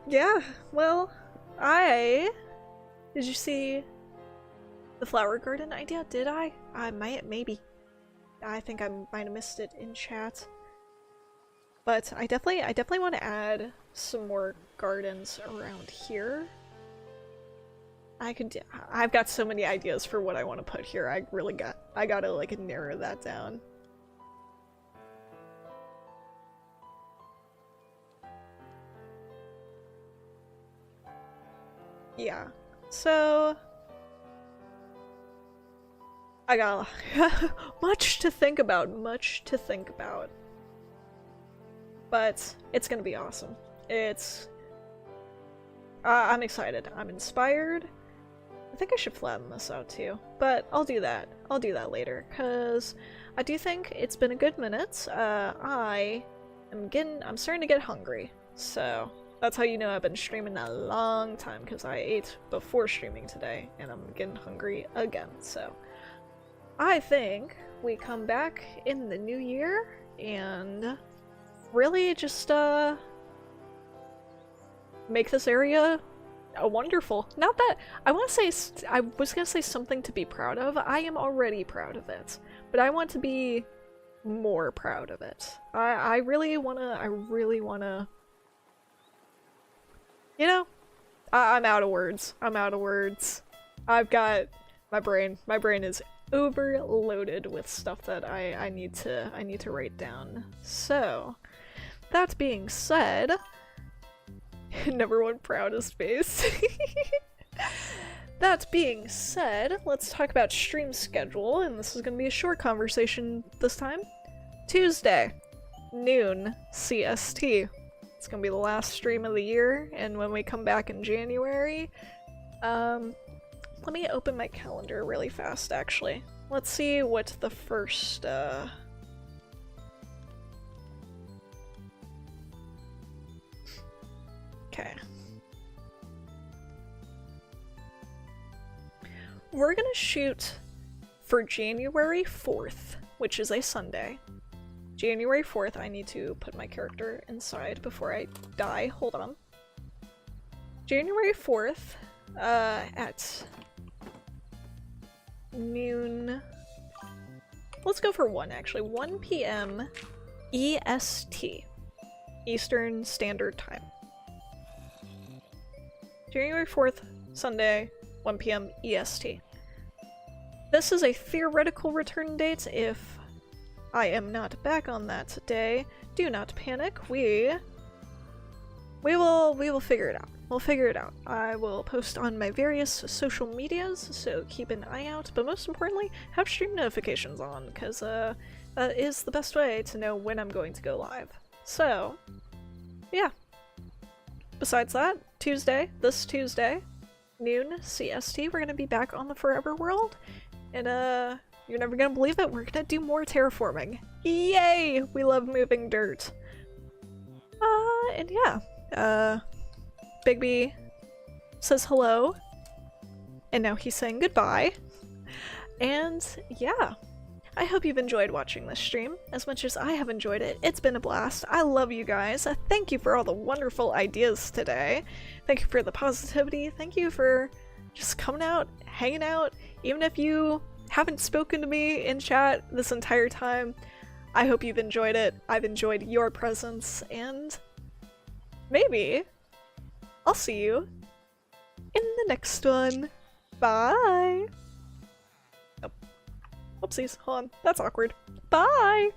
Yeah, well, did you see the flower garden idea? Did I? Maybe. I think I might have missed it in chat. But I definitely want to add some more gardens around here. I've got so many ideas for what I want to put here. I gotta like narrow that down. Yeah, so I got much to think about, but it's gonna be awesome. I'm excited. I'm inspired. I think I should flatten this out too, but I'll do that later, because I do think it's been a good minute. I'm starting to get hungry, so that's how you know I've been streaming a long time, because I ate before streaming today, and I'm getting hungry again, so I think we come back in the new year, and really just, make this area wonderful. Not that I was gonna say something to be proud of. I am already proud of it, but I want to be more proud of it. I really wanna, you know, I'm out of words. I've got my brain is overloaded with stuff that I need to write down. So, that being said, number one proudest face. That being said, let's talk about stream schedule, and this is gonna be a short conversation this time. Tuesday, noon CST. It's gonna be the last stream of the year, and when we come back in January, let me open my calendar really fast, actually. Let's see what the first, okay. We're gonna shoot for January 4th, which is a Sunday. January 4th, I need to put my character inside before I die. Hold on. January 4th, at noon. let's go for 1 actually. 1 p.m. EST. Eastern Standard Time. January 4th, Sunday, 1 p.m. EST. This is a theoretical return date. If I am not back on that day, do not panic. We will figure it out. We'll figure it out. I will post on my various social medias, so keep an eye out, but most importantly, have stream notifications on, because that is the best way to know when I'm going to go live. So, yeah. Besides that, this Tuesday, noon CST, we're gonna be back on the Forever World, and you're never gonna believe it, we're gonna do more terraforming. Yay! We love moving dirt. And yeah, Bigby says hello, and now he's saying goodbye. And yeah, I hope you've enjoyed watching this stream as much as I have enjoyed it. It's been a blast. I love you guys. Thank you for all the wonderful ideas today. Thank you for the positivity. Thank you for just coming out, hanging out, even if you haven't spoken to me in chat this entire time. I hope you've enjoyed it. I've enjoyed your presence, and maybe I'll see you in the next one. Bye! Oh. Whoopsies, hold on. That's awkward. Bye!